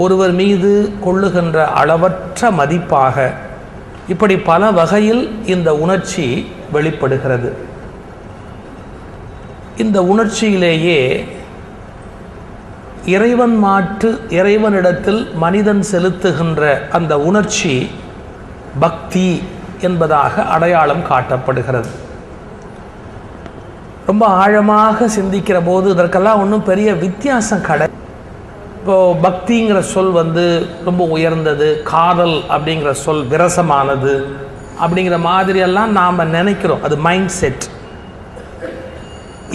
ஒருவர் மீது கொள்ளுகின்ற அளவற்ற மதிப்பாக இப்படி பல வகையில் இந்த உணர்ச்சி வெளிப்படுகிறது. இந்த உணர்ச்சியிலேயே இறைவனிடத்தில் மனிதன் செலுத்துகின்ற அந்த உணர்ச்சி பக்தி என்பதாக அடையாளம் காட்டப்படுகிறது. ரொம்ப ஆழமாக சிந்திக்கிற போது இதற்கெல்லாம் ஒன்றும் பெரிய வித்தியாசம் கிடையாது. இப்போது பக்திங்கிற சொல் ரொம்ப உயர்ந்தது, காதல் அப்படிங்கிற சொல் விரசமானது அப்படிங்கிற மாதிரியெல்லாம் நாம் நினைக்கிறோம். அது மைண்ட் செட்.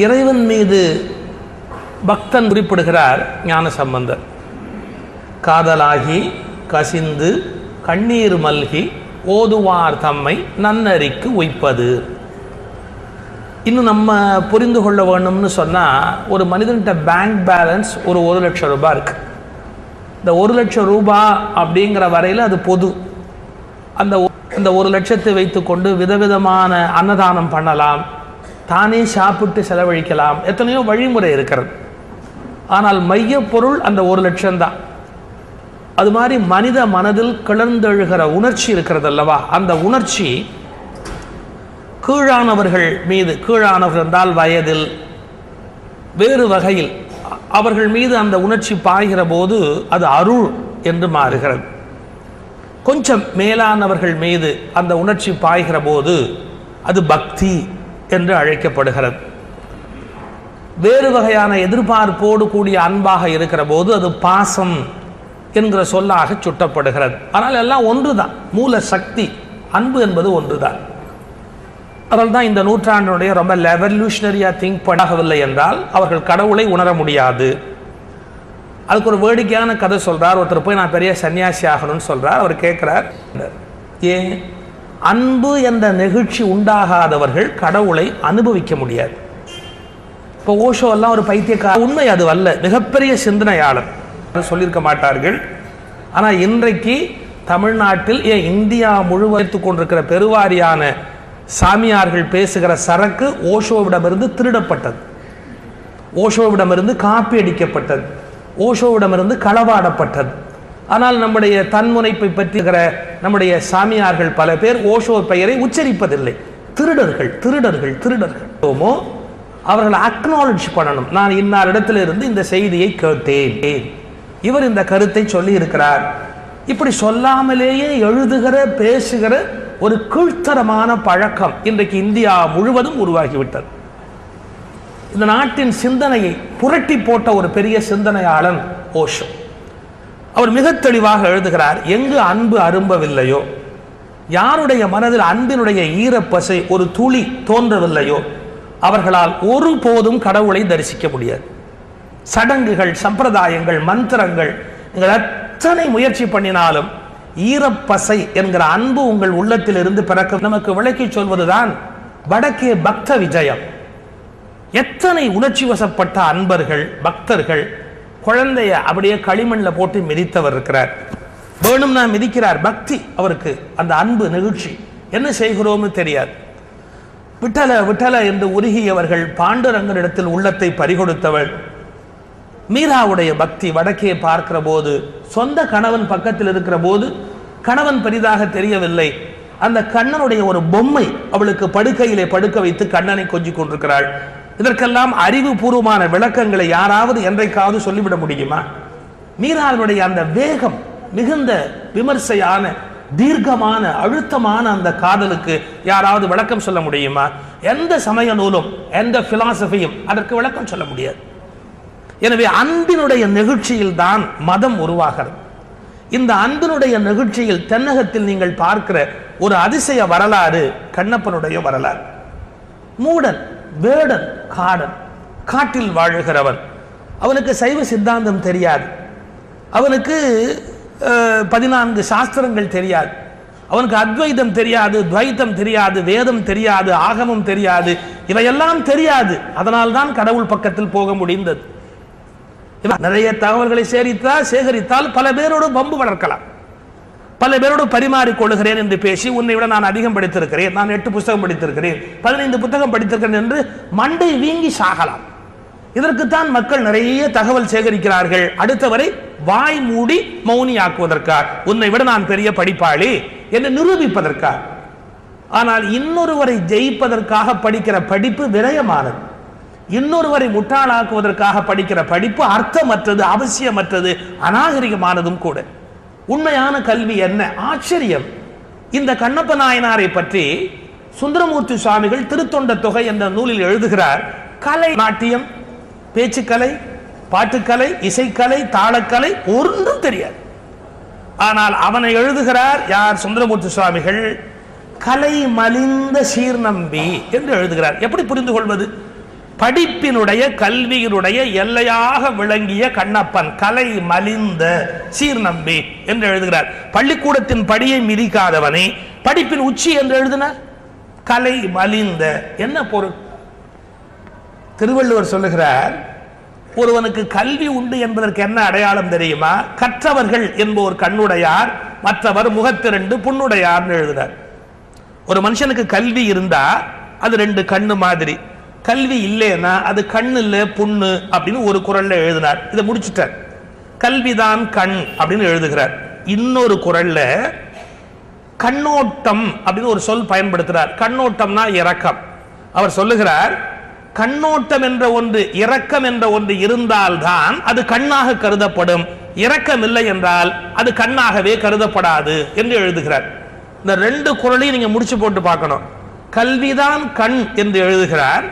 இறைவன் மீது பக்தன் குறிப்பிடுகிறார் ஞானசம்பந்தர். காதலாகி கசிந்து கண்ணீர் மல்கி ஓதுவார் தம்மை நன்னறிக்கு உய்ப்பது. இன்னும் நம்ம புரிந்து கொள்ள வேணும்னு சொன்னால், ஒரு மனிதன்கிட்ட பேங்க் பேலன்ஸ் ஒரு 1 லட்சம் ரூபாய் இருக்குது. இந்த 1 லட்சம் ரூபாய் அப்படிங்கிற வரையில் அது பொது. அந்த 1 லட்சத்தை வைத்துக்கொண்டு விதவிதமான அன்னதானம் பண்ணலாம், தானே சாப்பிட்டு செலவழிக்கலாம், எத்தனையோ வழிமுறை இருக்கிறது. ஆனால் மையப்பொருள் அந்த 1 லட்சம் தான். அது மாதிரி மனித மனதில் கிளர்ந்தெழுகிற உணர்ச்சி இருக்கிறது அல்லவா, அந்த உணர்ச்சி கீழானவர்கள் மீது, கீழானவர்கள் என்றால் வயதில் வேறு வகையில் அவர்கள் மீது அந்த உணர்ச்சி பாய்கிற போது அது அருள் என்று மாறுகிறது. கொஞ்சம் மேலானவர்கள் மீது அந்த உணர்ச்சி பாய்கிற போது அது பக்தி என்று அழைக்கப்படுகிறது. வேறு வகையான எதிர்பார்ப்போடு கூடிய அன்பாக இருக்கிற போது அது பாசம் என்கிற சொல்லாக சுட்டப்படுகிறது. ஆனால் எல்லாம் ஒன்று தான், மூல சக்தி அன்பு என்பது ஒன்று தான். அதனால் தான் இந்த நூற்றாண்டினுடைய ரொம்ப ரெவல்யூஷனரியாக திங்க் பண்ணவில்லை என்றால் அவர்கள் கடவுளை உணர முடியாது. அதுக்கு ஒரு வேடிக்கையான கதை சொல்கிறார். ஒருத்தர் போய் நான் பெரிய சன்னியாசி ஆகணும்னு சொல்கிறார். அவர் கேட்குறார், ஏன் அன்பு என்ற நெகிழ்ச்சி உண்டாகாதவர்கள் கடவுளை அனுபவிக்க முடியாது? இப்போ ஓஷோ எல்லாம் ஒரு பைத்தியக்கார, உண்மை அது அல்ல, மிகப்பெரிய சிந்தனையாளர் சொல்லியிருக்க மாட்டார்கள். ஆனால் இன்றைக்கு தமிழ்நாட்டில் ஏன் இந்தியா முழுவதும் கொண்டிருக்கிற பெருவாரியான சாமியார்கள் பேசுகிற சரக்கு ஓஷோவிடமிருந்து திருடப்பட்டது, ஓஷோவிடமிருந்து காப்பி அடிக்கப்பட்டது, ஓஷோவிடமிருந்து களவாடப்பட்டது. ஆனால் நம்முடைய தன்முனைப்பை பற்றிகிற நம்முடைய சாமியார்கள் பல பேர் ஓஷோ பெயரை உச்சரிப்பதில்லை. திருடர்கள் திருடர்கள் திருடர்கள். அவர்களை அக்னாலஜ் பண்ணணும். நான் இன்னார் இடத்துல இருந்து இந்த செய்தியை கேட்டேன், இவர் இந்த கருத்தை சொல்லி இருக்கிறார். இப்படி சொல்லாமலேயே எழுதுகிற பேசுகிற ஒரு கீழ்த்தரமான பழக்கம் இன்றைக்கு இந்தியா முழுவதும் உருவாகிவிட்டது. இந்த நாட்டின் சிந்தனையை புரட்டி போட்ட ஒரு பெரிய சிந்தனையாளன் ஓஷோ. அவர் மிக தெளிவாக எழுதுகிறார், எங்கு அன்பு அரும்பவில்லையோ, யாருடைய மனதில் அன்பினுடைய ஈரப்பசை ஒரு துளி தோன்றவில்லையோ அவர்களால் ஒருபோதும் கடவுளை தரிசிக்க முடியாது. சடங்குகள், சம்பிரதாயங்கள், மந்திரங்கள், நீங்கள் எத்தனை முயற்சி பண்ணினாலும் ஈரப்பசை என்கிற அன்பு உங்கள் உள்ளத்தில் இருந்து பிறக்க நமக்கு விளக்கி சொல்வதுதான் வடக்கே பக்த விஜயம். எத்தனை உணர்ச்சி வசப்பட்ட அன்பர்கள், பக்தர்கள், குழந்தைய அப்படியே களிமண்ணில் போட்டு மிதித்தவர் இருக்கிறார். வேணும்னா மிதிக்கிறார். பக்தி அவருக்கு, அந்த அன்பு நிகழ்ச்சி. என்ன செய்கிறோம்னு தெரியாது. விட்டல விட்டல என்று உருகியவர்கள், பாண்டுரங்கனிடத்தில் உள்ளத்தை பறிகொடுத்தவள். மீராவுடைய பக்தி வடக்கே பார்க்கிற போது, சொந்த கணவன் பக்கத்தில் இருக்கிற போது கணவன் பெரிதாக தெரியவில்லை, அந்த கண்ணனுடைய ஒரு பொம்மை அவளுக்கு படுக்கையிலே படுக்க வைத்து கண்ணனை கொஞ்சிக் கொண்டிருக்கிறாள். இதற்கெல்லாம் அறிவுபூர்வமான விளக்கங்களை யாராவது என்றைக்காவது சொல்லிவிட முடியுமா? மீராவுடைய அந்த வேகம் மிகுந்த விமர்சையான தீர்க்கமான அழுத்தமான அந்த காதலுக்கு யாராவது விளக்கம் சொல்ல முடியுமா? எந்த சமய நூலும் எந்த பிலாசபியும் அதற்கு விளக்கம் சொல்ல முடியாது. எனவே அன்பினுடைய நெகிழ்ச்சியில் தான் மதம் உருவாகிறது. இந்த அன்பினுடைய நெகிழ்ச்சியில் தென்னகத்தில் நீங்கள் பார்க்கிற ஒரு அதிசய வரலாறு கண்ணப்பனுடைய வரலாறு. மூடன், வேடன், காடன், காட்டில் வாழுகிறவன். அவனுக்கு சைவ சித்தாந்தம் தெரியாது, அவனுக்கு 14 சாஸ்திரங்கள் தெரியாது, அவனுக்கு அத்வைதம் தெரியாது, துவைத்தம் தெரியாது, வேதம் தெரியாது, ஆகமம் தெரியாது, இவையெல்லாம் தெரியாது. அதனால்தான் கடவுள் பக்கத்தில் போக முடிந்தது. நிறைய தகவல்களை சேகரித்தால் பல பேரோடு பம்பு வளர்க்கலாம், பல பேரோடு பரிமாறிக்கொள்கிறேன் என்று பேசி, உன்னை விட நான் அதிகம் படித்திருக்கிறேன், நான் 8 புத்தகம் படித்திருக்கிறேன், 15 புத்தகம் படித்திருக்கிறேன் என்று மண்டை வீங்கி சாகலாம். இதற்குத்தான் மக்கள் நிறைய தகவல் சேகரிக்கிறார்கள். அடுத்தவரை வாய் மூடி மௌனியாக்குவதற்காக, உன்னை விட நான் பெரிய படிப்பாளி என்று நிரூபிப்பதற்காக. ஆனால் இன்னொருவரை ஜெயிப்பதற்காக படிக்கிற படிப்பு விரயமானது. இன்னொருவரை முட்டாளாக்குவதற்காக படிக்கிற படிப்பு அர்த்தமற்றது, அவசியமற்றது, அநாகரிகமானதும் கூட. உண்மையான கல்வி என்ன? ஆச்சரியம். இந்த கண்ணப்ப நாயனாரை பற்றி சுந்தரமூர்த்தி சுவாமிகள் திருத்தொண்ட தொகை என்ற நூலில் எழுதுகிறார். கலை, நாட்டியம், பேச்சுக்கலை, பாட்டுக்கலை, இசைக்கலை, தாளக்கலை ஒன்றும் தெரியாது. ஆனால் அவனை எழுதுகிறார் யார்? சுந்தரமூர்த்தி சுவாமிகள். கலை மலிந்த சீர்நம்பி என்று எழுதுகிறார். எப்படி புரிந்து கொள்வது? படிப்பினுடைய, கல்வியினுடைய எல்லையாக விளங்கிய கண்ணப்பன் கலை மலிந்த சீர்நம்பி என்று எழுதுகிறார். பள்ளிக்கூடத்தின் படியை மிதிக்காதவனை படிப்பின் உச்சி என்று எழுதினார். கலை மலிந்த என்ன பொருள்? திருவள்ளுவர் சொல்லுகிறார், ஒருவனுக்கு கல்வி உண்டு என்பதற்கு என்ன அடையாளம் தெரியுமா? கற்றவர்கள் என்போர் கண்ணுடையார், மற்றவர் முகத்திரண்டு புண்ணுடையார் எழுதுகிறார். ஒரு மனுஷனுக்கு கல்வி இருந்தா அது ரெண்டு கண்ணு மாதிரி, கல்வி இல்லைன்னா அது கண்ணு இல்ல புண்ணு அப்படின்னு ஒரு குறள்ல எழுதினார். இதை முடிச்சுட்டார். கல்விதான் கண் அப்படின்னு எழுதுகிறார். இன்னொரு குறள்ல கண்ணோட்டம் அப்படின்னு ஒரு சொல் பயன்படுத்துறார். கண்ணோட்டம்னா இரக்கம். அவர் சொல்லுகிறார், கண்ணோட்டம் என்ற ஒன்று, இரக்கம் என்ற ஒன்று இருந்தால்தான் அது கண்ணாக கருதப்படும், இரக்கம் இல்லை என்றால் அது கண்ணாகவே கருதப்படாது என்று எழுதுகிறார். இந்த ரெண்டு குறளையும் நீங்க முடிச்சு போட்டு பார்க்கணும். கல்விதான் கண் என்று எழுதுகிறார்,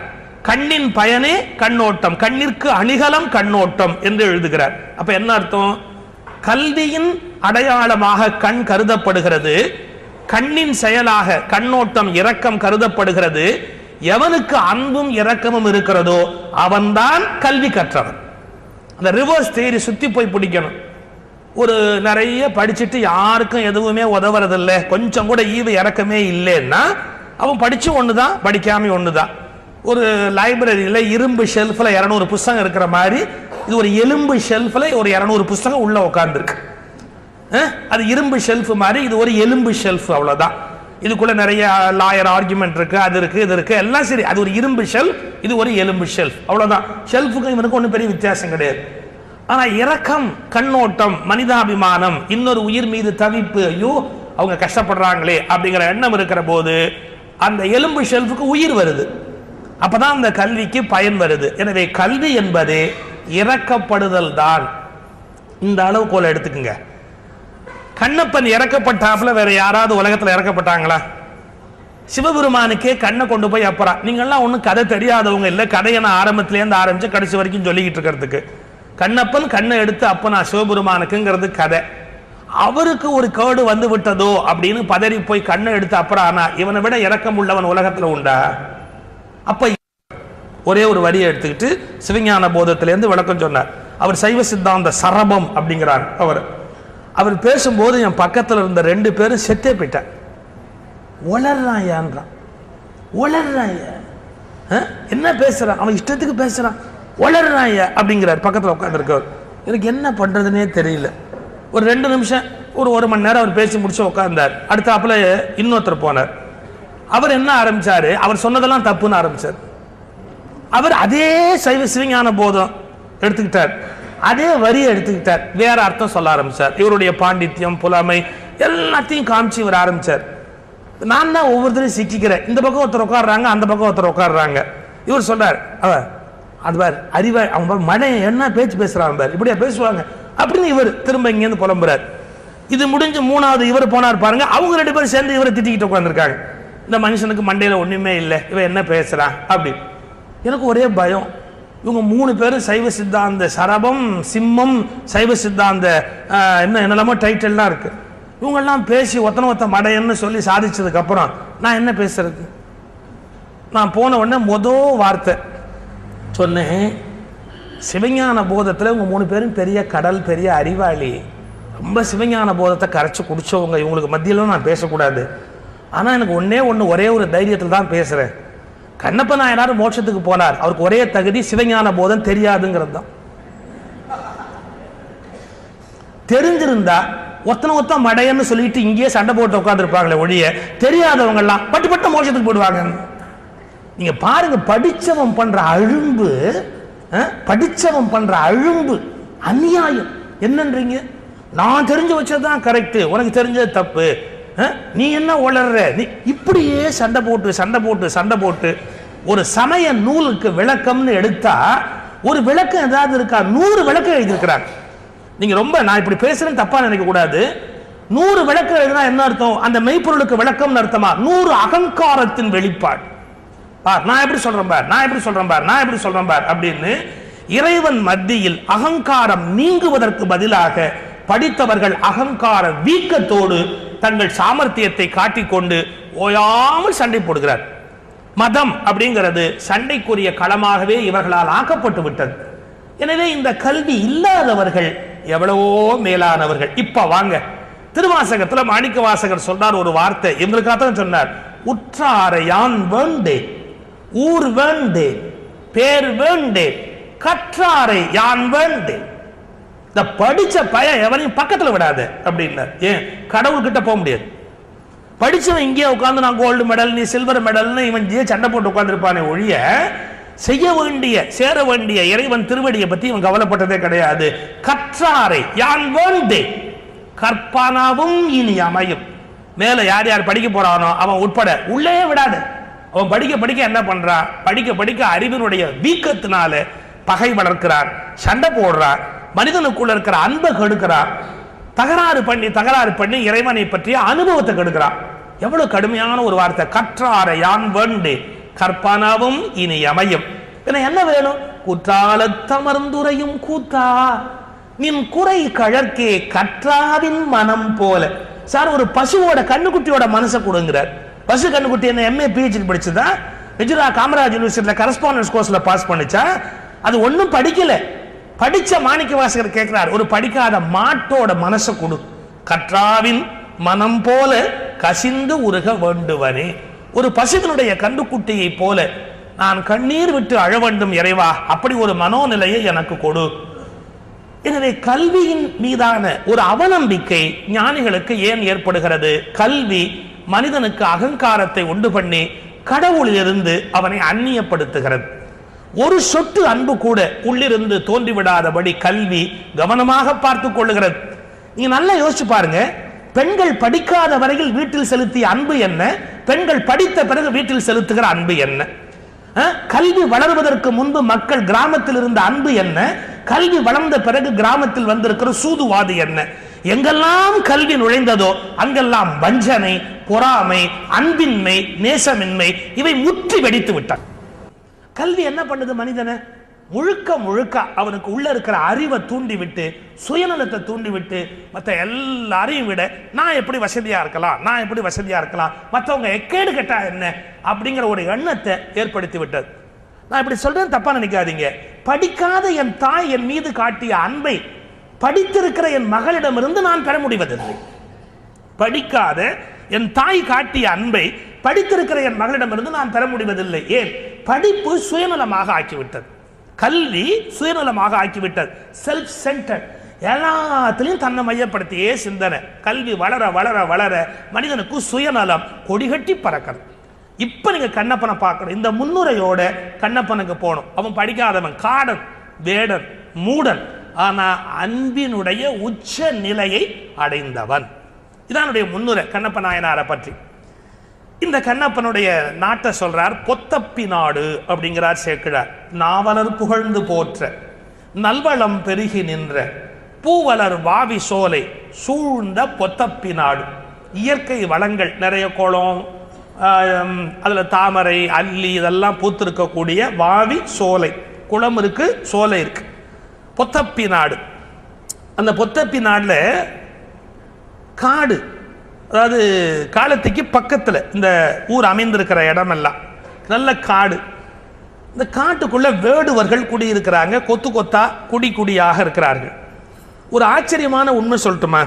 கண்ணின் பயனே கண்ணோட்டம், கண்ணிற்கு அணிகலம் கண்ணோட்டம் என்று எழுதுகிறார். அப்ப என்ன அர்த்தம்? கல்வியின் அடையாளமாக கண் கருதப்படுகிறது, கண்ணின் செயலாக கண்ணோட்டம் இரக்கம் கருதப்படுகிறது. எவனுக்கு அன்பும் இரக்கமும் இருக்கிறதோ அவன்தான் கல்வி கற்றவன். அந்த ரிவர்ஸ் தியரி சுத்தி போய் பிடிக்கணும். ஒரு நிறைய படிச்சுட்டு யாருக்கும் எதுவுமே உதவுறதில்லை, கொஞ்சம் கூட ஈவு இறக்கமே இல்லைன்னா அவன் படிச்சு ஒண்ணுதான், படிக்காம ஒண்ணுதான். ஒரு லைப்ரரியில இரும்பு ஷெல்ஃப்ல 200 புத்தகம் இருக்கிற மாதிரி இது ஒரு எலும்பு ஷெல்ஃப்ல ஒரு 200 புத்தகம் உள்ள உட்கார்ந்துருக்கு. அது இரும்பு ஷெல்ஃப் மாதிரி, இது ஒரு எலும்பு ஷெல்ஃப், அவ்வளவுதான். இதுக்குள்ள நிறைய லாயர் ஆர்குமெண்ட் இருக்கு, அது இருக்கு, இது இருக்கு, எல்லாம் சரி. அது ஒரு இரும்பு ஷெல்ஃப், இது ஒரு எலும்பு ஷெல்ஃப், அவ்வளவுதான். ஷெல்ஃபுக்கும் இவனுக்கு ஒன்றும் பெரிய வித்தியாசம் கிடையாது. ஆனா இரக்கம், கண்ணோட்டம், மனிதாபிமானம், இன்னொரு உயிர் மீது தவிப்பு, ஐயோ அவங்க கஷ்டப்படுறாங்களே அப்படிங்கிற எண்ணம் இருக்கிற போது அந்த எலும்பு ஷெல்ஃபுக்கு உயிர் வருது. அப்பதான் அந்த கல்விக்கு பயன் வருது. எனவே கல்வி என்பது இறக்கப்படுதல் தான். இந்த அளவுகோல எடுத்துக்குங்க. கண்ணப்பன் இறக்கப்பட்டாப்புல வேற யாராவது உலகத்துல இறக்கப்பட்டாங்களா? சிவபெருமானுக்கே கண்ணை கொண்டு போய் அப்பறா. நீங்கள்லாம் ஒன்றும் கதை தெரியாதவங்க இல்லை, கதையை நான் ஆரம்பத்திலேருந்து ஆரம்பிச்சு கடைசி வரைக்கும் சொல்லிக்கிட்டு இருக்கிறதுக்கு. கண்ணப்பன் கண்ணை எடுத்து அப்பனா சிவபெருமானுக்குங்கிறது கதை. அவருக்கு ஒரு கேடு வந்து விட்டதோ அப்படின்னு பதறி போய் கண்ணை எடுத்து அப்புறானா இவனை விட இறக்கம் உள்ளவன் உலகத்துல உண்டா? அப்ப ஒரே ஒரு வரியை எடுத்துக்கிட்டு சிவஞான போதத்திலேருந்து விளக்கம் சொன்னார். அவர் சைவ சித்தாந்த சரபம் அப்படிங்கிறார். அவர் பேசும்போது என் பக்கத்தில் இருந்த 2 பேரும் செத்தே போயிட்டார். ஒளர்றான், என்ன பேசுறான், அவன் இஷ்டத்துக்கு பேசுறான், ஒளர்றான் அப்படிங்கிறார் பக்கத்தில் உட்காந்துருக்கவர். எனக்கு என்ன பண்றதுன்னே தெரியல. ஒரு 2 நிமிஷம், ஒரு 1 மணி நேரம் அவர் பேசி முடிச்சு உட்கார்ந்தார். அடுத்தாப்புல இன்னொருத்தர் போனார். அவர் என்ன ஆரம்பிச்சாரு, அவர் சொன்னதெல்லாம் தப்புன்னு ஆரம்பிச்சார். அவர் அதே சிவஞான போதம் எடுத்துக்கிட்டார், அதே வரியை எடுத்துக்கிட்டார், வேற அர்த்தம் சொல்ல ஆரம்பிச்சார். இவருடைய பாண்டித்யம், புலமை எல்லாத்தையும் காமிச்சு இவர் ஆரம்பிச்சார். நான் தான் ஒவ்வொருத்தரையும் சிக்கிக்கிறேன். இந்த பக்கம் ஒருத்தர் உட்காடுறாங்க, அந்த பக்கம் ஒருத்தர் உட்காடுறாங்க. இவர் சொல்றார், அது பார் அறிவா, அவன் மழை என்ன பேச்சு பேசுறான் பார், இப்படியா பேசுவாங்க அப்படின்னு இவர் திரும்ப இங்கேருந்து புலம்புறார். இது முடிஞ்சு 3வது இவர் போனார் பாருங்க. அவங்க 2 பேரும் சேர்ந்து இவரை திட்டிக்கிட்டு உட்காந்துருக்காங்க. இந்த மனுஷனுக்கு மண்டையில ஒண்ணுமே இல்லை, இவன் என்ன பேசுறான் அப்படி. எனக்கு ஒரே பயம். இவங்க 3 பேரும் சைவ சித்தாந்த சரபம், சிம்மம், சைவ சித்தாந்த என்னெல்லாமோ டைட்டில்லாம் இருக்கு. இவங்கெல்லாம் பேசி ஒத்த மடையன்னு சொல்லி சாதிச்சதுக்கு அப்புறம் நான் என்ன பேசுறது? நான் போன உடனே மொதல் வார்த்தை சொன்னேன், சிவஞான போதத்தில் இவங்க 3 பேரும் பெரிய கடல், பெரிய அறிவாளி, ரொம்ப சிவஞான போதத்தை கரைச்சி குடிச்சவங்க. இவங்களுக்கு மத்தியிலும் நான் பேசக்கூடாது. ஆனால் எனக்கு ஒரே ஒரு தைரியத்தில் தான் பேசுகிறேன். கண்ணப்ப நாயனார் மோட்சத்துக்கு போனார், அவருக்கு ஒரே தகுதி சிவஞான போதம் தெரியாதுங்கிறது தான். தெரிஞ்சிருந்தா ஒத்த மடையன்னு சொல்லிட்டு இங்கேயே சண்டை போட்டு உட்காந்துருப்பாங்களே ஒழிய, தெரியாதவங்கெல்லாம் பட்டு மோட்சத்துக்கு போடுவாங்க. நீங்க பாருங்க, படிச்சவன் பண்ற அழும்பு படிச்சவன் பண்ற அழும்பு அநியாயம் என்னன்றீங்க? நான் தெரிஞ்சு வச்சதுதான் கரெக்ட், உனக்கு தெரிஞ்சது தப்பு, நீ என்ன உளர்ற, நீ இப்படியே சண்டை போட்டு ஒரு சமய நூலுக்கு விளக்கம்னு எடுத்தா ஒரு விளக்கம் ஏதாவது இருக்கா? 100 விளக்கம் எழுதியிருக்கிறாங்க. நீங்க ரொம்ப நான் இப்படி பேசுறேன்னு தப்பா நினைக்க கூடாது. 100 விளக்கம் எழுதினா என்ன அர்த்தம்? அந்த மெய்ப்பொருளுக்கு விளக்கம் அர்த்தமா? 100 அகங்காரத்தின் வெளிப்பாடு. நான் எப்படி சொல்றேன் பார் அப்படின்னு இறைவன் மத்தியில் அகங்காரம் நீங்குவதற்கு பதிலாக படித்தவர்கள் அகங்கார வீக்கத்தோடு தங்கள் சாமர்த்தியத்தை காட்டிக்கொண்டு ஓயாமல் சண்டை போடுகிறார். மதம் அப்படிங்கிறது சண்டைக்குரிய களமாகவே இவர்களால் ஆக்கப்பட்டு விட்டது. எனவே இந்த கல்வி இல்லாதவர்கள் எவ்வளவோ மேலானவர்கள். இப்ப வாங்க, திருவாசகத்துல மாணிக்க வாசகர் சொன்னார் ஒரு வார்த்தை, எங்களுக்காக தான் சொன்னார். உற்றாரை யான் வேண்டேன், ஊர் வேண்டேன், பேர் வேண்டேன், கற்றாரை யான் வேண்டேன். இந்த படிச்ச பையன் எவனையும் பக்கத்துல விடாது அப்படின்னார். ஏன்? கடவுள்கிட்ட போக முடியாது. படிச்சவன் இங்கே உட்கார்ந்து நான் கோல்டு மெடல், நீ சில்வர் மெடல்னு இவன் சண்டை போட்டு உட்கார்ந்துருப்பானே ஒழிய செய்ய வேண்டிய சேர வேண்டிய இறைவன் திருவடியை பத்தி இவன் கவலைப்பட்டதே கிடையாது. கற்றாரை யான் வேண்டேன், கற்பானாவும் இனி அமையும். மேல யார் யார் படிக்க போறானோ அவன் உட்பட உள்ளே விடாது. அவன் படிக்க என்ன பண்றான்? படிக்க அறிவினுடைய வீக்கத்தினால பகை வளர்க்கிறான், சண்டை போடுறான், மனிதனுக்குள்ள இருக்கிற அன்பை கெடுக்கிறான், தகராறு பண்ணி இறைவனை பற்றிய அனுபவத்தை கெடுக்கிறான். எவ்வளவு கடுமையான ஒரு வார்த்தை! கற்றாரை யான் வேண்டேன், கற்பானாவும் இனி அமையும். என்ன வேணும்? குற்றாலத்தமர்ந்துரையும் கூத்தா நின் குறை கழற்கே கற்றாவின் மனம் போல. சார், ஒரு பசுவோட கண்ணுக்குட்டியோட மனசை கொடுங்கிறார். பசு கண்ணுக்குட்டி என்ன MA PhD படிச்சுதா? விஜயா காமராஜ் யூனிவர்சிட்டியில கரஸ்பாண்டன்ஸ் கோர்ஸ்ல பாஸ் பண்ணிச்சா? அது ஒன்னும் படிக்கல. படிச்ச மாணிக்க வாசகர் கேட்கிறார், ஒரு படிக்காத மாட்டோட மனசை கொடு, கற்றாவின் மனம் போல கசிந்து உருக வேண்டுவனே. ஒரு பசுவினுடைய கண்டுக்குட்டியை போல நான் கண்ணீர் விட்டு அழ வேண்டும் இறைவா, அப்படி ஒரு மனோநிலையை எனக்கு கொடு. எனவே கல்வியின் மீதான ஒரு அவநம்பிக்கை ஞானிகளுக்கு ஏன் ஏற்படுகிறது? கல்வி மனிதனுக்கு அகங்காரத்தை உண்டு பண்ணி கடவுளிலிருந்து அவனை அந்நியப்படுத்துகிறது. ஒரு சொட்டு அன்பு கூட உள்ளிருந்து தோன்றிவிடாதபடி கல்வி கவனமாக பார்த்துக் கொள்ளுகிறது. நீங்க நல்லா யோசிச்சு பாருங்க, பெண்கள் படிக்காத வரையில் வீட்டில் செலுத்திய அன்பு என்ன, பெண்கள் படித்த பிறகு வீட்டில் செலுத்துகிற அன்பு என்ன? கல்வி வளர்வதற்கு முன்பு மக்கள் கிராமத்தில் இருந்த அன்பு என்ன, கல்வி வளர்ந்த பிறகு கிராமத்தில் வந்திருக்கிற சூதுவாது என்ன? எங்கெல்லாம் கல்வி நுழைந்ததோ அங்கெல்லாம் வஞ்சனை, பொறாமை, அன்பின்மை, நேசமின்மை இவை முற்றி வெடித்து விட்டார். கல்வி என்ன பண்ணுது? மனிதனை முழுக்க அவனுக்கு உள்ள இருக்கிற அறிவை தூண்டிவிட்டு, சுயநலத்தை தூண்டிவிட்டு, மற்ற எல்லாரையும் விட நான் எப்படி வசதியா இருக்கலாம், மற்றவங்க எக்கேடு கெட்டா என்ன அப்படிங்கிற ஒரு எண்ணத்தை ஏற்படுத்தி விட்டது. நான் இப்படி சொல்றேன், தப்பா நினைக்காதீங்க. படிக்காத என் தாய் என் மீது காட்டிய அன்பை படித்திருக்கிற என் மகளிடமிருந்து நான் பெற முடிவதில்லை. படிக்காத என் தாய் காட்டிய அன்பை படித்திருக்கிற என் மகளிடமிருந்து நான் பெற முடிவதில்லை. ஏன்? படிப்பு சுயநலமாக ஆக்கிவிட்டது, கல்வி சுயநலமாக ஆக்கிவிட்டது, செல்ஃப் சென்டர்ட், எல்லாத்திலையும் தன்னை மையப்படுத்தியே சிந்தனை. கல்வி வளர வளர வளர மனிதனுக்கு சுயநலம் கொடிகட்டி பறக்கிறது. இப்ப நீங்க கண்ணப்பனை பார்க்கணும். இந்த முன்னுரையோட கண்ணப்பனுக்கு போகணும். அவன் படிக்காதவன், காடன், வேடன், மூடன், ஆனா அன்பினுடைய உச்ச நிலையை அடைந்தவன். இதானுடைய முன்னுரை கண்ணப்ப நாயனாரை பற்றி. இந்த கண்ணப்பனுடைய நாட்டை சொல்றார், பொத்தப்பி நாடு அப்படிங்கிறார் சேக்கிழார். நாவலர் புகழ்ந்து போற்ற நல்வளம் பெருகி நின்ற பூவலர் வாவி சோலை சூழ்ந்த பொத்தப்பி நாடு. இயற்கை வளங்கள் நிறைய, குளம், அதுல தாமரை, அல்லி இதெல்லாம் பூத்திருக்கக்கூடிய வாவி சோலை, குளம் இருக்கு, சோலை இருக்கு, பொத்தப்பி நாடு. அந்த பொத்தப்பி நாடுல காடு, அதாவது காலத்துக்கு பக்கத்தில் இந்த ஊர் அமைந்திருக்கிற இடமெல்லாம் நல்ல காடு. இந்த காட்டுக்குள்ள வேடுவர்கள் குடியிருக்கிறாங்க, கொத்து கொத்தா குடியாக இருக்கிறார்கள். ஒரு ஆச்சரியமான உண்மை சொல்லட்டுமா?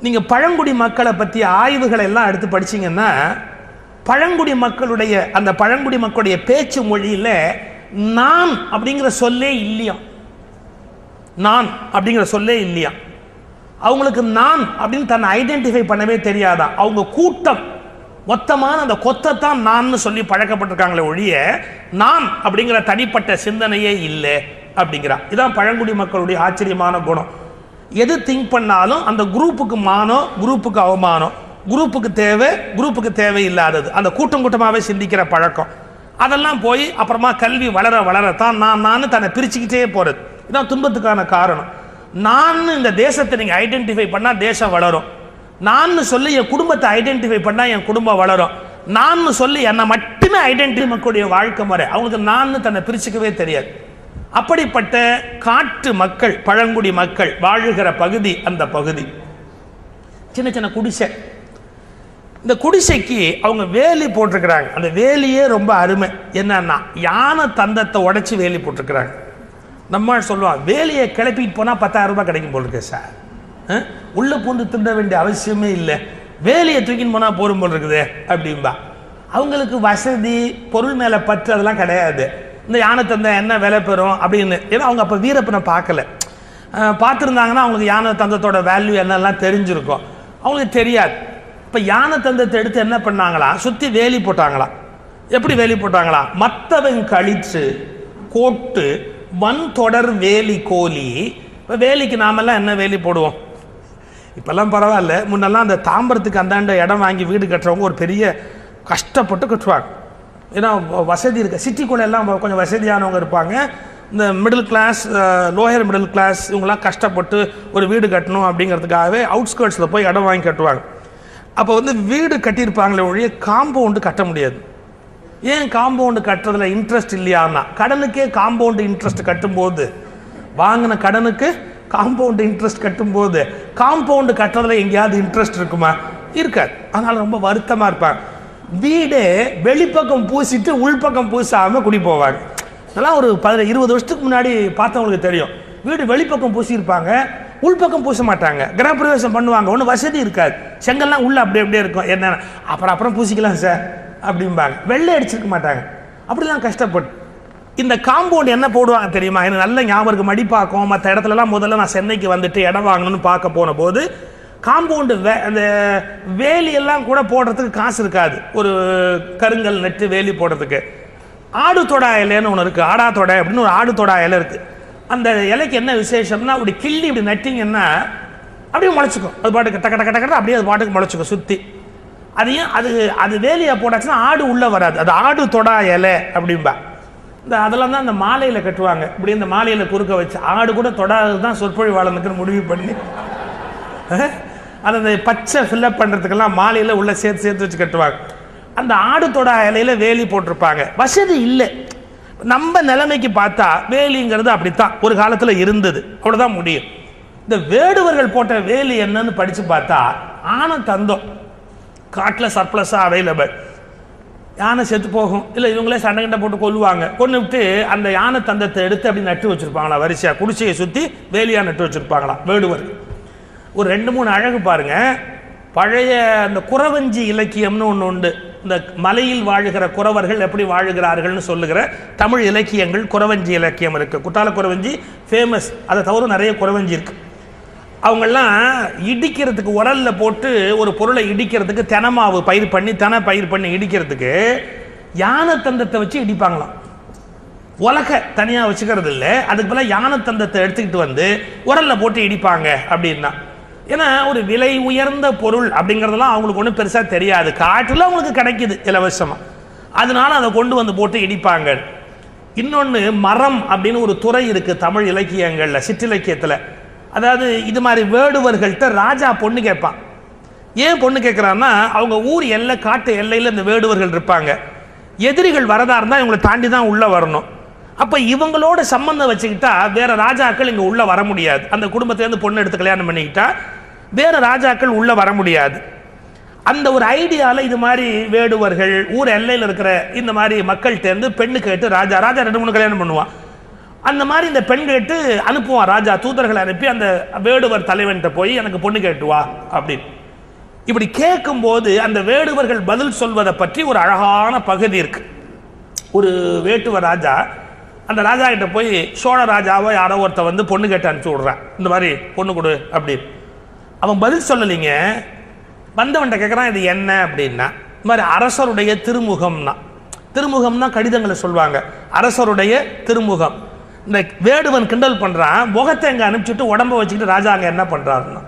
நீங்க பழங்குடி மக்களை பற்றிய ஆய்வுகளை எல்லாம் எடுத்து படிச்சீங்கன்னா, பழங்குடி மக்களுடைய பேச்சு மொழியில நான் அப்படிங்கிற சொல்லே இல்லையா, நான் அப்படிங்கிற சொல்லே இல்லையா. அவங்களுக்கு நான் அப்படின்னு தன்னை ஐடென்டிஃபை பண்ணவே தெரியாதான். அவங்க கூட்டம் மொத்தமான அந்த கொத்தைத்தான் நான் சொல்லி பழக்கப்பட்டிருக்காங்களே ஒழிய நான் அப்படிங்கிற தனிப்பட்ட சிந்தனையே இல்லை அப்படிங்கிறா. இதான் பழங்குடி மக்களுடைய ஆச்சரியமான குணம். எது திங்க் பண்ணாலும் அந்த குரூப்புக்கு மானம், குரூப்புக்கு அவமானம், குரூப்புக்கு தேவை, குரூப்புக்கு தேவையில்லாதது, அந்த கூட்டமாகவே சிந்திக்கிற பழக்கம், அதெல்லாம் போய் அப்புறமா கல்வி வளர வளரத்தான் நான் தன்னை பிரிச்சுக்கிட்டே போகிறது. இதான் துன்பத்துக்கான காரணம். நான் இந்த தேசத்தை நீங்கள் ஐடென்டிஃபை பண்ணால் தேசம் வளரும். நான் சொல்லி என் குடும்பத்தை ஐடென்டிஃபை பண்ணால் என் குடும்பம் வளரும். நான் சொல்லி என்னை மட்டுமே ஐடென்டிஃபை மக்களுடைய வாழ்க்கை முறை, அவங்களுக்கு நான் தன்னை பிரிச்சுக்கவே தெரியாது. அப்படிப்பட்ட காட்டு மக்கள், பழங்குடி மக்கள் வாழுகிற பகுதி அந்த பகுதி. சின்ன சின்ன குடிசை. இந்த குடிசைக்கு அவங்க வேலி போட்டிருக்கிறாங்க. அந்த வேலியே ரொம்ப அருமை. என்னன்னா யானை தந்தத்தை உடைச்சி வேலி போட்டிருக்கிறாங்க. நம்ம சொல்லுவாங்க, வேலியை கிளப்பிட்டு போனால் 10,000 ரூபாய் கிடைக்கும் போல் இருக்கு சார், உள்ள பூந்து திண்ட வேண்டிய அவசியமே இல்லை, வேலியை தூக்கின்னு போனால் போரும் போல் இருக்குது அப்படின்பா. அவங்களுக்கு வசதி, பொருள் மேலே பற்று அதெல்லாம் கிடையாது. இந்த யானை தந்தை என்ன விலை பெறும் அப்படின்னு, ஏன்னா அவங்க அப்போ வீரப்பனை பார்க்கல. பார்த்துருந்தாங்கன்னா அவங்களுக்கு யானை தந்தத்தோட வேல்யூ என்னெல்லாம் தெரிஞ்சிருக்கும். அவங்களுக்கு தெரியாது. இப்போ யானை தந்தத்தை எடுத்து என்ன பண்ணாங்களா, சுற்றி வேலி போட்டாங்களா. எப்படி வேலி போட்டாங்களா, மற்றவன் கழிச்சு கோட்டு வன் தொடர் வேலி கோலி. இப்போ வேலிக்கு நாமெல்லாம் என்ன வேலி போடுவோம், இப்போல்லாம் பரவாயில்ல. முன்னெல்லாம் அந்த தாம்பரத்துக்கு அந்தாண்ட இடம் வாங்கி வீடு கட்டுறவங்க ஒரு பெரிய கஷ்டப்பட்டு கட்டுவாங்க. ஏன்னா வசதி இருக்குது. சிட்டிக்குள்ளே எல்லாம் கொஞ்சம் வசதியானவங்க இருப்பாங்க. இந்த middle class, lower middle class இவங்கெல்லாம் கஷ்டப்பட்டு ஒரு வீடு கட்டணும் அப்படிங்கிறதுக்காகவே அவுட்ஸ்கர்ட்ஸில் போய் இடம் வாங்கி கட்டுவாங்க. அப்போ வீடு கட்டியிருப்பாங்களே ஒழிய காம்பவுண்டு கட்ட முடியாது. ஏன் காம்பவுண்டு கட்டுறதுல இன்ட்ரெஸ்ட் இல்லையான்னா, கடனுக்கே காம்பவுண்டு இன்ட்ரெஸ்ட் கட்டும்போது, வாங்கின கடனுக்கு காம்பவுண்டு இன்ட்ரெஸ்ட் கட்டும்போது காம்பவுண்டு கட்டுறதுல எங்கேயாவது இன்ட்ரெஸ்ட் இருக்குமா, இருக்காது. அதனால் ரொம்ப வருத்தமாக இருப்பாங்க. வீடே வெளிப்பக்கம் பூசிட்டு உள்பக்கம் பூசாமல் குடி போவாங்க. இதெல்லாம் ஒரு 20 வருஷத்துக்கு முன்னாடி பார்த்தவங்களுக்கு தெரியும். வீடு வெளிப்பக்கம் பூசியிருப்பாங்க, உள்பக்கம் பூச மாட்டாங்க. கிரகப்பிரவேசம் பண்ணுவாங்க, ஒன்றும் வசதி இருக்காது, செங்கல்லாம் உள்ள அப்படியே இருக்கும். என்ன அப்புறம் பூசிக்கலாம் சார் அப்படிம்பாங்க. வெள்ளை அடிச்சிருக்க மாட்டாங்க. அப்படிலாம் கஷ்டப்பட்டு இந்த காம்பவுண்ட் என்ன போடுவாங்க தெரியுமா, எனக்கு நல்ல ஞாபகம். மடிப்பாக்கம் மற்ற இடத்துலலாம் முதல்ல நான் சென்னைக்கு வந்துட்டு இடம் வாங்கணும்னு பார்க்க போன போது காம்பவுண்டு அந்த வேலியெல்லாம் கூட போடுறதுக்கு காசு இருக்காது. ஒரு கருங்கல் நெட்டு வேலி போடுறதுக்கு ஆடு தொடா இலைன்னு ஒன்று இருக்குது. ஆடா தொடை அப்படின்னு ஒரு ஆடு தொடா இலை இருக்குது. அந்த இலைக்கு என்ன விசேஷம்னா, அப்படி கிள்ளி இப்படி நட்டிங்கன்னா அப்படியே முளைச்சிக்கும். அது பாட்டுக்கு டக்க டக்க டக்க அப்படியே அது பாட்டுக்கு முளைச்சிக்கும் சுற்றி. அதையும் அது வேலியாக போட்டாச்சுன்னா ஆடு உள்ளே வராது. அது ஆடு தொடா இலை அப்படின்பா. அதெல்லாம் தான் அந்த மாலையில் கட்டுவாங்க. இப்படி இந்த மாலையில் குறுக்க வச்சு ஆடு கூட தொடாது தான் சொற்பொழிவாளனுக்குன்னு முடிவு பண்ணி அதை அந்த பச்சை ஃபில்லப் பண்ணுறதுக்கெல்லாம் மாலையில் உள்ள சேர்த்து வச்சு கட்டுவாங்க. அந்த ஆடு தொடா இலையில வேலி போட்டிருப்பாங்க. வசதி இல்லை. நம்ம நிலைமைக்கு பார்த்தா வேலிங்கிறது அப்படித்தான் ஒரு காலத்தில் இருந்தது, அவ்வளோதான் முடியும். இந்த வேடுவர்கள் போட்ட வேலி என்னன்னு படித்து பார்த்தா ஆனை தந்தம் காட்டில் சர்ப்ளஸாக அவைலபிள். யானை செத்து போகும், இல்லை இவங்களே சண்டை கிட்ட போட்டு கொல்லுவாங்க. கொண்டு விட்டு அந்த யானை தந்தத்தை எடுத்து அப்படி நட்டு வச்சுருப்பாங்களா, வரிசையாக குடிசையை சுற்றி வேலியாக நட்டு வச்சுருப்பாங்களா வேடுவர். ஒரு 2-3 அழகு பாருங்க. பழைய அந்த குறவஞ்சி இலக்கியம்னு ஒன்று உண்டு. இந்த மலையில் வாழுகிற குறவர்கள் எப்படி வாழுகிறார்கள்னு சொல்லுகிற தமிழ் இலக்கியங்கள் குறவஞ்சி இலக்கியம் இருக்குது. குற்றால குறவஞ்சி ஃபேமஸ். அதை தவிர நிறைய குறவஞ்சி இருக்குது. அவங்கெல்லாம் இடிக்கிறதுக்கு உரலில் போட்டு ஒரு பொருளை இடிக்கிறதுக்கு தெனமாவு பயிர் பண்ணி இடிக்கிறதுக்கு யானை தந்தத்தை வச்சு இடிப்பாங்களாம். உலக தனியாக வச்சுக்கிறது இல்லை. அதுக்கு பதிலாக யானை தந்தத்தை எடுத்துக்கிட்டு வந்து உரலில் போட்டு இடிப்பாங்க அப்படின்னா. ஏன்னா ஒரு விலை உயர்ந்த பொருள் அப்படிங்கிறதெல்லாம் அவங்களுக்கு ஒன்றும் பெருசாக தெரியாது. காட்டில் அவங்களுக்கு கிடைக்குது இலவசமாக, அதனால அதை கொண்டு வந்து போட்டு இடிப்பாங்க. இன்னொன்று மரம் அப்படின்னு ஒரு துறை இருக்குது தமிழ் இலக்கியங்களில், சிற்றிலக்கியத்தில். அதாவது இது மாதிரி வேடுவர்கள்ட்ட ராஜா பொண்ணு கேட்பான். ஏன் பொண்ணு கேட்குறான்னா, அவங்க ஊர் எல்லை, காட்டு எல்லையில் இந்த வேடுவர்கள் இருப்பாங்க. எதிரிகள் வரதா இருந்தால் இவங்களை தாண்டி தான் உள்ளே வரணும். அப்போ இவங்களோட சம்பந்தம் வச்சுக்கிட்டா வேற ராஜாக்கள் இங்கே உள்ளே வர முடியாது. அந்த குடும்பத்திலேருந்து பொண்ணு எடுத்து கல்யாணம் பண்ணிக்கிட்டா வேற ராஜாக்கள் உள்ளே வர முடியாது. அந்த ஒரு ஐடியாவில் இது மாதிரி வேடுவர்கள் ஊர் எல்லையில் இருக்கிற இந்த மாதிரி மக்கள்கிட்டேருந்து பெண்ணு கேட்டு ராஜா 2-3 கல்யாணம் பண்ணுவான். அந்த மாதிரி இந்த பெண் கேட்டு அனுப்புவான் ராஜா. தூதர்களை அனுப்பி அந்த வேடுவர் தலைவன்கிட்ட போய் எனக்கு பொண்ணு கேட்டுவா அப்படின்னு. இப்படி கேட்கும்போது அந்த வேடுவர்கள் பதில் சொல்வதை பற்றி ஒரு அழகான பகுதி இருக்கு. ஒரு வேட்டுவ ராஜா அந்த ராஜா கிட்ட போய் சோழ ராஜாவோ யாரோ ஒருத்த வந்து பொண்ணு கேட்டு அனுப்பிச்சு விடுறான், இந்த மாதிரி பொண்ணு கொடு அப்படின்னு. அவன் பதில் சொல்லலைங்க. வந்தவன்கிட்ட கேட்குறான் இது என்ன அப்படின்னா, இந்த மாதிரி அரசருடைய திருமுகம்னா கடிதங்களை சொல்லுவாங்க. அரசருடைய திருமுகம். இந்த வேடுவன் கிண்டல் பண்றான், முகத்தை இங்க அனுப்பிச்சுட்டு உடம்ப வச்சுக்கிட்டு ராஜா அங்க என்ன பண்றாருன்னா,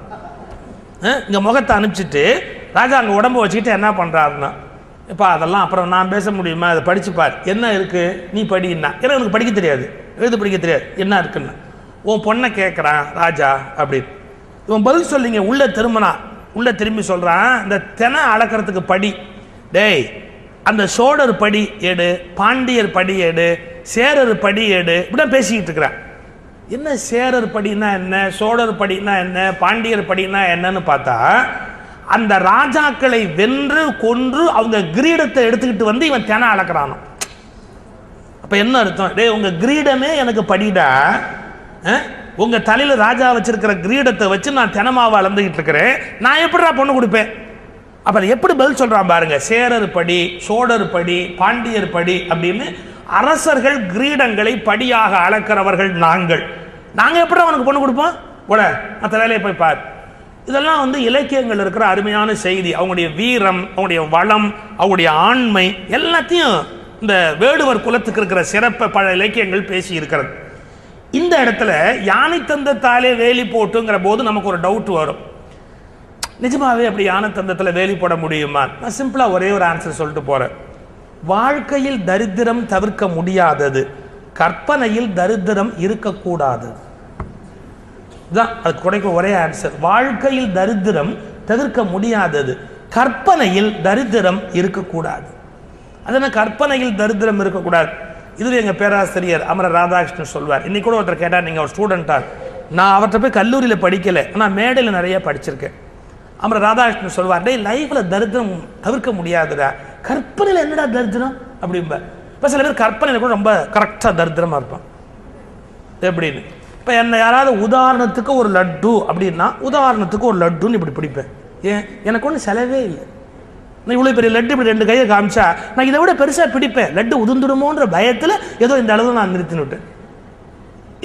இங்க முகத்தை அனுப்பிச்சிட்டு ராஜா அங்க உடம்ப வச்சுக்கிட்டு என்ன பண்றாருன்னா, இப்போ அதெல்லாம் அப்புறம் நான் பேச முடியுமா, அதை படிச்சுப்பார், என்ன இருக்கு நீ படின்னா, ஏன்னா எனக்கு படிக்க தெரியாது, எழுத படிக்க தெரியாது, என்ன இருக்குன்னு உன் பொண்ணை கேட்குறான் ராஜா அப்படின்னு. இவன் பதில் சொல்லிங்க உள்ள திரும்பி சொல்றான், இந்த தெனை அளக்கிறதுக்கு படி, டேய் அந்த சோழர் படி எடு, பாண்டியர் படி எடு, சேரர் படி எடு, இப்படிதான் பேசிக்கிட்டு இருக்கிறான். என்ன சேரர் படினா என்ன, சோழர் படினா என்ன, பாண்டியர் படினா என்னன்னு பார்த்தா, அந்த ராஜாக்களை வென்று கொன்று அவங்க கிரீடத்தை எடுத்துக்கிட்டு வந்து இவன் தெனை அளக்கிறானோ. அப்ப என்ன அர்த்தம், டேய் உங்க கிரீடமே எனக்கு படிடா, உங்க தலையில ராஜா வச்சிருக்கிற கிரீடத்தை வச்சு நான் தெனமாவை அளந்துகிட்டு இருக்கிறேன், நான் எப்படிடா பொண்ணு கொடுப்பேன். அப்புறம் எப்படி பதில் சொல்றான் பாருங்க, சேரர் படி, சோழர் படி, பாண்டியர் படி அப்படின்னு அரசர்கள் கிரீடங்களை படியாக அளக்கிறவர்கள் நாங்க எப்படி அவனுக்கு பொண்ணு கொடுப்போம், போட மற்ற வேலையை போய் பார். இதெல்லாம் வந்து இலக்கியங்கள் இருக்கிற அருமையான செய்தி. அவங்களுடைய வீரம், அவங்களுடைய வளம், அவங்களுடைய ஆண்மை எல்லாத்தையும் இந்த வேடுவர் குலத்துக்கு இருக்கிற சிறப்பை பல இலக்கியங்கள் பேசி இருக்கிறது. இந்த இடத்துல யானை தந்தத்தாலே வேலி போட்டுங்கிற போது நமக்கு ஒரு டவுட் வரும், நிஜமாவே அப்படி யானை தந்தத்தில் வேலி போட முடியுமா? நான் சிம்பிளா ஒரே ஒரு ஆன்சர் சொல்லிட்டு போறேன். வாழ்க்கையில் தரித்திரம் தவிர்க்க முடியாதது, கற்பனையில் தரித்திரம் இருக்கக்கூடாது. அதுக்கு கிடைக்க ஒரே ஆன்சர். வாழ்க்கையில் தரித்திரம் தவிர்க்க முடியாதது, கற்பனையில் தரித்திரம் இருக்கக்கூடாது. அதனால கற்பனையில் தரித்திரம் இருக்கக்கூடாது. இதுல எங்க பேராசிரியர் அமரர் ராதாகிருஷ்ணன் சொல்வார். இன்னைக்கு கூட ஒருத்தர் கேட்டார், நீங்க ஒரு ஸ்டூடெண்டா? நான் அவர்கிட்ட போய் கல்லூரியில் படிக்கல, ஆனால் மேடையில் நிறைய படிச்சிருக்கேன். அமரர் ராதாகிருஷ்ணன் சொல்வார், டே லைஃப்ல தரித்திரம் தவிர்க்க முடியாதுடா, கற்பனையில் என்னடா தரித்திரம் அப்படிம்ப. இப்போ சில பேர் கற்பனையில் கூட ரொம்ப கரெக்டாக தரித்திரமா இருப்பான். எப்படின்னு இப்போ என்ன யாராவது உதாரணத்துக்கு ஒரு லட்டு அப்படின்னா, உதாரணத்துக்கு ஒரு லட்டுன்னு இப்படி பிடிப்பேன். ஏன், எனக்கு ஒன்றும் செலவே இல்லை. நான் இவ்வளோ பெரிய லட்டு இப்படி 2 கையை காமிச்சா நான் இதை விட பெருசாக பிடிப்பேன், லட்டு உதிர்ந்துடுமோன்ற பயத்தில் ஏதோ இந்த அளவு நான் நிறுத்தினுட்டேன்.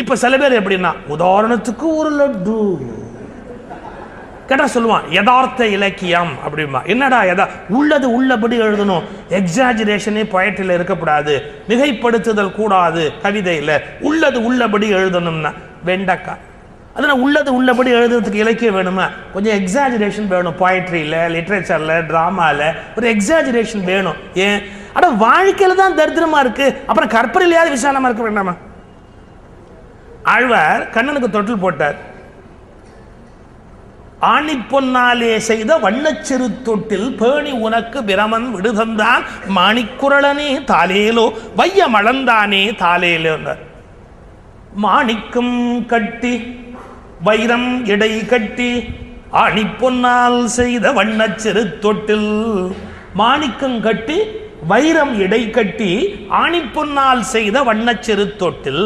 இப்போ சில பேர் எப்படின்னா, உதாரணத்துக்கு ஒரு லட்டு கேட்டா சொல்லுவான் யதார்த்த இலக்கியம் அப்படிமா. என்னடா உள்ளது உள்ளபடி எழுதணும், எக்ஸாஜரேஷனே பொயட்ரியில் இருக்கக்கூடாது, மிகைப்படுத்துதல் கூடாது கவிதையில், உள்ளது உள்ளபடி எழுதணும்னா வெண்டக்கா. அதனால் உள்ளது உள்ளபடி எழுதுறதுக்கு இலக்கியம் வேணுமா, கொஞ்சம் எக்ஸாஜரேஷன் வேணும். பொயட்ரியில், லிட்ரேச்சரில், ட்ராமாவில் ஒரு எக்ஸாஜரேஷன் வேணும். ஏன், ஆனால் வாழ்க்கையில் தான் தரித்திரமா இருக்கு, அப்புறம் கற்பனையிலேயாவது விசாலமா இருக்க வேண்டாமா? ஆழ்வார் கண்ணனுக்கு தொட்டில் போட்டார். ஆணி பொன்னாலே செய்த வண்ணச்சிறு தொட்டில் பேணி உனக்கு பிரமன் விடுதந்தான் மாணிக்குரளனே தாலேலோ வைய மளந்தானே தாலேலோ. மாணிக்கம் கட்டி வைரம் இடை கட்டி ஆணி பொன்னால் செய்த வண்ணச்சிறு தொட்டில். மாணிக்கம் கட்டி வைரம் இடை கட்டி ஆணி பொன்னால் செய்த வண்ணச்சிறு தொட்டில்.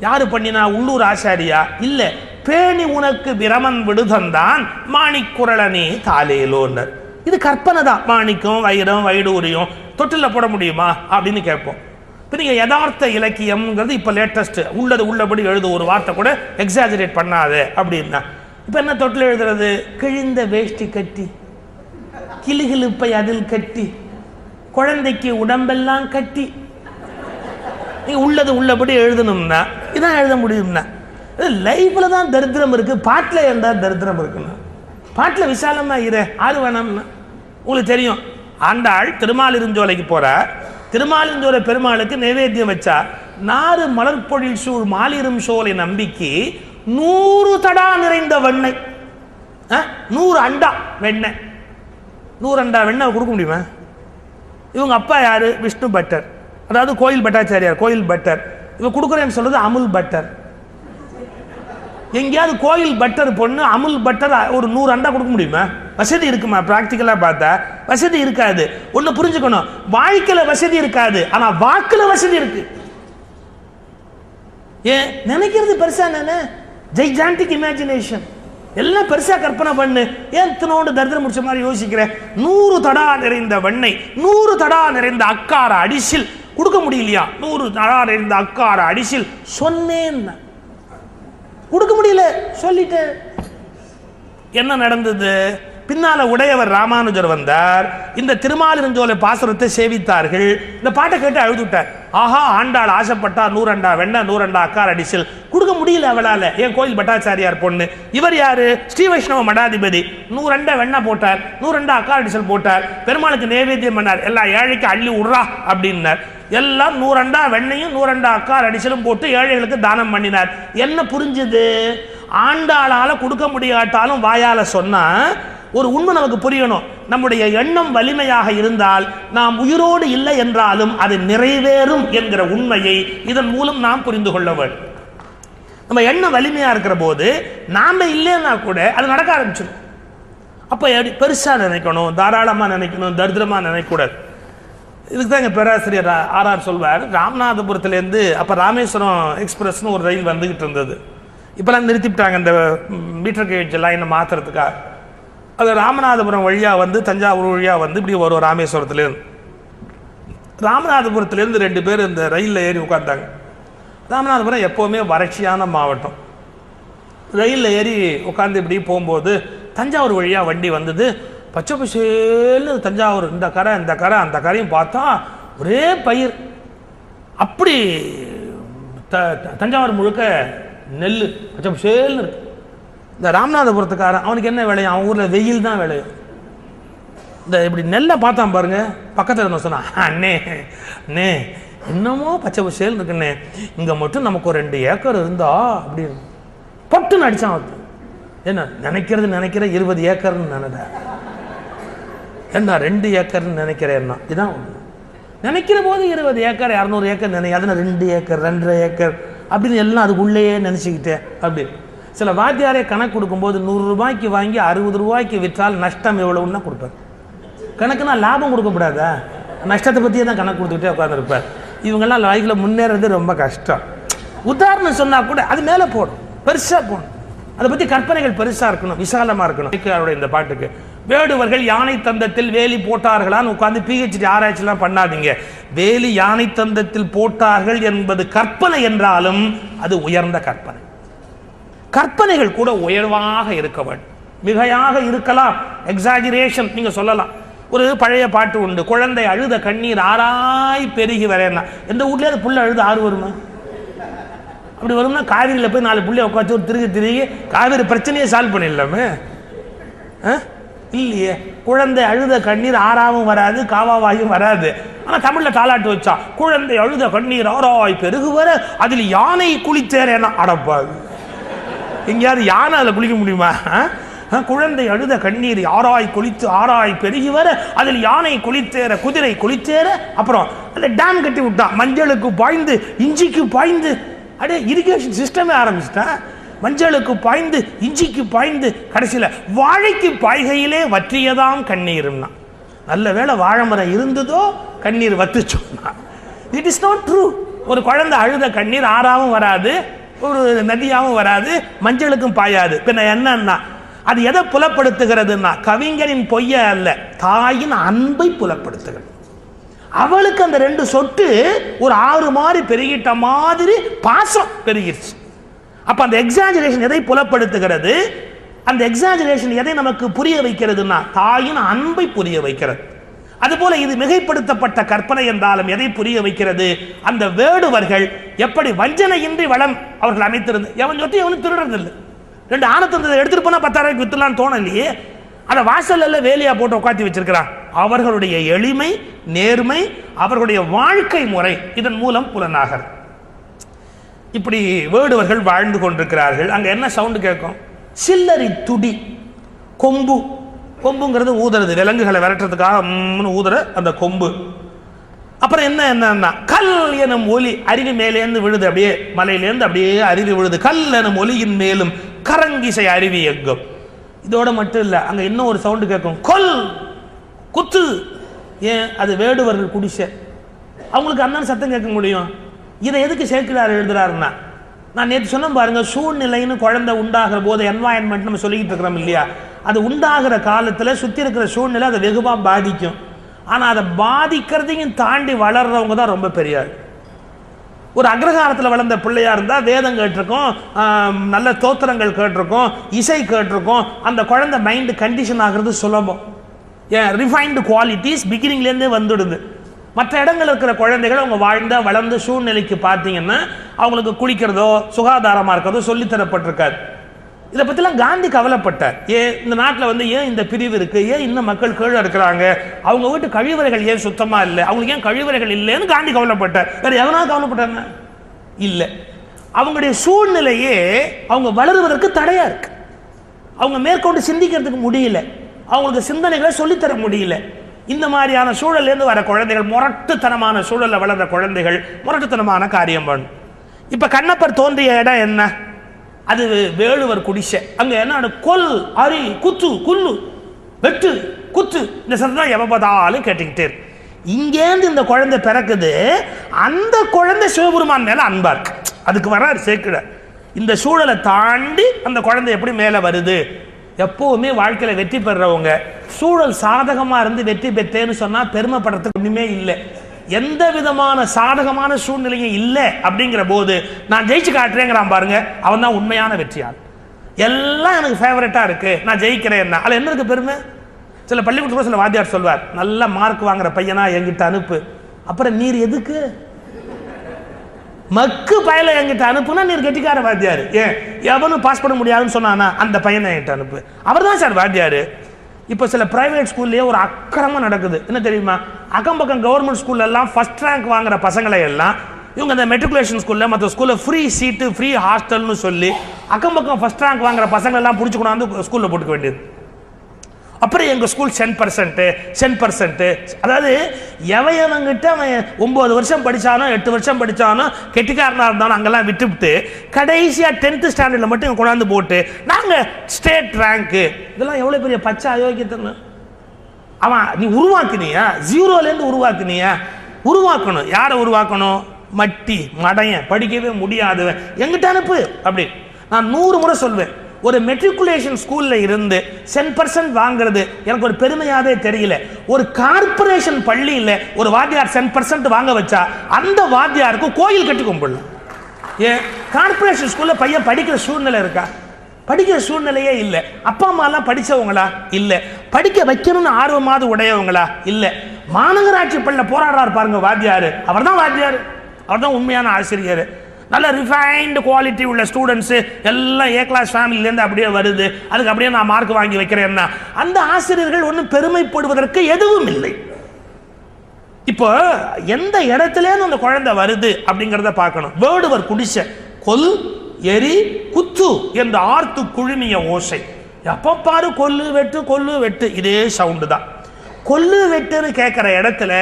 யாரு பண்ணினா, உள்ளூர் ஆசாரியா? இல்ல, பேணி உனக்கு பிரமன் விடுதந்தான் மாணிக்குரளனே தாலேலோன்னர். இது கற்பனை தான். மாணிக்கம் வைரம் வைடூரியம் தொட்டில போட முடியுமா அப்படின்னு கேட்போம். இப்போ நீங்கள் யதார்த்த இலக்கியம்ங்கிறது இப்போ லேட்டஸ்ட், உள்ளது உள்ளபடி எழுது, ஒரு வார்த்தை கூட எக்ஸாஜரேட் பண்ணாத அப்படின்னா. இப்போ என்ன தொட்டில் எழுதுறது, கிழிந்த வேஷ்டி கட்டி, கிளுகிழுப்பை அதில் கட்டி, குழந்தைக்கு உடம்பெல்லாம் கட்டி, நீங்கள் உள்ளது உள்ளபடி எழுதணும்னா இதான் எழுத முடியும்னா. லைஃப்ல தான் தரித்திரம் இருக்கு, பாட்டில் இருந்தால் தரித்திரம் இருக்குன்னா. பாட்டில் விசாலமா இரு, ஆறு வேணாம்னா. உங்களுக்கு தெரியும், ஆண்டாள் திருமாலிருஞ்சோலைக்கு போறார். திருமாலிருஞ்சோலை பெருமாளுக்கு நைவேத்தியம் வச்சா, 4 மலர்பொழில் சூழ் மாலிரும் சோலை நம்பிக்கை 100 தடா நிறைந்த வெண்ணெய், 100 அண்டா வெண்ணெய், 100 அண்டா வெண்ணெய் கொடுக்க முடியுமா? இவங்க அப்பா யாரு, விஷ்ணு பட்டர், அதாவது கோயில் பட்டாச்சாரியார், கோயில் பட்டர். இவங்க கொடுக்குறேன்னு சொல்றது அமுல் பட்டர். எங்கேயாவது கோயில் பட்டர் பொண்ணு அமுல் பட்டர் ஒரு 100 அண்டா கொடுக்க முடியுமா? வசதி இருக்குமா? பிராக்டிக்கலா பார்த்தா வசதி இருக்காது. ஒண்ணு புரிஞ்சுக்கணும், வாழ்க்கையில வசதி இருக்காது, ஆனா வாக்குல வசதி இருக்கு. ஏன் நினைக்கிறது பெருசா, ஜெய்ஜாண்டிக் இமேஜினேஷன், எல்லாம் பெருசா கற்பனை பண்ணு. ஏன் இத்தனோடு தரித்திரம் முடிச்ச மாதிரி யோசிக்கிறேன்? 100 தடா நிறைந்த வெண்ணெய், 100 தடா நிறைந்த அக்கார அடிசில் கொடுக்க முடியலையா? 100 தடா நிறைந்த அக்கார அடிசில் சொன்னேன், கொடுக்க முடியல, சொல்லிட்டு என்ன நடந்தது? பின்னால உடையவர் ராமானுஜர் வந்தார், இந்த திருமாலிருஞ்சோலை பாசுரத்தை சேவித்தார்கள். இந்த பாட்டை கேட்டு அழுதுட்டார். ஆஹா, ஆண்டாள் ஆசைப்பட்டா 100 அண்டா வெண்ணெய் 100 அண்டா அக்கார் அடிசல் கொடுக்க முடியல அவளால. என் கோயில் பட்டாச்சாரியார் பொண்ணு. இவர் யாரு? ஸ்ரீ வைஷ்ணவ மடாதிபதி. 100 அண்டா வெண்ணெய் போட்டார், 100 அண்டா அக்கார் அடிசல் போட்டார், பெருமாளுக்கு நைவேத்தியம் பண்ணார். எல்லா ஏழைக்கு அள்ளி உட்றா அப்படின்னார். எல்லாம் 100 அண்டா வெண்ணையும் 100 அண்டா அக்கார் அடிசலும் போட்டு ஏழைகளுக்கு தானம் பண்ணினார். என்ன புரிஞ்சுது? ஆண்டாளால கொடுக்க முடியாட்டாலும் வாயால சொன்னா ஒரு உண்மை நமக்கு புரியணும். நம்முடைய எண்ணம் வலிமையாக இருந்தால் நாம் உயிரோடு இல்லை என்றாலும் அது நிறைவேறும் என்கிற உண்மையை இதன் மூலம் நாம் புரிந்து கொள்ள வேண்டும். நம்ம எண்ணம் வலிமையா இருக்கிற போது நாம இல்லைன்னா கூட அது நடக்க ஆரம்பிச்சிடும். அப்ப பெருசா நினைக்கணும், தாராளமா நினைக்கணும், தரித்திரமா நினைக்கக்கூடாது. இதுக்கு தான் எங்கள் பேராசிரியர் ஆர்ஆர் சொல்வார், ராமநாதபுரத்துலேருந்து அப்போ ராமேஸ்வரம் எக்ஸ்பிரஸ்னு ஒரு ரயில் வந்துக்கிட்டு இருந்தது. இப்போலாம் நிறுத்திவிட்டாங்க இந்த மீட்டர் கேஜ் எல்லாம் இன்னும் மாற்றுறதுக்காக. அது ராமநாதபுரம் வழியாக வந்து தஞ்சாவூர் வழியாக வந்து இப்படி வரும். ராமேஸ்வரத்துலேருந்து ராமநாதபுரத்துலேருந்து 2 பேர் இந்த ரயிலில் ஏறி உட்காந்தாங்க. ராமநாதபுரம் எப்போவுமே வறட்சியான மாவட்டம். ரயிலில் ஏறி உட்காந்து இப்படி போகும்போது தஞ்சாவூர் வழியாக வண்டி வந்தது. பச்சை பசேல்னு தஞ்சாவூர், இந்த கரை இந்த கரை அந்த கரையும் பார்த்தா ஒரே பயிர். அப்படி தஞ்சாவூர் முழுக்க நெல் பச்சை பசேல்னு இருக்கு. இந்த ராமநாதபுரத்துக்காரன் அவனுக்கு என்ன விளையும்? அவன் ஊரில் வெயில் தான் விளையும். இந்த இப்படி நெல்லை பார்த்தான் பாருங்க. பக்கத்தில் இருந்த சொன்னான், அண்ணே அண்ணே இன்னமும் பச்சை பசேல்னு இருக்குண்ணே, இங்கே மட்டும் நமக்கு ஒரு 2 ஏக்கர் இருந்தா அப்படின்னு பட்டுன்னு அடித்தான். என்ன நினைக்கிற 20 ஏக்கர்னு நினைட என்ன 2 ஏக்கர்னு நினைக்கிறேன்னா இதான் நினைக்கிற போது 20 ஏக்கர் 200 ஏக்கர் நினை, அதுனா 2 ஏக்கர் 2.5 ஏக்கர் அப்படின்னு எல்லாம் அதுக்குள்ளேயே நினச்சிக்கிட்டேன். அப்படி சில வாத்தியாரே கணக்கு கொடுக்கும்போது 100 ரூபாய்க்கு வாங்கி 60 ரூபாய்க்கு விற்றால் நஷ்டம் எவ்வளவுன்னா கொடுப்பார். கணக்குனா லாபம் கொடுக்கப்படாதா? நஷ்டத்தை பற்றியே தான் கணக்கு கொடுத்துக்கிட்டே உட்காந்துருப்பார். இவங்கெல்லாம் லைஃப்பில் முன்னேறது ரொம்ப கஷ்டம். உதாரணம் சொன்னால் கூட அது மேலே போடும், பெருசாக போகணும். அதை பற்றி கற்பனைகள் பெருசாக இருக்கணும், விசாலமாக இருக்கணும். இந்த பாட்டுக்கு வேடுவர்கள் யானை தந்தத்தில் வேலி போட்டார்களான்னு உட்காந்து பிஹெச்டி ஆராய்ச்சிலாம் பண்ணாதீங்க. வேலி யானை தந்தத்தில் போட்டார்கள் என்பது கற்பனை என்றாலும் அது உயர்ந்த கற்பனை. கற்பனைகள் கூட உயர்வாக இருக்க வேண்டும், மிகையாக இருக்கலாம், எக்ஸாஜரேஷன் நீங்க சொல்லலாம். ஒரு பழைய பாட்டு உண்டு, குழந்தை அழுத கண்ணீர் ஆராய் பெருகி வரேன்னா. எந்த ஊர்லயே அது புள்ள அழுது ஆறு வருமா? அப்படி வரும்னா காவிரியில் போய் 4 புள்ளைய உட்காந்து ஒரு திருகி காவிரி பிரச்சனையை சால்வ் பண்ணிடலாமே. இல்லையே, குழந்தை அழுத கண்ணீர் ஆறாவும் வராது, காவாவாயும் வராது. ஆனால் தமிழில் தாலாட்டு வச்சா, குழந்தை அழுத கண்ணீர் ஆராய் பெருகு வர அதில் யானை குளித்தேரேன்னா. அடப்பாது, எங்கேயாவது யானை அதில் குளிக்க முடியுமா? குழந்தை அழுத கண்ணீர் ஆராய் பெருகி வர அதில் யானை குளித்தேற குதிரை குளித்தேற. அப்புறம் அந்த டேம் கட்டி விட்டான், மஞ்சளுக்கு பாய்ந்து இஞ்சிக்கு பாய்ந்து. அடே இரிகேஷன் சிஸ்டமே ஆரம்பிச்சிட்டான். மஞ்சளுக்கு பாய்ந்து இஞ்சிக்கு பாய்ந்து கடைசியில் வாழைக்கு பாய்கையிலே வற்றியதாம் கண்ணீர்னா. நல்ல வேளை வாழை மரம் இருந்ததோ கண்ணீர் வத்துச்சோம்னா. It is not true. ஒரு குழந்தை அழுத கண்ணீர் ஆறாவும் வராது, ஒரு நதியாகவும் வராது, மஞ்சளுக்கும் பாயாது. பின்ன என்னன்னா அது எதை புலப்படுத்துகிறதுன்னா கவிஞரின் பொய்ய அல்ல, தாயின் அன்பை புலப்படுத்துகிறது. அவளுக்கு அந்த 2 சொட்டு ஒரு 6 மாதிரி பெருகிட்ட மாதிரி பாசம் பெருகிருச்சு. அப்ப அந்த எக்ஸாஜரேஷன் எதை புலப்படுத்துகிறது? அந்த எக்ஸாஜரேஷன் எதை நமக்கு புரிய வைக்கிறதுனா தாயின் அன்பை புரிய வைக்கிறது. அதுபோல இது மிகைப்படுத்தப்பட்ட கற்பனை என்றாலும் எதை புரிய வைக்கிறது? அந்த வேடுவர்கள் எப்படி வஞ்சனையின்றி வளம் அவர்கள் அமைத்திருந்து, எவன் சொத்து எவனும் திருடுறதில்லை. 2 ஆனத்தந்ததை எடுத்துட்டு போனா 10,000 ரூபாய்க்கு வித்துலான்னு தோணலையே. அதை வாசல்ல வேலையா போட்டு உட்காந்து வச்சிருக்கிறான். அவர்களுடைய எளிமை, நேர்மை, அவர்களுடைய வாழ்க்கை முறை இதன் மூலம் புலனாகிறது. இப்படி வேடுவர்கள் வாழ்ந்து கொண்டிருக்கிறார்கள். அங்க என்ன சவுண்டு கேட்கும்? சில்லரி துடி, கொம்பு. கொம்புங்கிறது ஊதுறது, விலங்குகளை விரட்டுறதுக்காக ஊதுற அந்த கொம்பு. அப்புறம் என்னன்னா கல் எனும் ஒலி, அருவி மேலேந்து விழுது, அப்படியே மலையிலேருந்து அப்படியே அருவி விழுது. கல் எனும் ஒலியின் மேலும் கரங்கிசை அருவி எங்கும். இதோட மட்டும் இல்ல, அங்க இன்னும் ஒரு சவுண்டு கேட்கும், கொல், குத்து. ஏன்? அது வேடுவர்கள் குடிசை, அவங்களுக்கு அண்ணன் சத்தம் கேட்க முடியும். இதை எதுக்கு சேர்க்கிறார் எழுதுறாருன்னா, நான் நேற்று சொன்ன பாருங்க, சூழ்நிலைன்னு குழந்தை உண்டாகிற போது என்வாயன்மெண்ட் நம்ம சொல்லிக்கிட்டு இருக்கிறோம் இல்லையா, அது உண்டாகிற காலத்தில் சுற்றி இருக்கிற சூழ்நிலை அதை வெகுவாக பாதிக்கும். ஆனால் அதை பாதிக்கிறதையும் தாண்டி வளர்றவங்க தான் ரொம்ப பெரிய. ஒரு அக்ரஹாரத்தில் வளர்ந்த பிள்ளையா இருந்தால் வேதம் கேட்டிருக்கோம், நல்ல தோத்திரங்கள் கேட்டிருக்கோம், இசை கேட்டிருக்கோம். அந்த குழந்தை மைண்டு கண்டிஷன் ஆகிறது சுலபம். ஏன் ரிஃபைன்டு குவாலிட்டிஸ் பிகினிங்லேருந்தே வந்துடுது. மற்ற இடங்கள் இருக்கிற குழந்தைகள் அவங்க வாழ்ந்த வளர்ந்த சூழ்நிலைக்கு பார்த்தீங்கன்னா அவங்களுக்கு குளிக்கிறதோ சுகாதாரமாக இருக்கிறதோ சொல்லித்தரப்பட்டிருக்காரு. இதை பற்றிலாம் காந்தி கவலைப்பட்டார். ஏன் இந்த நாட்டில் ஏன் இந்த பிரிவு இருக்குது, ஏன் இன்னும் மக்கள் கீழே இருக்கிறாங்க, அவங்க வீட்டு கழிவறைகள் ஏன் சுத்தமாக இல்லை, அவங்களுக்கு ஏன் கழிவறைகள் இல்லைன்னு காந்தி கவலைப்பட்டார். வேறு எவனாவது கவலைப்பட்டாங்க இல்லை. அவங்களுடைய சூழ்நிலையே அவங்க வளருவதற்கு தடையா இருக்கு. அவங்க மேற்கொண்டு சிந்திக்கிறதுக்கு முடியல, அவங்களுக்கு சிந்தனைகளை சொல்லித்தர முடியல. இந்த மாதிரியான சூழல்லேருந்து வர குழந்தைகள், முரட்டுத்தனமான சூழலில் வளர்ந்த குழந்தைகள் முரட்டுத்தனமான காரியம் பண்ணும். இப்போ கண்ணப்பர் தோன்றிய இடம் என்ன? அது வேளுவர் குடிசை. அங்கே என்ன, கொல் அரி குத்து குல்லு வெட்டு குத்து, இந்த சத்தம் எவப்பதாலும் கேட்டுக்கிட்டே இருக்கு. இங்கேருந்து இந்த குழந்தை பிறக்குது, அந்த குழந்தை சிவபெருமான் மேலே அன்பா இருக்கு. அதுக்கு வராது சேர்க்கிட. இந்த சூழலை தாண்டி அந்த குழந்தை எப்படி மேலே வருது? எப்போவுமே வாழ்க்கையில் வெற்றி பெறுறவங்க சூழல் சாதகமாக இருந்து வெற்றி பெற்றேன்னு சொன்னால் பெருமைப்படுறதுக்கு ஒன்றுமே இல்லை. எந்த விதமான சாதகமான சூழ்நிலையும் இல்லை அப்படிங்கிற போது நான் ஜெயிச்சு காட்டுறேங்கிறான் பாருங்க, அவன் தான் உண்மையான வெற்றியாள். எல்லாம் எனக்கு ஃபேவரட்டாக இருக்கு, நான் ஜெயிக்கிறேன். அதில் என்ன இருக்கு பெருமை? சில பள்ளிக்கூடத்தில் சில வாத்தியார் சொல்வார், நல்ல மார்க் வாங்குற பையனா என்கிட்ட அனுப்பு. அப்புறம் நீர் எதுக்கு மக்கு பயலை என்கிட்ட அனுப்புனா நீர் கெட்டிக்கார வாத்தியார். ஏன் எவனும் பாஸ் பண்ண முடியாதுன்னு சொன்னானா அந்த பையனை என்கிட்ட அனுப்பு. அவர் தான் சார் வாத்தியார். இப்போ சில பிரைவேட் ஸ்கூல்லேயே ஒரு அக்கிரமம் நடக்குது. என்ன தெரியுமா? அக்கம் பக்கம் கவர்மெண்ட் ஸ்கூல்ல எல்லாம் ஃபர்ஸ்ட் ரேங்க் வாங்குற பசங்களை எல்லாம் இவங்க இந்த மெட்ரிகுலேஷன் ஸ்கூலில் மற்ற ஸ்கூலில் ஃப்ரீ சீட்டு ஃப்ரீ ஹாஸ்டல்னு சொல்லி அக்கம் பக்கம் ஃபர்ஸ்ட் ரேங்க் வாங்குற பசங்களை எல்லாம் பிடிச்சி கொண்டாந்து ஸ்கூலில் போட்டுக்க வேண்டியது. அப்புறம் எங்கள் ஸ்கூல் 10%. அதாவது எவையவங்கிட்ட அவன் 9 வருஷம் படித்தானோ 8 வருஷம் படித்தானோ கெட்டிக்காரனாக இருந்தாலும் அங்கெல்லாம் விட்டுவிட்டு கடைசியாக 10th ஸ்டாண்டர்டில் மட்டும் கொண்டாந்து போட்டு நாங்கள் ஸ்டேட் ரேங்க்கு. இதெல்லாம் எவ்வளோ பெரிய பச்சை அயோக்கியத்தன்னு. அவன் நீ உருவாக்குனியா? ஜீரோலேருந்து உருவாக்குனியா? உருவாக்கணும். யாரை உருவாக்கணும்? மட்டி மடையன் படிக்கவே முடியாதவன் எங்கிட்ட அனுப்பு அப்படி. நான் 100 முறை சொல்வேன், ஒரு மெட்ரிகுலேஷன் ஸ்கூல்ல இருந்து 10% வாங்குறது எனக்கு ஒரு பெருமையாவே தெரியல. ஒரு கார்பரேஷன் பள்ளியில் ஒரு வாத்தியார் 10% வாங்க வச்சா அந்த வாத்தியாருக்கு கோயில் கட்டி கும்பிடலாம். ஏன் கார்பரேஷன் ஸ்கூல்ல பையன் படிக்கிற சூழ்நிலை இருக்கா? படிக்கிற சூழ்நிலையே இல்லை. அப்பா அம்மாலாம் படிச்சவங்களா? இல்லை. படிக்க வைக்கணும்னு ஆர்வமாவது உடையவங்களா? இல்லை. மாநகராட்சி பள்ளியில போராடுறாரு பாருங்க வாத்தியார், அவர் தான் வாத்தியார், அவர் தான் உண்மையான ஆசிரியர். நல்ல ரிஃபைன்டு குவாலிட்டி உள்ள ஸ்டூடெண்ட்ஸு எல்லாம் ஏ கிளாஸ் ஃபேமிலியிலேருந்து அப்படியே வருது. அதுக்கு அப்படியே நான் மார்க் வாங்கி வைக்கிறேன்னா அந்த ஆசிரியர்கள் ஒன்றும் பெருமைப்படுவதற்கு எதுவும் இல்லை. இப்போ எந்த இடத்துலேருந்து அந்த குழந்தை வருது அப்படிங்கிறத பார்க்கணும். வேடுவர் குடிசை கொல் எரி குத்து என்ற ஆர்த்து குழுமிய ஓசை. எப்போ பாரு கொல்லு வெட்டு இதே சவுண்டு தான். கொல்லு வெட்டுன்னு கேட்குற இடத்துல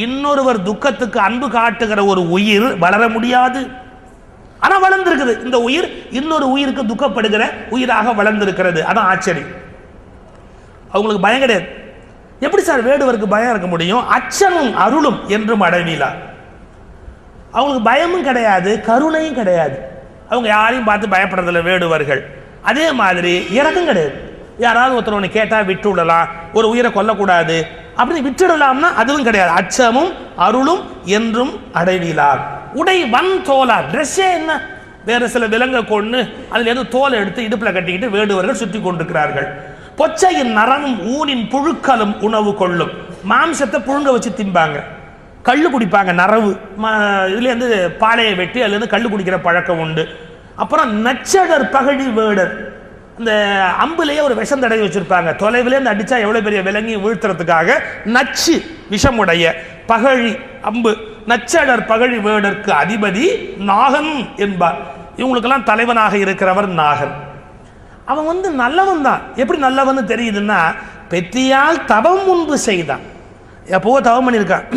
இன்னொருவர் துக்கத்துக்கு அன்பு காட்டுகிற ஒரு உயிர் வளர முடியாது. ஆனா வளர்ந்திருக்குது. இந்த உயிர் இன்னொரு உயிருக்கு துக்கப்படுகிற உயிராக வளர்ந்திருக்கிறது. அதான் ஆச்சரியம். அவங்களுக்கு பயம் கிடையாது. எப்படி சார் வேடுவருக்கு பயம் இருக்க முடியும்? அச்சமும் அருளும் என்றும் அடைவீலா. அவங்களுக்கு பயமும் கிடையாது, கருணையும் கிடையாது. அவங்க யாரையும் பார்த்து பயப்படுறதில்ல வேடுவர்கள். அதே மாதிரி இறக்கம் கிடையாது. யாராவது ஒருத்தர் ஒன்று கேட்டால் விட்டு விடலாம், ஒரு உயிரை கொல்லக்கூடாது அப்படின்னு விட்டுடலாம்னா அதுவும் கிடையாது. அச்சமும் அருளும் என்றும் அடைவீலார். உடை வன் தோலார். ட்ரெஸ்ஸே என்ன, வேற சில விலங்கை கொண்டு அதுலேருந்து தோலை எடுத்து இடுப்பில் கட்டிக்கிட்டு வேடுவர்கள் சுற்றி கொண்டிருக்கிறார்கள். பொச்சையின் நரமும் ஊனின் புழுக்களும் உணவு கொள்ளும். மாம்சத்தை புழுங்க வச்சு திம்பாங்க, கள்ளு குடிப்பாங்க. நரவு இதுலேருந்து பாலையை வெட்டி அதுலேருந்து கள்ளு குடிக்கிற பழக்கம் உண்டு. அப்புறம் நச்சடர் பகழி வேடர். இந்த அம்புலேயே ஒரு விஷம் தடவி வச்சிருப்பாங்க. தொலைவிலேருந்து அடிச்சா எவ்வளவு பெரிய விலங்கி வீழ்த்துறதுக்காக நச்சு விஷமுடைய பகழி அம்பு. நச்சடர் பகழி வேடற்கு அதிபதி நாகன் என்பார். இவங்களுக்கெல்லாம் தலைவனாக இருக்கிறவர் நாகன். அவன் நல்லவன் தான். எப்படி நல்லவன் தெரியுதுன்னா, பெற்றியால் தவம் முன்பு செய்தான். எப்போ தவம் பண்ணியிருக்கான்.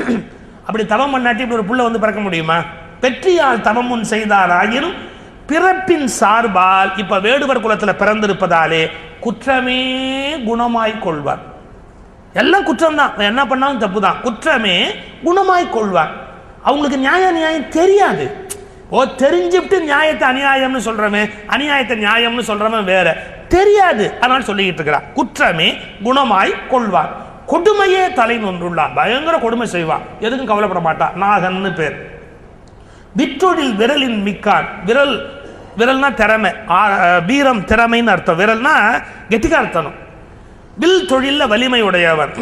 அப்படி தவம் பண்ணாட்டி இப்படி ஒரு புள்ள பிறக்க முடியுமா? பெற்றியால் தவம் முன் செய்தார் ஆயினும் பிறப்பின் சார்பால் இப்ப வேடுவர் குலத்தில் பிறந்திருப்பதாலே குற்றமே குணமாய் கொள்வார். எல்லாம் குற்றம் தான், என்ன பண்ணாலும் தப்பு தான். குற்றமே குணமாய் கொள்வார். அவங்களுக்கு நியாயம் தெரியாது. தெரிஞ்சுட்டு நியாயத்தை அநியாயம்னு சொல்றவன், அநியாயத்தை நியாயம்னு சொல்றவன் வேற. தெரியாது, அதனால சொல்லிக்கிட்டு இருக்கிறான். குற்றமே குணமாய் கொள்வார். கொடுமையே தலை நொன்றுள்ளார். பயங்கர கொடுமை செய்வான், எதுக்கும் கவலைப்பட மாட்டான். நாகன்னு பேர். விற்றொழில் விரலின் மிக்கான். விரல்னா திறமை, வீரம் திறமைன்னு அர்த்தம். விரல்னா கெட்டிக்காரத்தனம். வில் தொழில வலிமை உடையவன்.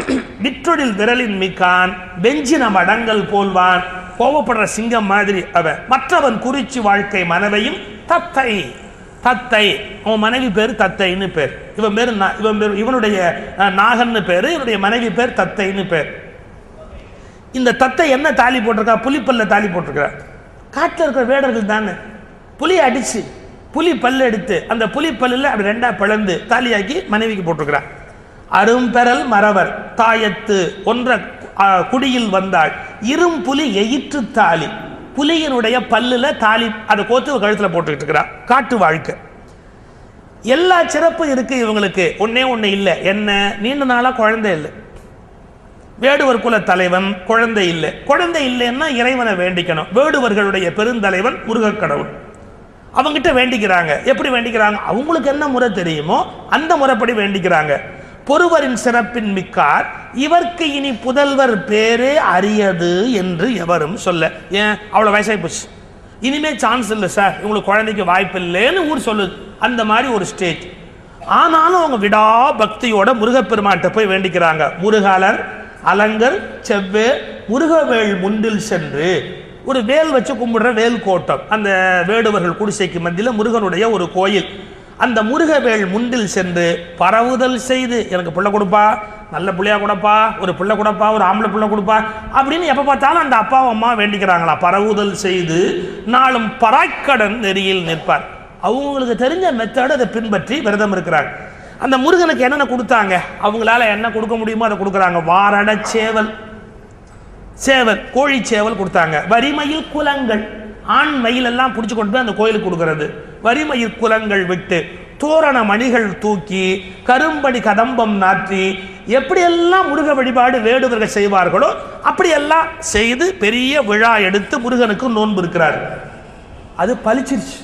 விற்றொழில் விரலின் மிக்கான், வெஞ்சின மடங்கள் போல்வான். கோபப்படுற சிங்கம் மாதிரி அவன். மற்றவன் குறிச்சி வாழ்க்கை மனைவையும் தத்தை. தத்தை அவன் மனைவி பேர் தத்தைன்னு பேர். இவன் பேர் இவனுடைய நாகன்னு பேரு, இவனுடைய மனைவி பேர் தத்தைன்னு பேர். இந்த தத்தை என்ன தாலி போட்டிருக்கா? புலிப்பல்ல தாலி போட்டிருக்கா. காட்டில் இருக்கிற வேடர்கள் தானே புலியை அடிச்சு புலி பல்லு எடுத்து அந்த புலி பல்லில் அப்படி ரெண்டா பிளந்து தாலியாக்கி மனைவிக்கு போட்டிருக்கிறார். அரும்பெறல் மறவர் தாயத்து ஒன்ற குடியில் வந்தாள் இரும்புலி எயிற்று தாலி. புலியினுடைய பல்லுல தாலி அதை கோத்து கழுத்துல போட்டுக்கிட்டு இருக்கிறார். காட்டு வாழ்க்கை. எல்லா சிறப்பும் இருக்கு இவங்களுக்கு. ஒன்னே ஒண்ணு இல்லை. என்ன? நீண்ட நாளா குழந்தை இல்லை. வேடுவர் குல தலைவன் குழந்தை இல்லை. குழந்தை இல்லைன்னா இறைவனை வேண்டிக்கணும். வேடுவர்களுடைய பெருந்தலைவன் முருகக் கடவுள். அவங்கிட்ட வேண்டிக்கிறாங்க. எப்படி வேண்டிக்கிறாங்க? அவங்களுக்கு என்ன முறை தெரியுமோ அந்த முறைப்படி வேண்டிக்கிறாங்க. பொறுவரின் சிறப்பின் மிக்கார் இவர்க்கு இனி புதல்வர் பேரே அரியது என்று எவரும் சொல்ல. ஏன்? அவ்வளவு வயசாகி போச்சு, இனிமே சான்ஸ் இல்லை சார், இவங்களுக்கு குழந்தைக்கு வாய்ப்பு இல்லைன்னு ஊர் சொல்லுது. அந்த மாதிரி ஒரு ஸ்டேஜ். ஆனாலும் அவங்க விடா பக்தியோட முருகப்பெருமாட்ட போய் வேண்டிக்கிறாங்க. முருகாலர் அலங்கர் செவ்வே முருகவேள் முண்டில் சென்று, ஒரு வேல் வச்சு கும்பிடுற வேல் கோட்டம், அந்த வேடுவர்கள் குடிசைக்கு மத்தியில் முருகனுடைய ஒரு கோயில். அந்த முருகவேள் முண்டில் சென்று பரவுதல் செய்து, எனக்கு பிள்ளை கொடுப்பா, நல்ல பிள்ளையா கொடுப்பா, ஒரு பிள்ளை கொடுப்பா, ஒரு ஆம்பளை பிள்ளை கொடுப்பா அப்படின்னு எப்போ பார்த்தாலும் அந்த அப்பா அம்மா வேண்டிக்கிறாங்களா. பரவுதல் செய்து நாளும் பராய்க்கடன் நெறியில் நிற்பார். அவங்களுக்கு தெரிஞ்ச மெத்தட் அதை பின்பற்றி விரதம் இருக்கிறாங்க. அந்த முருகனுக்கு என்னென்ன கொடுத்தாங்க? அவங்களால என்ன கொடுக்க முடியுமோ அதை கொடுக்குறாங்க. வாரண சேவல், கோழி சேவல் கொடுத்தாங்க. வரிமயில் குலங்கள், ஆண் மயில் எல்லாம் பிடிச்சி கொண்டு போய் அந்த கோயிலுக்கு கொடுக்கறது. வரிமயில் குலங்கள் விட்டு தோரண மணிகள் தூக்கி கரும்படி கதம்பம் நாற்றி எப்படியெல்லாம் முருக வழிபாடு வேடுவர்கள் செய்வார்களோ அப்படியெல்லாம் செய்து பெரிய விழா எடுத்து முருகனுக்கு நோன்பு இருக்கிறார். அது பலிச்சிருச்சு.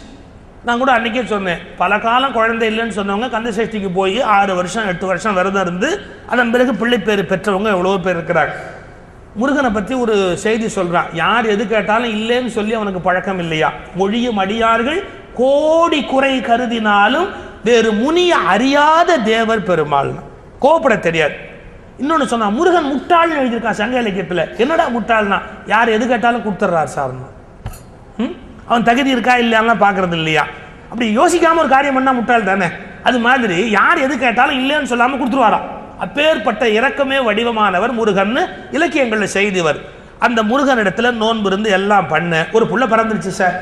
நான் கூட அன்றைக்கே சொன்னேன், பல காலம் குழந்தை இல்லைன்னு சொன்னவங்க கந்த சஷ்டிக்கு போய் 6 வருஷம் 8 வருஷம் விரதம் இருந்து அதன் பிறகு பிள்ளை பேர் பெற்றவங்க எவ்வளோ பேர் இருக்கிறாங்க. முருகனை பற்றி ஒரு செய்தி சொல்கிறான். யார் எது கேட்டாலும் இல்லைன்னு சொல்லி அவனுக்கு பழக்கம் இல்லையா. மொழியும் அடியார்கள் கோடி குறை கருதினாலும் வேறு முனிய அறியாத தேவர் பெருமாள். கோபப்பட தெரியாது. இன்னொன்று சொன்னா, முருகன் முட்டாள்னு எழுதியிருக்கான் சங்க இலக்கியத்தில். என்னடா முட்டாள்னா? யார் எது கேட்டாலும் கொடுத்துட்றார் சார்னா. அவன் தகுதி இருக்கா இல்லையாலாம் பார்க்கறது இல்லையா. அப்படி யோசிக்காம ஒரு காரியம் பண்ணா முட்டாள் தானே. அது மாதிரி யார் எது கேட்டாலும் இல்லைன்னு சொல்லாம கொடுத்துருவாராம். அப்பேற்பட்ட இரக்கமே வடிவமானவர் முருகன் இலக்கியங்களில் செய்தவர். அந்த முருகன் இடத்துல நோன்பு இருந்து எல்லாம் பண்ண ஒரு புள்ள பறந்துருச்சு சார்.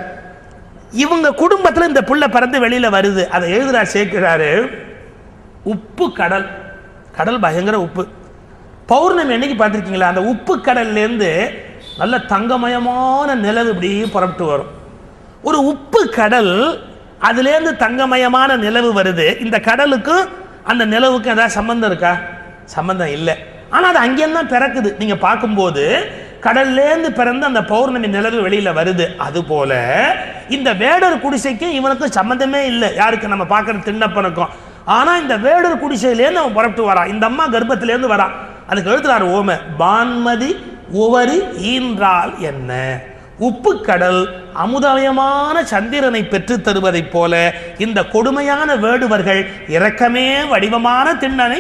இவங்க குடும்பத்தில் இந்த புள்ள பறந்து வெளியில வருது. அதை எழுதுறார் சேர்க்கிறாரு. உப்பு கடல், கடல் பயங்கர உப்பு. பௌர்ணமி என்னைக்கு பார்த்துருக்கீங்களா? அந்த உப்பு கடல்லேருந்து நல்ல தங்கமயமான நிலவு இப்படி புறப்பட்டு வரும். ஒரு உப்பு கடல், அதுலேருந்து தங்கமயமான நிலவு வருது. இந்த கடலுக்கும் அந்த நிலவுக்கும் ஏதாவது சம்பந்தம் இருக்கா? சம்பந்தம் இல்லை. ஆனால் அது அங்கேயும் பிறக்குது. நீங்கள் பார்க்கும்போது கடல்லேருந்து பிறந்து அந்த பௌர்ணமி நிலவு வெளியில் வருது. அதுபோல இந்த வேடர் குடிசைக்கும் இவனுக்கும் சம்பந்தமே இல்லை. யாருக்கு? நம்ம பார்க்குற திண்ணப்பனுக்கும். ஆனால் இந்த வேடர் குடிசையிலேருந்து அவன் புறப்பட்டு வரான். இந்த அம்மா கர்ப்பத்திலேருந்து வரான். அதுக்கு எழுத்துறாரு ஓமை, பான்மதி உவரி ஈன்றால் என்ன? உப்பு கடல் அமுதமயமான சந்திரனை பெற்று தருவதை போல இந்த கொடுமையான வேடுவர்கள் இரக்கமே வடிவமான திண்ணனை.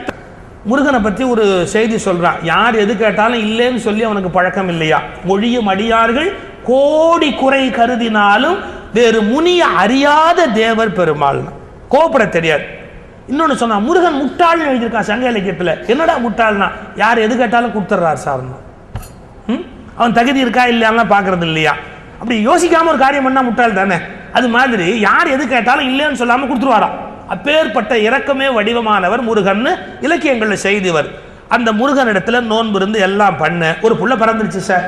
முருகனை பற்றி ஒரு செய்தி சொல்றான். யார் எது கேட்டாலும் இல்லைன்னு சொல்லி அவனுக்கு பழக்கம் இல்லையா. மொழியும் அடியார்கள் கோடி குறை கருதினாலும் வேறு முனிய அறியாத தேவர் பெருமாள். கோபப்பட தெரியாது. இன்னொன்று சொன்னா, முருகன் முட்டாள்னு எழுதியிருக்கான் சங்க இலக்கியத்தில். என்னடா முட்டாள்னா? யார் எது கேட்டாலும் கொடுத்துட்றார் சார்னா. அவன் தகுதி இருக்கா இல்லையாலாம் பார்க்கறது இல்லையா. அப்படி யோசிக்காம ஒரு காரியம் பண்ணா முட்டாள் தானே. அது மாதிரி யார் எது கேட்டாலும் இல்லைன்னு சொல்லாம கொடுத்துருவாராம். அப்பேற்பட்ட இரக்கமே வடிவமானவர் முருகன் இலக்கியங்களில் செய்தவர். அந்த முருகன் இடத்துல நோன்பு இருந்து எல்லாம் பண்ண ஒரு புள்ள பறந்துருச்சு சார்.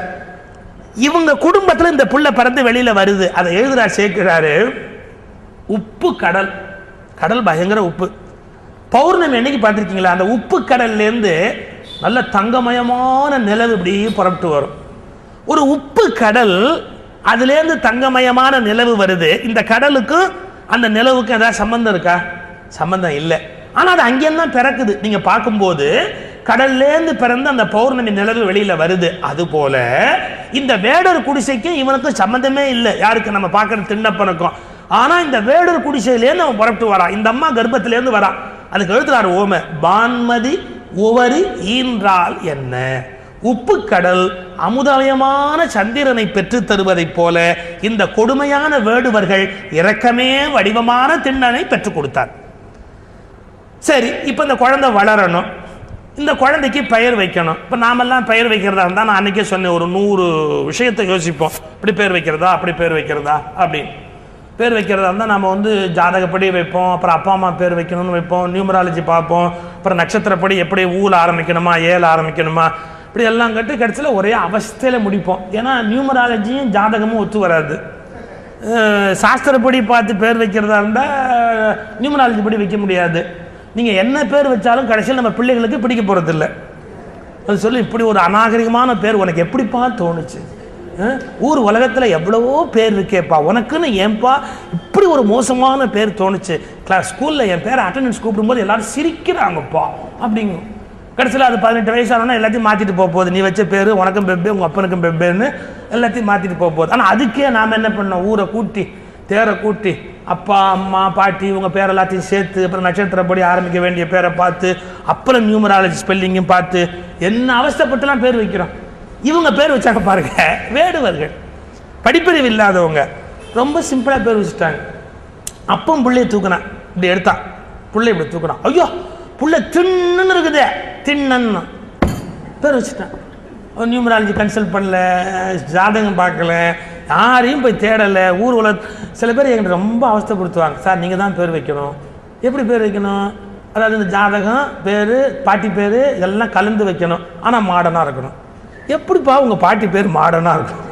இவங்க குடும்பத்தில் இந்த புள்ள பறந்து வெளியில வருது. அதை எழுதுறார் சேர்க்கிறாரு. உப்பு கடல், கடல் பயங்கர உப்பு. பௌர்ணமி என்னைக்கு பார்த்துருக்கீங்களா? அந்த உப்பு கடல்லேருந்து நல்ல தங்கமயமான நிலவு இப்படி புறப்பட்டு வரும். ஒரு உப்பு கடல், அதுலேருந்து தங்கமயமான நிலவு வருது. இந்த கடலுக்கும் அந்த நிலவுக்கும் ஏதாவது சம்பந்தம் இருக்கா? சம்பந்தம் இல்லை. ஆனால் அது அங்கேயும் பிறக்குது. நீங்கள் பார்க்கும்போது கடல்லேருந்து பிறந்து அந்த பௌர்ணமி நிலவு வெளியில் வருது. அதுபோல இந்த வேடர் குடிசைக்கும் இவனுக்கும் சம்மந்தமே இல்லை. யாருக்கு நம்ம பார்க்குற திண்ணப்பனுக்கும். ஆனால் இந்த வேடர் குடிசையிலேருந்து அவன் புறப்பட்டு வரான். இந்த அம்மா கர்ப்பத்திலேருந்து வரான். அதுக்கு எழுத்துறாரு ஓமை, பான்மதி உவரி ஈன்றால் என்ன, உப்பு கடல் அமுதமயமான சந்திரனை பெற்று தருவதை போல இந்த கொடுமையான வேடுவர்கள் இரக்கமே வடிவமான திண்ணனை பெற்றுக் கொடுத்தார். சரி, இப்போ இந்த குழந்தை வளரணும், இந்த குழந்தைக்கு பெயர் வைக்கணும். இப்போ நாமெல்லாம் பெயர் வைக்கிறதா இருந்தால் நான் அன்றைக்கே சொன்னேன், ஒரு 100 விஷயத்தை யோசிப்போம். இப்படி பேர் வைக்கிறதா, அப்படி பேர் வைக்கிறதா அப்படின்னு. பேர் வைக்கிறதா இருந்தால் நம்ம வந்து ஜாதகப்படி வைப்போம், அப்புறம் அப்பா அம்மா பேர் வைக்கணும்னு வைப்போம், நியூமராலஜி பார்ப்போம், அப்புறம் நட்சத்திரப்படி எப்படி ஊழ ஆரம்பிக்கணுமா ஏழ ஆரம்பிக்கணுமா இப்படி எல்லாம் கட்டு கடைசியில் ஒரே அவஸ்தையில் முடிப்போம். ஏன்னா நியூமராலஜியும் ஜாதகமும் ஒத்து வராது. சாஸ்திரப்படி பார்த்து பேர் வைக்கிறதா இருந்தால் நியூமராலஜி படி வைக்க முடியாது. நீங்கள் என்ன பேர் வச்சாலும் கடைசியில் நம்ம பிள்ளைகளுக்கு பிடிக்க போகிறதில்ல. அது சொல்லி இப்படி ஒரு அநாகரிகமான பேர் உனக்கு எப்படிப்பா தோணுச்சு? ஊர் உலகத்தில் எவ்வளவோ பேர் இருக்கேப்பா, உனக்குன்னு ஏன்பா இப்படி ஒரு மோசமான பேர் தோணுச்சு? ஸ்கூலில் என் பேரை அட்டண்டன்ஸ் கூப்பிடும்போது எல்லாரும் சிரிக்கிறாங்கப்பா அப்படிங்கும். கடைசியில் அது 18 வயசானோன்னா எல்லாத்தையும் மாற்றிட்டு போக போகுது. நீ வச்ச பேர் உனக்கும் பெப்பே உங்கள் அப்பனுக்கும் பெப்பேன்னு எல்லாத்தையும் மாற்றிட்டு போக போகுது. ஆனால் அதுக்கே நாம் என்ன பண்ணோம், ஊரை கூட்டி தேரை கூட்டி அப்பா அம்மா பாட்டி உங்கள் பேர் எல்லாத்தையும் சேர்த்து அப்புறம் நட்சத்திரப்படி ஆரம்பிக்க வேண்டிய பேரை பார்த்து அப்புறம் நியூமராலஜி ஸ்பெல்லிங்கும் பார்த்து என்ன அவஸ்தைப்பட்டுலாம் பேர் வைக்கிறோம். இவங்க பேர் வச்சாங்க பாருங்க, வேடுவர்கள், படிப்பறிவு இல்லாதவங்க, ரொம்ப சிம்பிளாக பேர் வச்சுட்டாங்க. அப்பம் பிள்ளைய தூக்கினான், இப்படி எடுத்தான், பிள்ளை இப்படி தூக்கினான், ஐயோ புள்ள தின்னு இருக்குது, தின்னு பேர் வச்சுட்டான். நியூமராலஜி கன்சல்ட் பண்ணல, ஜாதகம் பார்க்கல, யாரையும் போய் தேடலை. ஊர் சில பேர் எங்கிட்ட ரொம்ப அவஸ்தைப்படுத்துவாங்க, சார் நீங்கள் தான் பேர் வைக்கணும். எப்படி பேர் வைக்கணும்? அதாவது இந்த ஜாதகம் பேர் பாட்டி பேர் இதெல்லாம் கலந்து வைக்கணும், ஆனால் மாடர்னாக இருக்கணும். எப்படிப்பா உங்கள் பாட்டி பேர் மாடர்னாக இருக்கும்?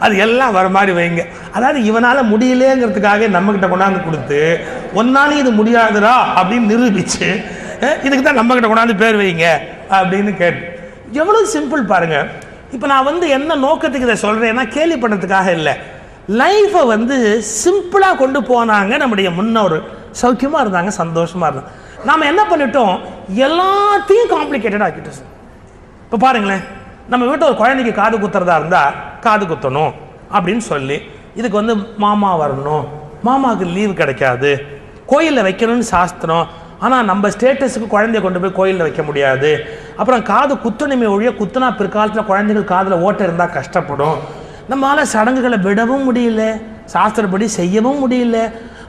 அது எல்லாம் வர மாதிரி வைங்க. அதாவது இவனால் முடியலேங்கிறதுக்காக நம்மக்கிட்ட கொண்டாந்து கொடுத்து ஒன்னாலும் இது முடியாதுடா அப்படின்னு நிரூபிச்சு இதுக்கு தான் நம்மக்கிட்ட கொண்டாந்து பேர் வைங்க அப்படின்னு கேட்டு எவ்வளோ சிம்பிள் பாருங்க. இப்போ நான் வந்து என்ன நோக்கத்துக்கு இதை சொல்கிறேன்னா கேலி பண்ணுறதுக்காக இல்லை, லைஃப்பை வந்து சிம்பிளாக கொண்டு போனாங்க நம்முடைய முன்னோர், சௌக்கியமாக இருந்தாங்க, சந்தோஷமாக இருந்தாங்க. நாம் என்ன பண்ணிட்டோம், எல்லாத்தையும் காம்ப்ளிகேட்டடாக ஆக்கிட்டோம் சார். இப்போ பாருங்களேன், நம்ம வீட்டில் ஒரு குழந்தைக்கு காது குத்துறதா இருந்தால் காது குத்தணும் அப்படின்னு சொல்லி இதுக்கு வந்து மாமா வரணும், மாமாவுக்கு லீவு கிடைக்காது, கோயிலில் வைக்கணும்னு சாஸ்திரம், ஆனால் நம்ம ஸ்டேட்டஸுக்கு குழந்தைய கொண்டு போய் கோயிலில் வைக்க முடியாது. அப்புறம் காது குத்தணுமே ஒழிய குத்துனா பிற்காலத்தில் குழந்தைகள் காதில் ஓட்டை இருந்தால் கஷ்டப்படும். நம்மளால் சடங்குகளை விடவும் முடியல, சாஸ்திரப்படி செய்யவும் முடியல.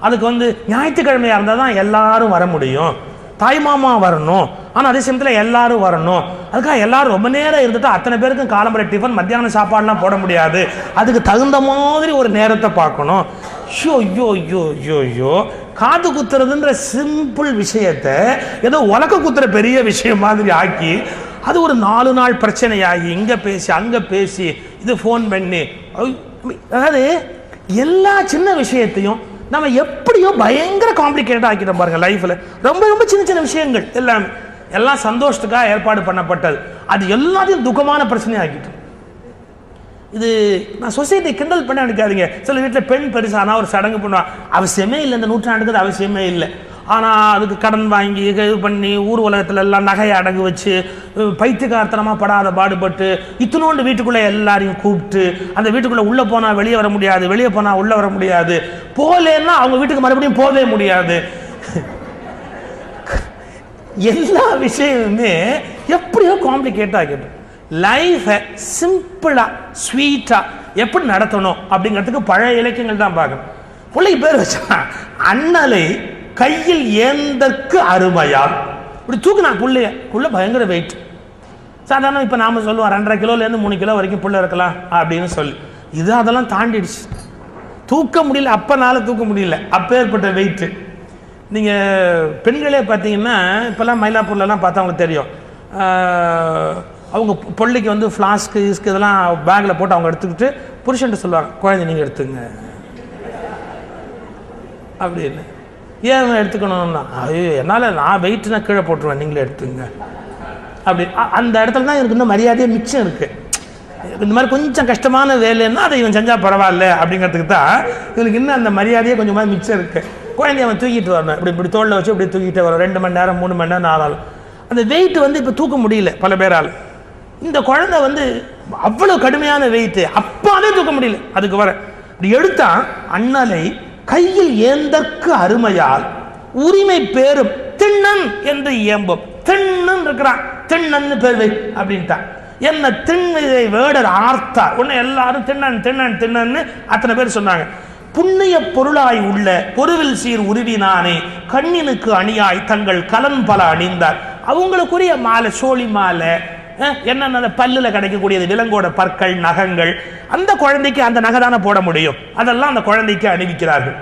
அதுக்கு வந்து ஞாயிற்றுக்கிழமையாக இருந்தால் தான் எல்லாரும் வர முடியும், தாய் மாமா வரணும், ஆனால் அதே சமயத்தில் எல்லாரும் வரணும். அதுக்காக எல்லாரும் ரொம்ப நேரம் இருந்துட்டு அத்தனை பேருக்கும் காலம்பரை டிஃபன் மத்தியான சாப்பாடுலாம் போட முடியாது, அதுக்கு தகுந்த மாதிரி ஒரு நேரத்தை பார்க்கணும். ஷோ யோ யோ யோ யோ காது குத்துறதுன்ற சிம்பிள் விஷயத்தை ஏதோ உலக குத்துற பெரிய விஷயம் மாதிரி ஆக்கி அது ஒரு 4 நாள் பிரச்சனையாகி இங்கே பேசி அங்கே பேசி இது ஃபோன் பண்ணி, அதாவது எல்லா சின்ன விஷயத்தையும் நம்ம எப்படியோ பயங்கர காம்ப்ளிகேட்டடாக ஆக்கிட்டோம் பாருங்க. லைஃப்பில் ரொம்ப ரொம்ப சின்ன சின்ன விஷயங்கள் எல்லாம் சந்தோஷத்துக்காக ஏற்பாடு பண்ணப்பட்டது, அது எல்லாத்தையும் துக்கமான பிரச்சனையாக ஆக்கிட்டோம். இது நான் சொசைட்டி கிண்டல் பண்ண நினைக்காதீங்க. சில வீட்டில் பெண் பெருசானா ஒரு சடங்கு பண்ணுவாங்க, அவசியமே இல்லை, இந்த நூற்றாண்டுக்கு அது அவசியமே இல்லை. ஆனால் அதுக்கு கடன் வாங்கி இது பண்ணி ஊர் உலகத்தில் எல்லாம் நகையை அடகு வச்சு பைத்தியகார்த்தனமாக படாத பாடுபட்டு இத்தனோண்டு வீட்டுக்குள்ளே எல்லாரையும் கூப்பிட்டு அந்த வீட்டுக்குள்ளே உள்ளே போனால் வெளியே வர முடியாது, வெளியே போனால் உள்ளே வர முடியாது, போகலன்னா அவங்க வீட்டுக்கு மறுபடியும் போகவே முடியாது. எல்லா விஷயமுமே எப்படியோ காம்ப்ளிகேட்டாக ஆகிடும். லைஃபை சிம்பிளாக ஸ்வீட்டாக எப்படி நடத்தணும் அப்படிங்கிறதுக்கு பழைய இலக்கியங்கள் தான் பார்க்கணும். பிள்ளைக்கு பேர் வச்சா அண்ணலை கையில் ஏந்தற்கு அருமையால் இப்படி தூக்குனா புள்ள பயங்கர வெயிட். சாதாரண இப்போ நாம் சொல்லுவோம் 2.5 கிலோலேருந்து 3 கிலோ வரைக்கும் புள்ள இருக்கலாம் அப்படின்னு சொல்லி, இது அதெல்லாம் தாண்டிடுச்சு, தூக்க முடியல, அப்பனால தூக்க முடியல, அப்பேற்பட்ட வெயிட்டு. நீங்கள் பெண்களே பார்த்தீங்கன்னா இப்போல்லாம் மயிலாப்பூர்லலாம் பார்த்தா அவங்களுக்கு தெரியும், அவங்க பிள்ளைக்கு வந்து ஃப்ளாஸ்க்கு இஸ்க்கு இதெல்லாம் பேக்கில் போட்டு அவங்க எடுத்துக்கிட்டு புருஷன்ட்டு சொல்லுவாங்க, குழந்தை நீங்கள் எடுத்துங்க அப்படின்னு. ஏன் எடுத்துக்கணும்னா, ஐயோ என்னால் நான் வெயிட்னா கீழே போட்டுருவேன், நீங்களே எடுத்துங்க அப்படி. அந்த இடத்துல தான் எனக்கு இன்னும் மரியாதையே மிச்சம் இருக்குது. இந்த மாதிரி கொஞ்சம் கஷ்டமான வேலைன்னா அதை இவன் செஞ்சால் பரவாயில்ல அப்படிங்கிறதுக்கு தான் இவனுக்கு இன்னும் அந்த மரியாதையே கொஞ்சமாக மிச்சம் இருக்குது. குழந்தைய அவன் தூக்கிட்டு வரணும், இப்படி தோளில் வச்சு இப்படி தூக்கிட்டு வரும், 2 மணி நேரம் 3 மணி நேரம் 4 ஆள். அந்த வெயிட் வந்து இப்போ தூக்க முடியல பல பேரால். இந்த குழந்தை வந்து அவ்வளவு கடுமையான வெயிட், அப்பாவே தூக்க முடியல. அதுக்கு வர இப்படி எடுத்தா அண்ணலை கையில் ஏந்தற்கு அருமையால் உரிமை பேரும் திண்ணன் என்று இயம்பும். திண்ணன் இருக்கிறான், திண்ணன்னு பேர் வை அப்படின்ட்டான். என்ன திண்ணிதை வேடர் ஆர்த்தார். உன்னை எல்லாரும் திண்ணன் திண்ணன் திண்ணன்னு அத்தனை பேர் சொன்னாங்க. புண்ணிய பொருளாய் உள்ள பொருவில் சீர் உருவினானே கண்ணினுக்கு அணியாய் தங்கள் கலன் பல அணிந்தார். அவங்களுக்குரிய மாலை, சோழி மாலை, என்னென்ன பல்லுல கிடைக்கக்கூடியது, விலங்கோட பற்கள், நகங்கள், அந்த குழந்தைக்கு அந்த நகை தானே போட முடியும், அதெல்லாம் அந்த குழந்தைக்கு அணிவிக்கிறார்கள்.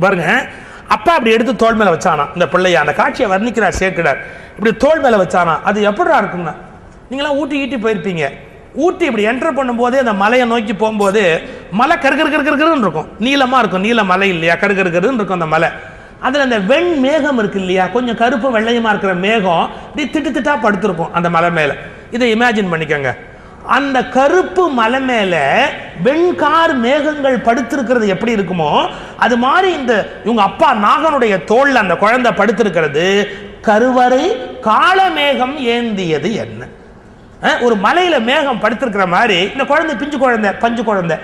பாருங்க, அப்பா அப்படி எடுத்து தோல் மேல வச்சானா இந்த பிள்ளைய. அந்த காட்சியை வர்ணிக்கிறார் சேக்கிடார். இப்படி தோல் மேல வச்சானா அது எப்படா இருக்கும்னா, நீங்களாம் ஊட்டி ஈட்டி போயிருப்பீங்க. ஊட்டி இப்படி என்டர் பண்ணும்போதே அந்த மலையை நோக்கி போகும்போது மலை கருகருன்னு இருக்கும், நீளமா இருக்கும். நீல மலை இல்லையா, கருகருன்னு இருக்கும் அந்த மலை. அதுல அந்த வெண் மேகம் இருக்கு இல்லையா, கொஞ்சம் கருப்பு வெள்ளையமா இருக்கிற மேகம் இப்படி திட்டு திட்டா படுத்திருக்கும் அந்த மலை மேல. இதை இமேஜின் பண்ணிக்கோங்க. அந்த கருப்பு மலை மேல வெண்கார் மேகங்கள் படுத்திருக்கிறது எப்படி இருக்குமோ அது மாதிரி இந்த இவங்க அப்பா நாகனுடைய தோல்ல அந்த குழந்தை படுத்திருக்கிறது. கருவறை காளமேகம் ஏந்தியது என்ன. ஒரு மலையில மேகம் படுத்திருக்கிற மாதிரி இந்த குழந்தை பிஞ்சு குழந்தை, பஞ்சு குழந்தை.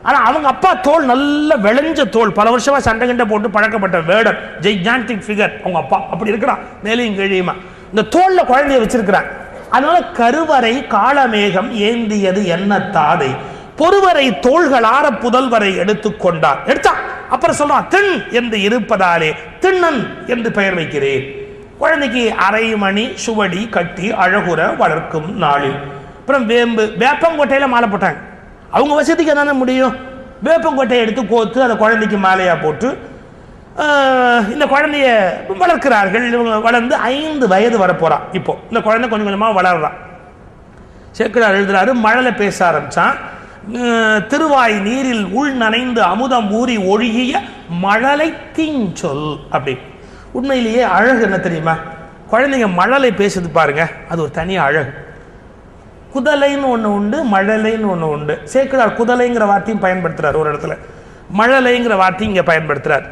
ஆனா அவங்க அப்பா தோல் நல்ல விளைஞ்ச தோல், பல வருஷமா சண்டை கண்டை போட்டு பழக்கப்பட்ட வேடர், ஜெய்ஜான்டிக் ஃபிகர் அவங்க அப்பா. அப்படி இருக்கிறான் மேலையும் கீழியுமா. இந்த தோல்ல குழந்தைய வச்சிருக்கிறான். அதனால கருவறை காளமேகம் ஏந்தியது என்ன தாதை பொறுவரை தோள்களார புதல்வரை எடுத்துக்கொண்டார். எடுத்தான். அப்புறம் சொல்றான், திண் என்று இருப்பதாலே திண்ணன் என்று பெயர் வைக்கிறேன். குழந்தைக்கு அரை மணி சுவடி கட்டி அழகுற வளர்க்கும் நாளில். அப்புறம் வேப்பங்கொட்டையில மாலை போட்டாங்க. அவங்க வசதிக்கு தானே முடியும். வேப்பங்கொட்டையை எடுத்து கோத்து அந்த குழந்தைக்கு மாலையா போட்டு இந்த குழந்தைய வளர்க்கிறார்கள். இவங்க வளர்ந்து 5 வயது வரப்போறான். இப்போ இந்த குழந்தை கொஞ்சம் கொஞ்சமா வளர்றான். சேக்கிழார் எழுதுறாரு, மழலை பேச ஆரம்பிச்சான். திருவாய் நீரில் உள் நனைந்து அமுதம் ஊறி ஒழுகிய மழலை தீஞ்சொல். அப்படி உண்மையிலேயே அழகு என்ன தெரியுமா, குழந்தைங்க மழலை பேசுது பாருங்க, அது ஒரு தனி அழகு. குதலைன்னு ஒன்று உண்டு, மழலைன்னு ஒன்று உண்டு. சேக்கிழார் குதலைங்கிற வார்த்தையும் பயன்படுத்துறார் ஒரு இடத்துல, மழலைங்கிற வார்த்தையும் இங்கே பயன்படுத்துறார்.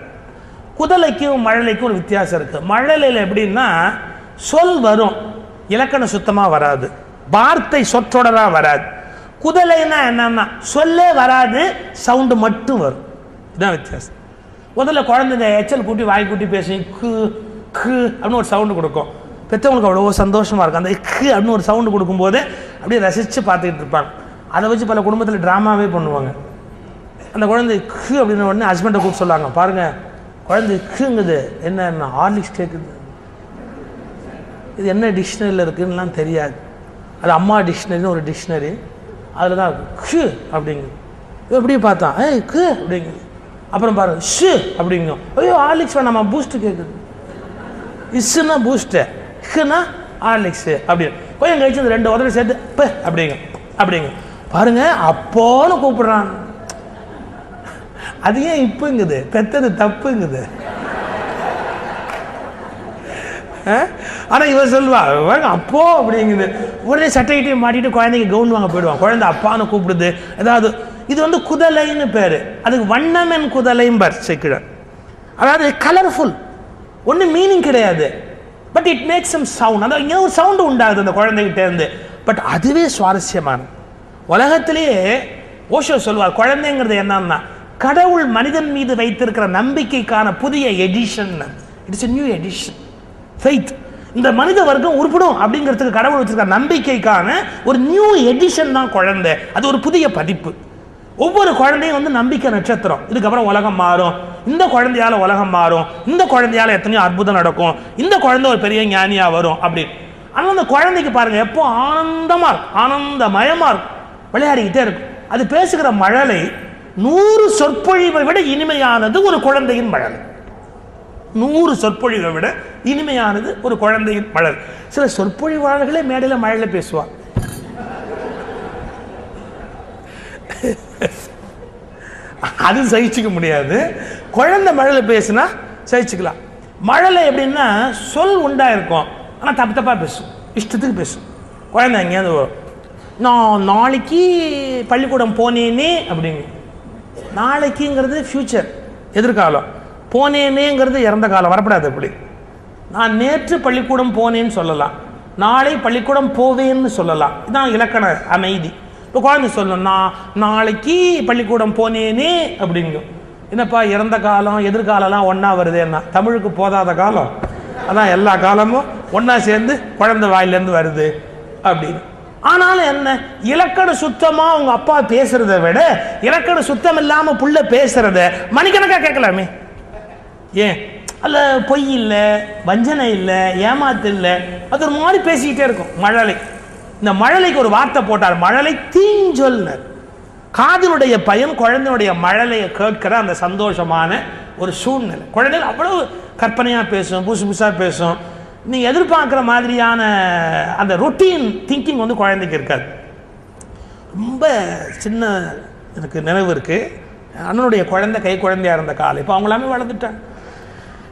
குதலைக்கும் மழலைக்கும் ஒரு வித்தியாசம் இருக்கு. மழலையில் எப்படின்னா சொல் வரும், இலக்கணம் சுத்தமாக வராது, வார்த்தை சொற்றொடரா வராது. குதலைன்னா என்னன்னா சொல்லே வராது, சவுண்டு மட்டும் வரும். இதுதான் வித்தியாசம். முதல்ல குழந்தைங்க எச்சல் கூட்டி வாய் கூட்டி பேசி கு கு அப்படின்னு ஒரு சவுண்டு கொடுக்கும். பெற்றவங்களுக்கு அவ்வளோ சந்தோஷமா இருக்கும். அந்த கு அப்படின்னு ஒரு சவுண்டு கொடுக்கும்போது அப்படியே ரசித்து பார்த்துக்கிட்டு இருப்பாங்க. அதை வச்சு பல குடும்பத்தில் ட்ராமாவே பண்ணுவாங்க. அந்த குழந்தை கு அப்படின்னு உடனே ஹஸ்பண்டை கூப்பிட்டு சொல்லுவாங்க, பாருங்க குழந்தை குங்குது, என்ன ஹார்லிக்ஸ் கேட்குது, இது என்ன டிக்ஷனரியில் இருக்குன்னுலாம் தெரியாது. அது அம்மா டிக்ஷனரின்னு ஒரு டிக்ஷனரி, அதில் தான் கு அப்படிங்குது. எப்படியே பார்த்தான், கு அப்படிங்குது. அப்புறம் பாருங்க ஷு அப்படிங்கும். ஐயோ ஹார்லிக்ஸ் வேணாமா, பூஸ்ட் கேட்குது. இஸ்ஸுன்னா பூஸ்ட்டு, ஹுன்னா ஹார்லிக்ஸு அப்படின்னு. கொஞ்சம் கழிச்சு இந்த 2 உதவி சேர்த்து இப்போ அப்படிங்க பாருங்க, அப்போன்னு கூப்பிடுறான். அது ஏன் இப்போங்குது, பெத்தது தப்புங்குது. ஆனால் இவன் சொல்லுவா அப்போ அப்படிங்குது. உடனே சட்டைக்கிட்டே மாட்டிட்டு குழந்தைங்க கவுன் வாங்க போயிடுவான். குழந்தை அப்பான்னு கூப்பிடுது. ஏதாவது இது வந்து குதலைன்னு பேரு, அதுக்கு வண்ணமென் குதலைம்பர் சேக்கிழார். அதாவது கலர்ஃபுல், ஒன்றும் மீனிங் கிடையாது, but it makes some sound. அதாவது இங்கே ஒரு சவுண்டு உண்டாகுது அந்த குழந்தைகிட்ட இருந்து, பட் அதுவே சுவாரஸ்யமானது. உலகத்திலேயே ஓஷோ சொல்வார், குழந்தைங்கிறது என்னன்னா கடவுள் மனிதன் மீது வைத்திருக்கிற நம்பிக்கைக்கான புதிய edition. It's a new edition faith. இந்த மனித வர்க்கம் உருப்படும் அப்படிங்கிறதுக்கு கடவுள் வச்சிருக்கிற நம்பிக்கைக்கான ஒரு நியூ எடிஷன் தான் குழந்தை. அது ஒரு புதிய பதிப்பு. ஒவ்வொரு குழந்தையும் வந்து நம்பிக்கை நட்சத்திரம். இதுக்கப்புறம் உலகம் மாறும், இந்த குழந்தையால உலகம் மாறும், இந்த குழந்தையால எத்தனையோ அற்புதம் நடக்கும், இந்த குழந்தை ஒரு பெரிய ஞானியா வரும் அப்படி. ஆனால் அந்த குழந்தைக்கு பாருங்க எப்போ ஆனந்தமா இருக்கும், ஆனந்தமயமா இருக்கும், விளையாடிக்கிட்டே இருக்கும். அது பேசுகிற மழலை 100 சொற்பொழிவை விட இனிமையானது ஒரு குழந்தையின் மழலை. 100 சொற்பொழிவை விட இனிமையானது ஒரு குழந்தையின் மழலை. சில சொற்பொழிவாளர்களே மேடையில் மழையில பேசுவார். அது சகிச்சுக்க முடியாது. குழந்தை மழையில பேசுனா சகிச்சுக்கலாம். மழையில எப்படின்னா சொல் உண்டா இருக்கும், ஆனால் தப்பு தப்பா பேசும், இஷ்டத்துக்கு பேசும். குழந்தை எங்கேயாவது வரும், நான் நாளைக்கு பள்ளிக்கூடம் போனேனே அப்படிங்க. நாளைக்குங்கிறது ஃபியூச்சர், எதிர்காலம். போனேனேங்கிறது இறந்த காலம், வரப்படாது. அப்படி நான் நேற்று பள்ளிக்கூடம் போனேன்னு சொல்லலாம். நாளை பள்ளிக்கூடம் போவேன்னு சொல்லலாம். இதான் இலக்கண அமைதி. இப்போ குழந்தை சொல்லணும், நான் நாளைக்கு பள்ளிக்கூடம் போனேனே அப்படிங்கும். என்னப்பா இறந்த காலம் எதிர்காலம்லாம் ஒன்றா வருதுன்னா, தமிழுக்கு போதாத காலம் அதான் எல்லா காலமும் ஒன்றா சேர்ந்து குழந்தை வாயிலேருந்து வருது அப்படின்னு. ஆனாலும் என்ன, இலக்கண சுத்தமாக உங்கள் அப்பா பேசுறதை விட இலக்கண சுத்தம் இல்லாமல் புள்ள பேசுறத மணிக்கணக்காக கேட்கலாமே. ஏன் அல்ல, பொய் இல்லை, வஞ்சனை இல்லை, ஏமாத்து இல்லை, அது ஒரு மாதிரி பேசிக்கிட்டே இருக்கும். மழலை, இந்த மழலைக்கு ஒரு வார்த்தை போட்டார், மழலை தீஞ்சொல்னர். காதலுடைய பயன் குழந்தையுடைய மழலையை கேட்கிற அந்த சந்தோஷமான ஒரு சூழ்நிலை. குழந்தைகள் அவ்வளவு கற்பனையாக பேசும், புதுசு புதுசாக பேசும். நீங்கள் எதிர்பார்க்குற மாதிரியான அந்த ரொட்டீன் திங்கிங் வந்து குழந்தைக்கு இருக்காது. ரொம்ப சின்ன எனக்கு நினைவு இருக்குது, அண்ணனுடைய குழந்தை கை குழந்தையாக இருந்த காலம். இப்போ அவங்க எல்லாமே வளர்ந்துட்டாங்க.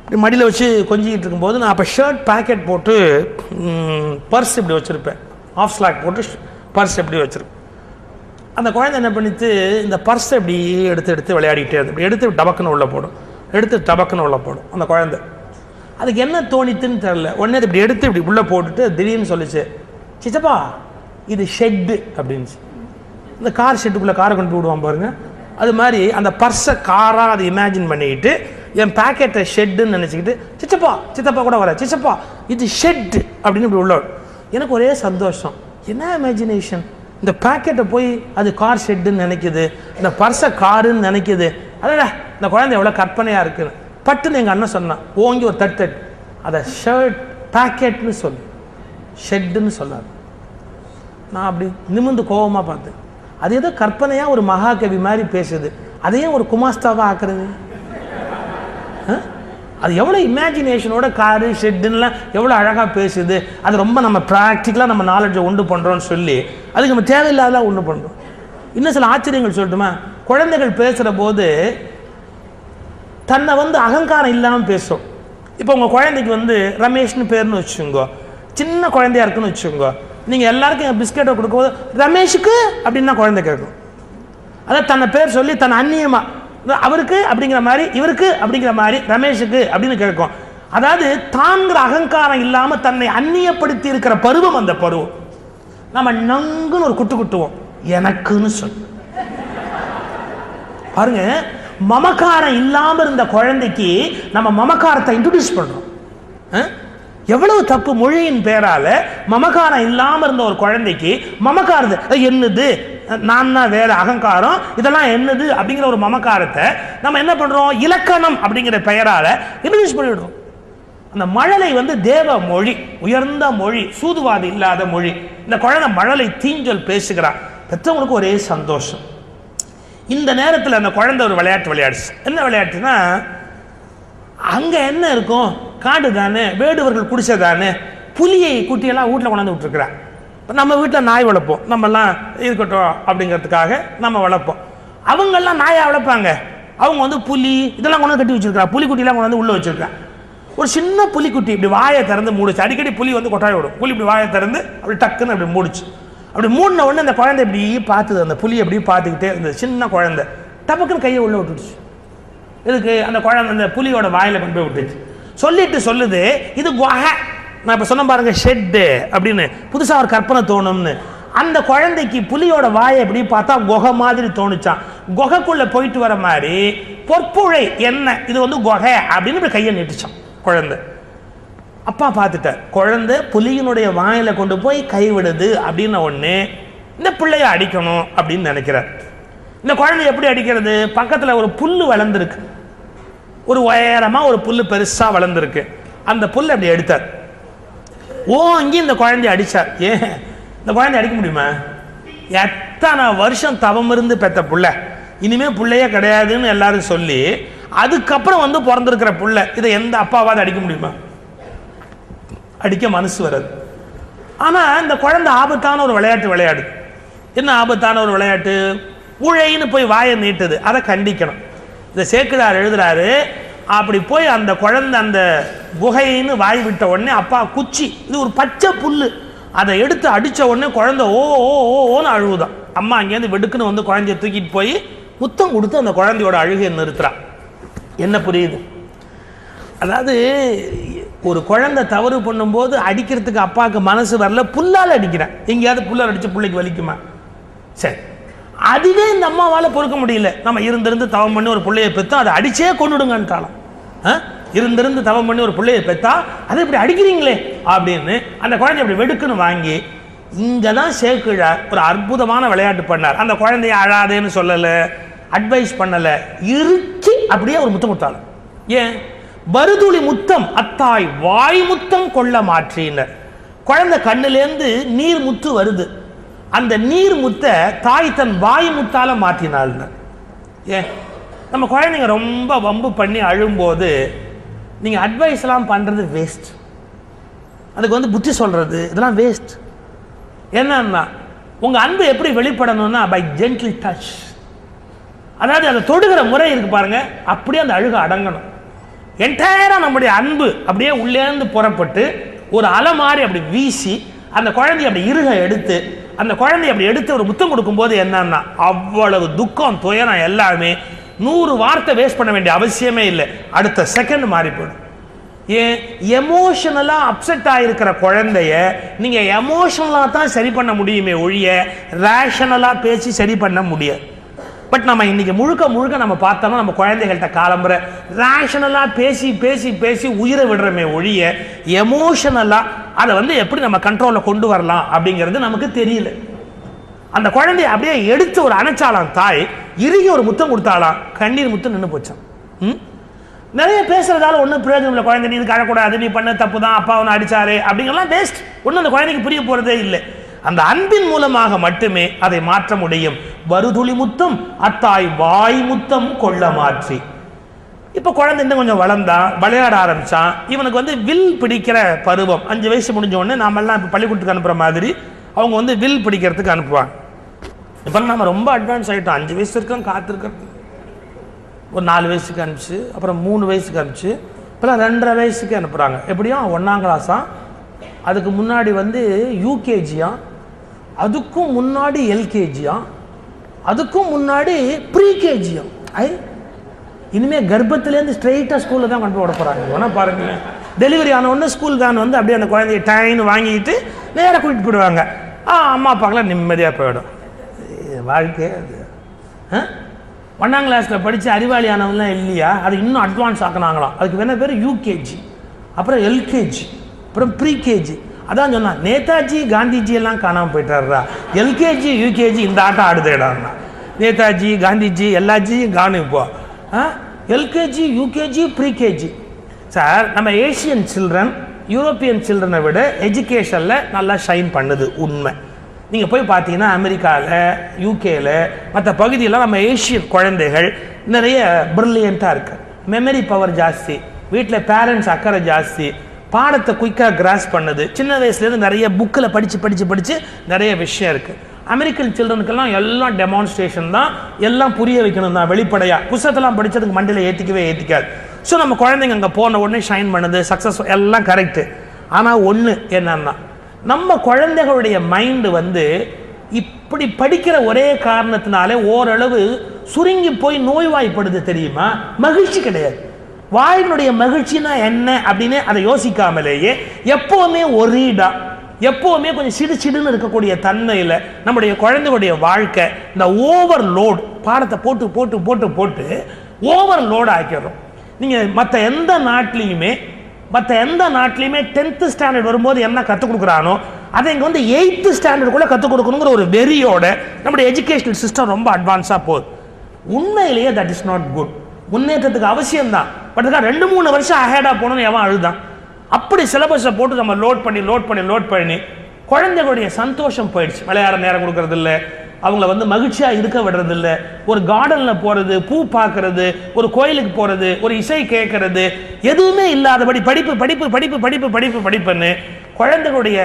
இப்படி மடியில் வச்சு கொஞ்சிக்கிட்டு இருக்கும்போது நான் அப்போ ஷர்ட் பேக்கெட் போட்டு பர்ஸ் இப்படி வச்சுருப்பேன், ஆஃப் ஸ்லாக் போட்டு பர்ஸ் எப்படி வச்சுருப்பேன். அந்த குழந்தை என்ன பண்ணிட்டு இந்த பர்ஸை இப்படி எடுத்து எடுத்து விளையாடிக்கிட்டே இருந்தது. இப்படி எடுத்து டபக்குன்னு உள்ளே போடும், எடுத்து டபக்குன்னு உள்ளே போடும் அந்த குழந்தை. அதுக்கு என்ன தோணித்துன்னு தெரில. உடனே அது இப்படி எடுத்து இப்படி உள்ளே போட்டுட்டு திடீர்னு சொல்லிச்சு, சிச்சப்பா இது ஷெட்டு அப்படின்ச்சு. இந்த கார் ஷெட்டுக்குள்ளே காரை கொண்டு விடுவான் பாருங்க, அது மாதிரி அந்த பர்ஸை காராக அதை இமேஜின் பண்ணிக்கிட்டு என் பேக்கெட்டை ஷெட்டுன்னு நினச்சிக்கிட்டு சிச்சப்பா சித்தப்பா கூட வர, சிச்சப்பா இது ஷெட்டு அப்படின்னு இப்படி உள்ள. எனக்கு ஒரே சந்தோஷம், என்ன இமேஜினேஷன். இந்த பேக்கெட்டை போய் அது கார் ஷெட்டுன்னு நினைக்குது, இந்த பர்ஸை காருன்னு நினைக்குது. அடடா இந்த குழந்தை எவ்வளோ கற்பனையாக இருக்குன்னு பட்டுன்னு எங்கள் அண்ணன் சொன்னான். ஓங்கி ஒரு தட்டு அதை ஷர்ட் பேக்கெட்னு சொல்லு, ஷெட்டுன்னு சொல்லாது. நான் அப்படி நிமிர்ந்து கோபமாக பார்த்தேன். அது ஏதோ கற்பனையாக ஒரு மகாகவி மாதிரி பேசுது, அதையும் ஒரு குமாஸ்தாவாக ஆக்குறது. அது எவ்வளோ இமேஜினேஷனோட காரு ஷெட்டுன்னெலாம் எவ்வளோ அழகாக பேசுது. அது ரொம்ப நம்ம ப்ராக்டிக்கலாக நம்ம நாலேஜை உண்டு பண்ணுறோன்னு சொல்லி அதுக்கு நம்ம தேவையில்லாதான் உண்டு பண்ணுறோம். இன்னும் சில ஆச்சரியங்கள் சொல்லட்டுமா, குழந்தைகள் பேசுகிற போது தன்னை வந்து அகங்காரம் இல்லாமல் பேசும். இப்போ உங்கள் குழந்தைக்கு வந்து ரமேஷ்னு பேர்னு வச்சுக்கோங்க, சின்ன குழந்தையா இருக்குன்னு வச்சுக்கோங்க, நீங்கள் எல்லாருக்கும் பிஸ்கெட்டை கொடுக்கும்போது ரமேஷுக்கு அப்படின்னா குழந்தை கேட்கும். அதான் தன்னை பேர் சொல்லி தன்னை அந்நியமாக அவருக்கு அப்படிங்கிற மாதிரி, இவருக்கு அப்படிங்கிற மாதிரி, ரமேஷுக்கு அப்படின்னு கேட்கும். அதாவது தான்கிற அகங்காரம் இல்லாமல் தன்னை அந்நியப்படுத்தி இருக்கிற பருவம் அந்த பருவம். நம்ம நங்குன்னு ஒரு குட்டு குட்டுவோம், எனக்குன்னு சொல்லு பாருங்க. மமக்காரம் இல்லாமல் இருந்த குழந்தைக்கு நம்ம மமக்காரத்தை இன்ட்ரோடியூஸ் பண்றோம். எவ்வளவு தப்பு. மொழியின் பேரால மமக்காரம் இல்லாமல் இருந்த ஒரு குழந்தைக்கு மமக்காரத்தை என்னது, நான் தான் வேற, அகங்காரம் இதெல்லாம் என்னது அப்படிங்கிற ஒரு மமக்காரத்தை நம்ம என்ன பண்றோம், இலக்கணம் அப்படிங்கிற பெயரால இன்ட்ரோடியூஸ் பண்ணிவிடுறோம். அந்த மழலை வந்து தேவ மொழி, உயர்ந்த மொழி, சூதுவாது இல்லாத மொழி. இந்த குழந்தை மழலை தீஞ்சொல் பேசுகிறார். பெற்றவங்களுக்கு ஒரே சந்தோஷம். இந்த நேரத்தில் அந்த குழந்தை ஒரு விளையாட்டு விளையாடுச்சு. என்ன விளையாட்டுன்னா, அங்கே என்ன இருக்கும், காடு தானே, வேடுவர்கள் குடிச்சதானே, புலியை குட்டியெல்லாம் வீட்டில் கொண்டாந்து விட்டுருக்குறான். இப்போ நம்ம வீட்டில் நாய் வளர்ப்போம், நம்மெல்லாம் இருக்கட்டும் அப்படிங்கிறதுக்காக நம்ம வளர்ப்போம். அவங்கெல்லாம் நாயை வளர்ப்பாங்க, அவங்க வந்து புலி இதெல்லாம் கொண்டு கட்டி வச்சிருக்கா, புலிக்குட்டிலாம் கொண்டு வந்து உள்ளே வச்சிருக்கா. ஒரு சின்ன புலிக்குட்டி இப்படி வாயை திறந்து மூடிச்சு. அடிக்கடி புலி வந்து கொட்டாய் விடும், புலி இப்படி வாயை திறந்து அப்படி டக்குன்னு அப்படி மூடிச்சு. அப்படி மூடின உடனே அந்த குழந்தை இப்படி பார்த்துது, அந்த புலி அப்படி பார்த்துக்கிட்டே இருந்தது. சின்ன குழந்தை டப்புக்குன்னு கையை உள்ள விட்டுடுச்சு. இதுக்கு அந்த குழந்தை அந்த புலியோட வாயில கொண்டு போய் விட்டுச்சு. சொல்லிட்டு சொல்லுது, இது குகை. நான் இப்போ சொன்ன பாருங்க ஷெட்டு அப்படின்னு, புதுசாக ஒரு கற்பனை தோணும்னு. அந்த குழந்தைக்கு புலியோட வாயை எப்படி பார்த்தா குகை மாதிரி தோணுச்சான். குகைக்குள்ள போயிட்டு வர மாதிரி பொற்புழை என்ன, இது வந்து குகை அப்படின்னு இப்படி கையை நீட்டுச்சான் குழந்தை. அப்பா பார்த்துட்டார், குழந்தை புலியினுடைய வாயில கொண்டு போய் கைவிடுது அப்படின்னு ஒன்று, இந்த பிள்ளைய அடிக்கணும் அப்படின்னு நினைக்கிறார். இந்த குழந்தை எப்படி அடிக்கிறது, பக்கத்தில் ஒரு புல்லு வளர்ந்துருக்கு, ஒரு உயரமாக ஒரு புல்லு பெருசாக வளர்ந்துருக்கு. அந்த புல் அப்படி எடுத்தார், ஓங்கி இந்த குழந்தைய அடித்தார். ஏன் இந்த குழந்தைய அடிக்க முடியுமா? எத்தனை வருஷம் தவம் இருந்து பெற்ற புள்ள, இனிமேல் பிள்ளையே கிடையாதுன்னு எல்லாரும் சொல்லி அதுக்கப்புறம் வந்து பிறந்திருக்கிற புள்ள, இதை எந்த அப்பாவாவது அடிக்க முடியுமா? அடிக்க மனசு வராது. ஆனால் இந்த குழந்தை ஆபத்தான ஒரு விளையாட்டு விளையாடு. என்ன ஆபத்தான ஒரு விளையாட்டு? ஊழைன்னு போய் வாயை நீட்டுது, அதை கண்டிக்கணும். இந்த சேக்கிழார் எழுதுறாரு, அப்படி போய் அந்த குழந்தை அந்த குகைன்னு வாய் விட்ட உடனே அப்பா குச்சி, இது ஒரு பச்சை புல்லு, அதை எடுத்து அடித்த உடனே குழந்தை ஓ ஓ ஓன்னு அழுவுதான். அம்மா அங்கேருந்து வெடுக்குன்னு வந்து குழந்தைய தூக்கிட்டு போய் முத்தம் கொடுத்து அந்த குழந்தையோட அழுகையை நிறுத்துறா. என்ன புரியுது? அதாவது ஒரு குழந்தை தவறு பண்ணும்போது அடிக்கிறதுக்கு அப்பாவுக்கு மனசு வரல, புல்லால் அடிக்கிறேன். எங்கேயாவது புல்லால் அடிச்சு பிள்ளைக்கு வலிக்குமா? சரி, அதுவே இந்த அம்மாவால் பொறுக்க முடியல. நம்ம இருந்திருந்து தவம் பண்ணி ஒரு பிள்ளையை பெற்றோம், அதை அடிச்சே கொண்டுடுங்கன்றாலும். இருந்திருந்து தவம் பண்ணி ஒரு பிள்ளையை பெற்றா அதை இப்படி அடிக்கிறீங்களே அப்படின்னு அந்த குழந்தை அப்படி வெடுக்குன்னு வாங்கி, இங்கே தான் சேக்கிழார் ஒரு அற்புதமான விளையாட்டு பண்ணார். அந்த குழந்தைய அழாதேன்னு சொல்லலை, அட்வைஸ் பண்ணலை, இறுக்கி அப்படியே ஒரு முத்தம் கொடுத்தாலும். ஏன்? வருதுளி முத்தம் அத்தாய் வாய் முத்தம் கொள்ள மாற்றினர். குழந்தை கண்ணிலேருந்து நீர் முத்து வருது, அந்த நீர் முத்த தாய் தன் வாய் முத்தால மாற்றினாள். ஏன்? நம்ம குழந்தைங்க ரொம்ப வம்பு பண்ணி அழும்போது நீங்கள் அட்வைஸ்லாம் பண்ணுறது வேஸ்ட். அதுக்கு வந்து புத்தி சொல்கிறது இதெல்லாம் வேஸ்ட். என்னன்னா உங்கள் அன்பு எப்படி வெளிப்படணும்னா பை ஜென்டில் டச். அதாவது அதை தொடுகிற முறை இருக்கு பாருங்க, அப்படியே அந்த அழுக அடங்கணும். என்டையராக நம்முடைய அன்பு அப்படியே உள்ளேருந்து புறப்பட்டு ஒரு அலை மாதிரி அப்படி வீசி அந்த குழந்தைய அப்படி இறுக எடுத்து அந்த குழந்தைய அப்படி எடுத்து ஒரு முத்தம் கொடுக்கும்போது என்னன்னா அவ்வளவு துக்கம் துயரம் எல்லாமே 100 வார்த்தை வேஸ்ட் பண்ண வேண்டிய அவசியமே இல்லை, அடுத்த செகண்ட் மாறி போயிடும். ஏன்? எமோஷனலாக அப்செட் ஆகிருக்கிற குழந்தைய நீங்கள் எமோஷனலாக தான் சரி பண்ண முடியுமே ஒழிய ரேஷனலாக பேசி சரி பண்ண முடியாது. பட் நம்ம இன்னைக்கு முழுக்க முழுக்க நம்ம பார்த்தோம்னா நம்ம குழந்தைகள்கிட்ட காலம்புற ரேஷனலாக பேசி பேசி பேசி உயிரை விடுறமே ஒழிய எமோஷனலாக அதை வந்து எப்படி நம்ம கண்ட்ரோலில் கொண்டு வரலாம் அப்படிங்கிறது நமக்கு தெரியல. அந்த குழந்தைய அப்படியே எடுத்து ஒரு அணைச்சாலாம் தாய், இறுகி ஒரு முத்தம் கொடுத்தாலாம், கண்ணீர் முத்தம் நின்று போச்சான். நிறைய பேசுறதால ஒன்றும் பிரயோஜனம் இல்லை. குழந்தை நீ இது கழக்கூடாது, நீ பண்ண தப்பு தான், அப்பா ஒன்று அடிச்சாரு அப்படிங்கலாம் வேஸ்ட். ஒன்றும் அந்த குழந்தைக்கு புரிய போறதே இல்லை. அந்த அன்பின் மூலமாக மட்டுமே அதை மாற்ற முடியும். வருதுளி முத்தம் அத்தாய் வாய் முத்தம் கொள்ள மாற்றி. இப்போ குழந்தை இன்னும் கொஞ்சம் வளர்ந்தா, விளையாட ஆரம்பிச்சான். இவனுக்கு வந்து வில் பிடிக்கிற பருவம். 5 வயசு முடிஞ்ச உடனே நாமெல்லாம் இப்போ பள்ளிக்கூடத்துக்கு அனுப்புற மாதிரி அவங்க வந்து வில் பிடிக்கிறதுக்கு அனுப்புவாங்க. இப்போ நம்ம ரொம்ப அட்வான்ஸ் ஆகிட்டோம். 5 வயசு வரைக்கும் காத்திருக்கிறது, ஒரு 4 வயசுக்கு அனுப்பிச்சு, அப்புறம் 3 வயசுக்கு அனுப்பிச்சு, இப்போலாம் 2.5 வயசுக்கு அனுப்புகிறாங்க. எப்படியும் 1ஆம் கிளாஸா, அதுக்கு முன்னாடி வந்து யூகேஜியா, அதுக்கும் முன்னாடி எல்கேஜியா, அதுக்கும் முன்னாடி ப்ரீகேஜியா. இனிமேல் கர்ப்பத்திலேருந்து ஸ்ட்ரெயிட்டாக ஸ்கூலில் தான் கொண்டு போட போகிறாங்க. வேணால் பாருங்க, டெலிவரி ஆன உடனே ஸ்கூல் வேன் வந்து அப்படியே அந்த குழந்தைய டைன்னு வாங்கிட்டு நேராக கூட்டிகிட்டு போயிடுவாங்க. அம்மா அப்பாக்கெல்லாம் நிம்மதியாக போயிடும். வாழ்க்கை அது. 1ஆம் கிளாஸில் படித்து அறிவாளியானவங்களாம் இல்லையா, அது இன்னும் அட்வான்ஸ் ஆக்கினாங்களாம். அதுக்கு வேணா பேர் யூகேஜி, அப்புறம் எல்கேஜி, அப்புறம் ப்ரீகேஜி. அதான் சொன்னா, நேதாஜி காந்திஜி எல்லாம் காணாமல் போயிட்டாருடா, எல்கேஜி யூகேஜி இந்த ஆட்டம் ஆடுதேடான்னா. நேதாஜி காந்திஜி எல்லாஜியும் காணும் இப்போ. LKG UKG pre-KG. சார், நம்ம ஏஷியன் சில்ட்ரன் யூரோப்பியன் சில்ட்ரனை விட எஜுகேஷனில் நல்லா ஷைன் பண்ணுது, உண்மை. நீங்கள் போய் பார்த்தீங்கன்னா அமெரிக்காவில், யூகேயில், மற்ற பகுதியெல்லாம் நம்ம ஏஷியன் குழந்தைகள் நிறைய ப்ரில்லியண்ட்டாக இருக்கு. மெமரி பவர் ஜாஸ்தி, வீட்டில் பேரண்ட்ஸ் அக்கறை ஜாஸ்தி, பாடத்தை குயிக்காக கிராஸ் பண்ணுது. சின்ன வயசுலேருந்து நிறைய புக்கில் படித்து படித்து படித்து நிறைய விஷயம் இருக்குது. அமெரிக்கன் சில்ட்ரனுக்கெல்லாம் எல்லாம் டெமான்ஸ்ட்ரேஷன் தான், எல்லாம் புரிய வைக்கணும் தான், வெளிப்படையாக. புத்தகத்தெல்லாம் படித்ததுக்கு மண்டையில் ஏற்றிக்காது. ஸோ நம்ம குழந்தைங்க அங்கே போன உடனே ஷைன் பண்ணுது, சக்ஸஸ், எல்லாம் கரெக்டு. ஆனால் ஒன்று என்னன்னா, நம்ம குழந்தைகளுடைய மைண்டு வந்து இப்படி படிக்கிற ஒரே காரணத்தினாலே ஓரளவு சுருங்கி போய் நோய்வாய்ப்படுது தெரியுமா? மகிழ்ச்சி கிடையாது. வாழ்வினுடைய மகிழ்ச்சினா என்ன அப்படின்னு அதை யோசிக்காமலேயே எப்போவுமே ஒரீடா, எப்போவுமே கொஞ்சம் சிடுன்னு இருக்கக்கூடிய தன்மையில் நம்முடைய குழந்தைகளுடைய வாழ்க்கை இந்த ஓவர்லோட், பாடத்தை போட்டு போட்டு போட்டு போட்டு ஓவர்லோட் ஆக்கிடுறோம். நீங்கள் மற்ற எந்த நாட்டிலையுமே 10th ஸ்டாண்டர்ட் வரும்போது என்ன கற்றுக் கொடுக்குறானோ அதை இங்கே வந்து 8th ஸ்டாண்டர்டுக்குள்ளே கற்றுக் கொடுக்கணுங்கிற ஒரு வெறியோட நம்முடைய எஜுகேஷனல் சிஸ்டம் ரொம்ப அட்வான்ஸாக போகுது. உண்மையிலேயே தட் இஸ் நாட் குட். முன்னேற்றத்துக்கு அவசியம்தான், பட் அதுக்காக 2-3 வருஷம் அஹேடாக போகணும்னு எவன் அழுதான்? அப்படி சிலபஸை போட்டு நம்ம லோட் பண்ணி குழந்தைகளுடைய சந்தோஷம் போயிடுச்சு. விளையாட நேரம் கொடுக்கறது இல்லை, அவங்கள வந்து மகிழ்ச்சியாக இருக்க விடுறது இல்லை. ஒரு கார்டனில் போகிறது, பூ பார்க்கறது, ஒரு கோயிலுக்கு போகிறது, ஒரு இசை கேட்கறது, எதுவுமே இல்லாதபடி படிப்புன்னு குழந்தைகளுடைய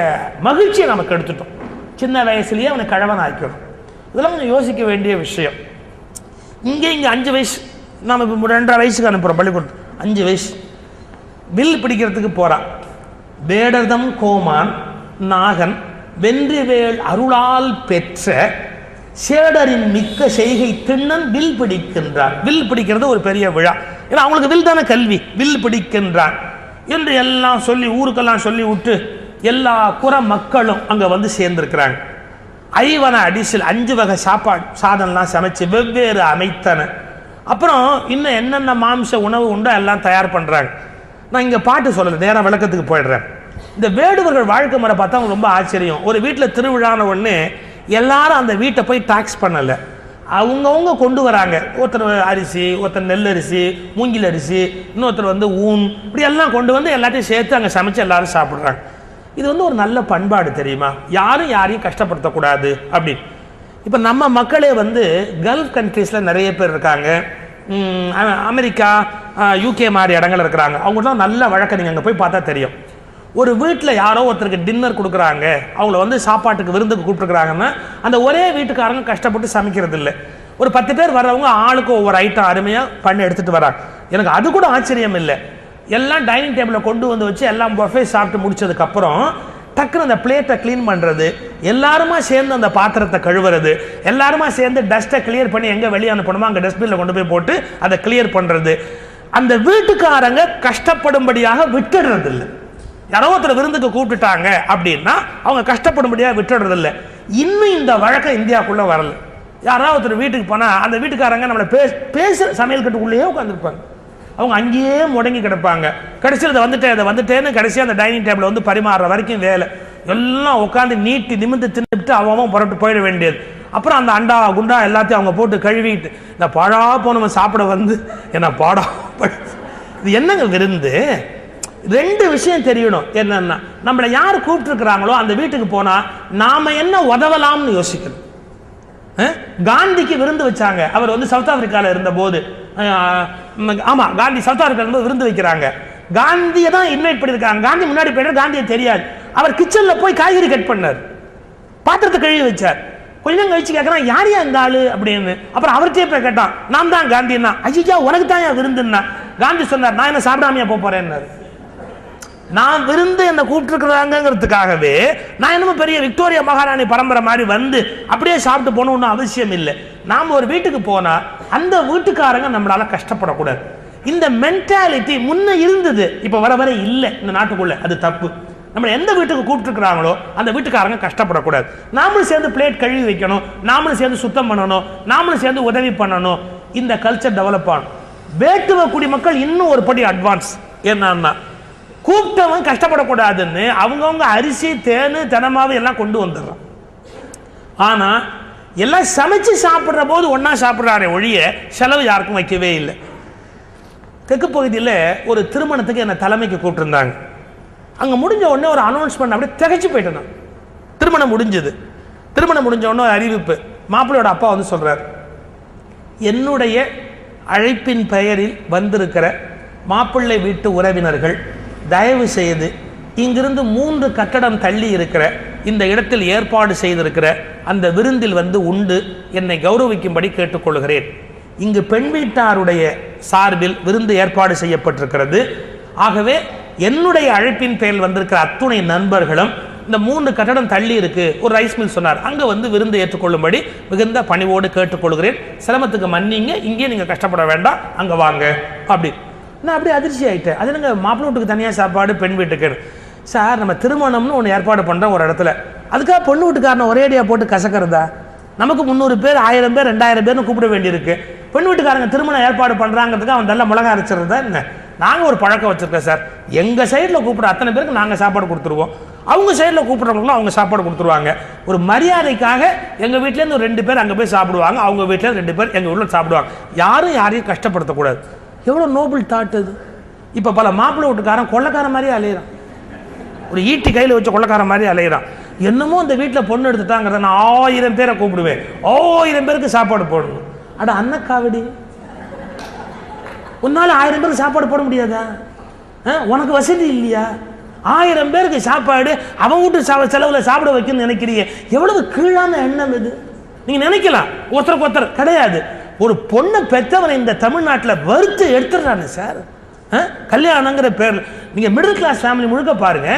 மகிழ்ச்சியை நமக்கு எடுத்துட்டோம். சின்ன வயசுலேயே அவனை கழவன் ஆக்கிடும். இதெல்லாம் கொஞ்சம் யோசிக்க வேண்டிய விஷயம். இங்கே 5 வயசு, நம்ம இப்போ 2.5 வயசுக்கு அனுப்புகிறோம் பள்ளிக்கூடம். 5 வயசு வில் பிடிக்கிறதுக்கு போகிறான். வேடர்தம் கோமான் நாகன் வென்றிவேல் அருளால் பெற்ற சேடரின் மிக்க செய்கை திண்ணன் வில் பிடிக்கின்றான். வில் பிடிக்கிறது ஒரு பெரிய விழா. ஏன்னா அவங்களுக்கு வில் தானே கல்வி. வில் பிடிக்கின்றான். என்று எல்லாம் சொல்லி ஊருக்கெல்லாம் சொல்லி விட்டு எல்லா புற மக்களும் அங்கே வந்து சேர்ந்துருக்கிறாங்க. ஐவன அடிசில் 5 வகை சாப்பாடு சாதம்லாம் சமைச்சு வெவ்வேறு அமைத்தன. அப்புறம் இன்னும் என்னென்ன மாம்ச உணவு உண்டோ எல்லாம் தயார் பண்ணுறாங்க. நான் இங்கே பாட்டு சொல்லலை, நேராக விளக்கத்துக்கு போயிடுறேன். இந்த வேடுவர்கள் வாழ்க்கை முறை பார்த்தா அவங்க ரொம்ப ஆச்சரியம். ஒரு வீட்டில் திருவிழான ஒன்று எல்லாரும் அந்த வீட்டை போய் டாக்ஸ் பண்ணலை, அவங்கவுங்க கொண்டு வராங்க. ஒருத்தர் அரிசி, ஒருத்தர் நெல் அரிசி, மூங்கில் அரிசி, இன்னொருத்தர் வந்து ஊன், இப்படி எல்லாம் கொண்டு வந்து எல்லாத்தையும் சேர்த்து அங்கே சமைச்சு எல்லாரும் சாப்பிட்றாங்க. இது வந்து ஒரு நல்ல பண்பாடு தெரியுமா? யாரும் யாரையும் கஷ்டப்படுத்தக்கூடாது அப்படின்னு. இப்போ நம்ம மக்களே வந்து கல்ஃப் கண்ட்ரீஸில் நிறைய பேர் இருக்காங்க, அமெரிக்கா யூகே மாதிரி இடங்கள் இருக்கிறாங்க. அவங்களாம் நல்ல வழக்கம் நீங்கள் அங்கே போய் பார்த்தா தெரியும். ஒரு வீட்டில் யாரோ ஒருத்தருக்கு டின்னர் கொடுக்குறாங்க, அவங்கள வந்து சாப்பாட்டுக்கு விருந்துக்கு கூப்பிட்டுருக்குறாங்கன்னா அந்த ஒரே வீட்டுக்காரங்க கஷ்டப்பட்டு சமைக்கிறது இல்லை. ஒரு 10 பேர் வர்றவங்க ஆளுக்கு ஒவ்வொரு ஐட்டம் அருமையாக பண்ணி எடுத்துகிட்டு வராங்க. எனக்கு அது கூட ஆச்சரியம் இல்லை. எல்லாம் டைனிங் டேபிளில் கொண்டு வந்து வச்சு எல்லாம் பஃபே சாப்பிட்டு முடிச்சதுக்கப்புறம் டக்குன்னு அந்த பிளேட்டை க்ளீன் பண்ணுறது, எல்லாருமா சேர்ந்து அந்த பாத்திரத்தை கழுவுறது, எல்லாருமா சேர்ந்து டஸ்ட்டை கிளியர் பண்ணி எங்கே வெளியே அனுப்பணுமோ அங்கே டஸ்ட்பினில் கொண்டு போய் போட்டு அதை கிளியர் பண்ணுறது. அந்த வீட்டுக்காரங்க கஷ்டப்படும்படியாக விட்டுடுறது இல்லை. யாரோ ஒருத்தர் விருந்துக்கு கூப்பிட்டுட்டாங்க அப்படின்னா அவங்க கஷ்டப்படும்படியாக விட்டுடுறது இல்லை. இன்னும் இந்த வழக்கம் இந்தியாவுக்குள்ளே வரல. யாராவது ஒருத்தர் வீட்டுக்கு போனால் அந்த வீட்டுக்காரங்க நம்மளை பேச சமையல் கட்டுக்குள்ளேயே உட்காந்துருப்பாங்க. அவங்க அங்கேயே முடங்கி கிடப்பாங்க. கடைசியில் அதை வந்துட்டேன்னு கடைசியாக அந்த டைனிங் டேபிள் வந்து பரிமாறுற வரைக்கும் வேலை. எல்லாம் உட்காந்து நீட்டி நிமிந்து தின்னுட்டு அவன் புறப்பட்டு போயிட வேண்டியது. அப்புறம் அந்த அண்டா குண்டா எல்லாத்தையும் அவங்க போட்டு கழுவிட்டு இந்த பாழா போனவன் சாப்பிட வந்து என்ன பாடா. இது என்னங்க விருந்து? 2 விஷயம் தெரியணும். என்னன்னா, நம்மளை யார் கூப்பிட்டுருக்கிறாங்களோ அந்த வீட்டுக்கு போனால் நாம் என்ன உதவலாம்னு யோசிக்கணும். காந்திக்கு விருந்து வச்சாங்க. அவர் வந்து சவுத் ஆப்பிரிக்காவில் இருந்த போது, ஆமாம், காந்தி சவுத் ஆப்பிரிக்கா விருந்து வைக்கிறாங்க. காந்தியை தான் இன்வைட் பண்ணியிருக்காங்க. காந்தி முன்னாடி போயிட்டு காந்தியை தெரியாது. அவர் கிச்சனில் போய் காய்கறி கட் பண்ணார், பாத்திரத்தை கழுவி வச்சார். கொஞ்சம் கழிச்சு கேட்குறான், யார் இந்த ஆளு அப்படின்னு. அப்புறம் அவர்கிட்டயே போய் கேட்டான், நான் தான் காந்தின்னா. ஐயா உனக்கு தான் என் விருந்துன்னா. காந்தி சொன்னார், நான் என்ன சாப்பிடாமையா போறேன்னாரு. நான் விருந்து என்ன கூப்பிட்டுருக்குறாங்கிறதுக்காகவே நான் என்னமோ பெரிய விக்டோரியா மகாராணி பரம்பரை மாதிரி வந்து அப்படியே சாப்பிட்டு போகணும்னு அவசியம் இல்லை. நாம் ஒரு வீட்டுக்கு போனால் அந்த வீட்டுக்காரங்க நம்மளால கஷ்டப்படக்கூடாது. இந்த மென்டாலிட்டி முன்ன இருந்தது, இப்போ வர வர இல்லை இந்த நாட்டுக்குள்ள. அது தப்பு. நம்ம எந்த வீட்டுக்கு கூப்பிட்டுருக்குறாங்களோ அந்த வீட்டுக்காரங்க கஷ்டப்படக்கூடாது. நாமளும் சேர்ந்து பிளேட் கழுவி வைக்கணும், நாமளும் சேர்ந்து சுத்தம் பண்ணணும், நாமளும் சேர்ந்து உதவி பண்ணணும். இந்த கல்ச்சர் டெவலப் ஆகணும். வேட்டுவ குடிமக்கள் இன்னும் ஒரு படி அட்வான்ஸ். என்னன்னா, கூப்பிட்டவன் கஷ்டப்படக்கூடாதுன்னு அவங்கவுங்க அரிசி தேனு தினமாவு எல்லாம் கொண்டு வந்துடுறான். ஆனா எல்லாம் சமைச்சு சாப்பிட்ற போது ஒன்னா சாப்பிட்றாரே ஒழிய செலவு யாருக்கும் வைக்கவே இல்லை. தெற்கு பகுதியில் ஒரு திருமணத்துக்கு என்னை தலைமைக்கு கூப்பிட்டுருந்தாங்க. அங்கே முடிஞ்ச உடனே ஒரு அனௌன்ஸ்மெண்ட் அப்படியே திகைச்சு போயிட்டேன். திருமணம் முடிஞ்சது. திருமணம் முடிஞ்ச உடனே அறிவிப்பு. மாப்பிள்ளையோட அப்பா வந்து சொல்றார், என்னுடைய அழைப்பின் பெயரில் வந்திருக்கிற மாப்பிள்ளை வீட்டு உறவினர்கள் தயவு செய்து இங்கிருந்து 3 கட்டடம் தள்ளி இருக்கிற இந்த இடத்தில் ஏற்பாடு செய்திருக்கிற அந்த விருந்தில் வந்து உண்டு என்னை கௌரவிக்கும்படி கேட்டுக்கொள்கிறேன். இங்கு பெண் வீட்டாருடைய சார்பில் விருந்து ஏற்பாடு செய்யப்பட்டிருக்கிறது. ஆகவே என்னுடைய அழைப்பின் பெயரில் வந்திருக்கிற அத்துணை நண்பர்களும் இந்த 3 கட்டடம் தள்ளி இருக்கு, ஒரு ரைஸ் மில் சொன்னார், அங்கே வந்து விருந்து ஏற்றுக்கொள்ளும்படி மிகுந்த பணிவோடு கேட்டுக்கொள்கிறேன். சிரமத்துக்கு மன்னிங்க, இங்கே நீங்கள் கஷ்டப்பட வேண்டாம், அங்கே வாங்க அப்படி. நான் அப்படியே அதிர்ச்சி ஆகிட்டேன். அது நாங்கள் மாப்பிள்ளை வீட்டுக்கு தனியாக சாப்பாடு, பெண் வீட்டுக்கு. சார், நம்ம திருமணம்னு ஒன்று ஏற்பாடு பண்ணுறோம் ஒரு இடத்துல, அதுக்காக பொண்ணு வீட்டுக்காரனை ஒரேடியாக போட்டு கசக்கிறதா? நமக்கு 300 பேர் 1000 பேர் 2000 பேர்னு கூப்பிட வேண்டியிருக்கு. பெண் வீட்டுக்காரங்க திருமணம் ஏற்பாடு பண்ணுறாங்கிறதுக்கு அவன் நல்ல மிளகா அரைச்சிருந்தா என்ன? நாங்கள் ஒரு பழக்கம் வச்சுருக்கோம் சார், எங்கள் சைடில் கூப்பிட்ற அத்தனை பேருக்கு நாங்கள் சாப்பாடு கொடுத்துருவோம், அவங்க சைடில் கூப்பிட்றவங்களும் அவங்க சாப்பாடு கொடுத்துருவாங்க. ஒரு மரியாதைக்காக எங்கள் வீட்டிலேருந்து 2 பேர் அங்கே போய் சாப்பிடுவாங்க, அவங்க வீட்டில் 2 பேர் எங்கள் வீட்டில் சாப்பிடுவாங்க. யாரும் யாரையும் கஷ்டப்படுத்தக்கூடாது. எவ்வளோ நோபல் தாட் அது. இப்போ பல மாப்பிள்ளை வீட்டுக்காரன் கொள்ளைக்காரன் மாதிரியே அலையிறான், ஒரு ஈட்டி கையில் வச்ச கொள்ளைக்காரன் மாதிரி அலையிறான். என்னமோ அந்த வீட்டில் பொண்ணு எடுத்துட்டாங்கிறத நான் 1000 பேரை கூப்பிடுவேன், 1000 பேருக்கு சாப்பாடு போடணும். அட அன்னக்காவடி, உன்னால 1000 பேருக்கு சாப்பாடு போட முடியாதா? உனக்கு வசதி இல்லையா? 1000 பேருக்கு சாப்பாடு அவன் வீட்டு செலவில் சாப்பிட வைக்கணும்னு நினைக்கிறீங்க? எவ்வளவு கீழான எண்ணம் இது. நீங்க நினைக்கலாம் ஒருத்தருக்கு ஒருத்தர் கிடையாது. ஒரு பொண்ணை பெற்றவனை இந்த தமிழ்நாட்டில் வறுத்து எடுத்துடுறானே சார். கல்யாணங்கிற பேர்ல நீங்க மிடில் கிளாஸ் ஃபேமிலி முழுக்க பாருங்க,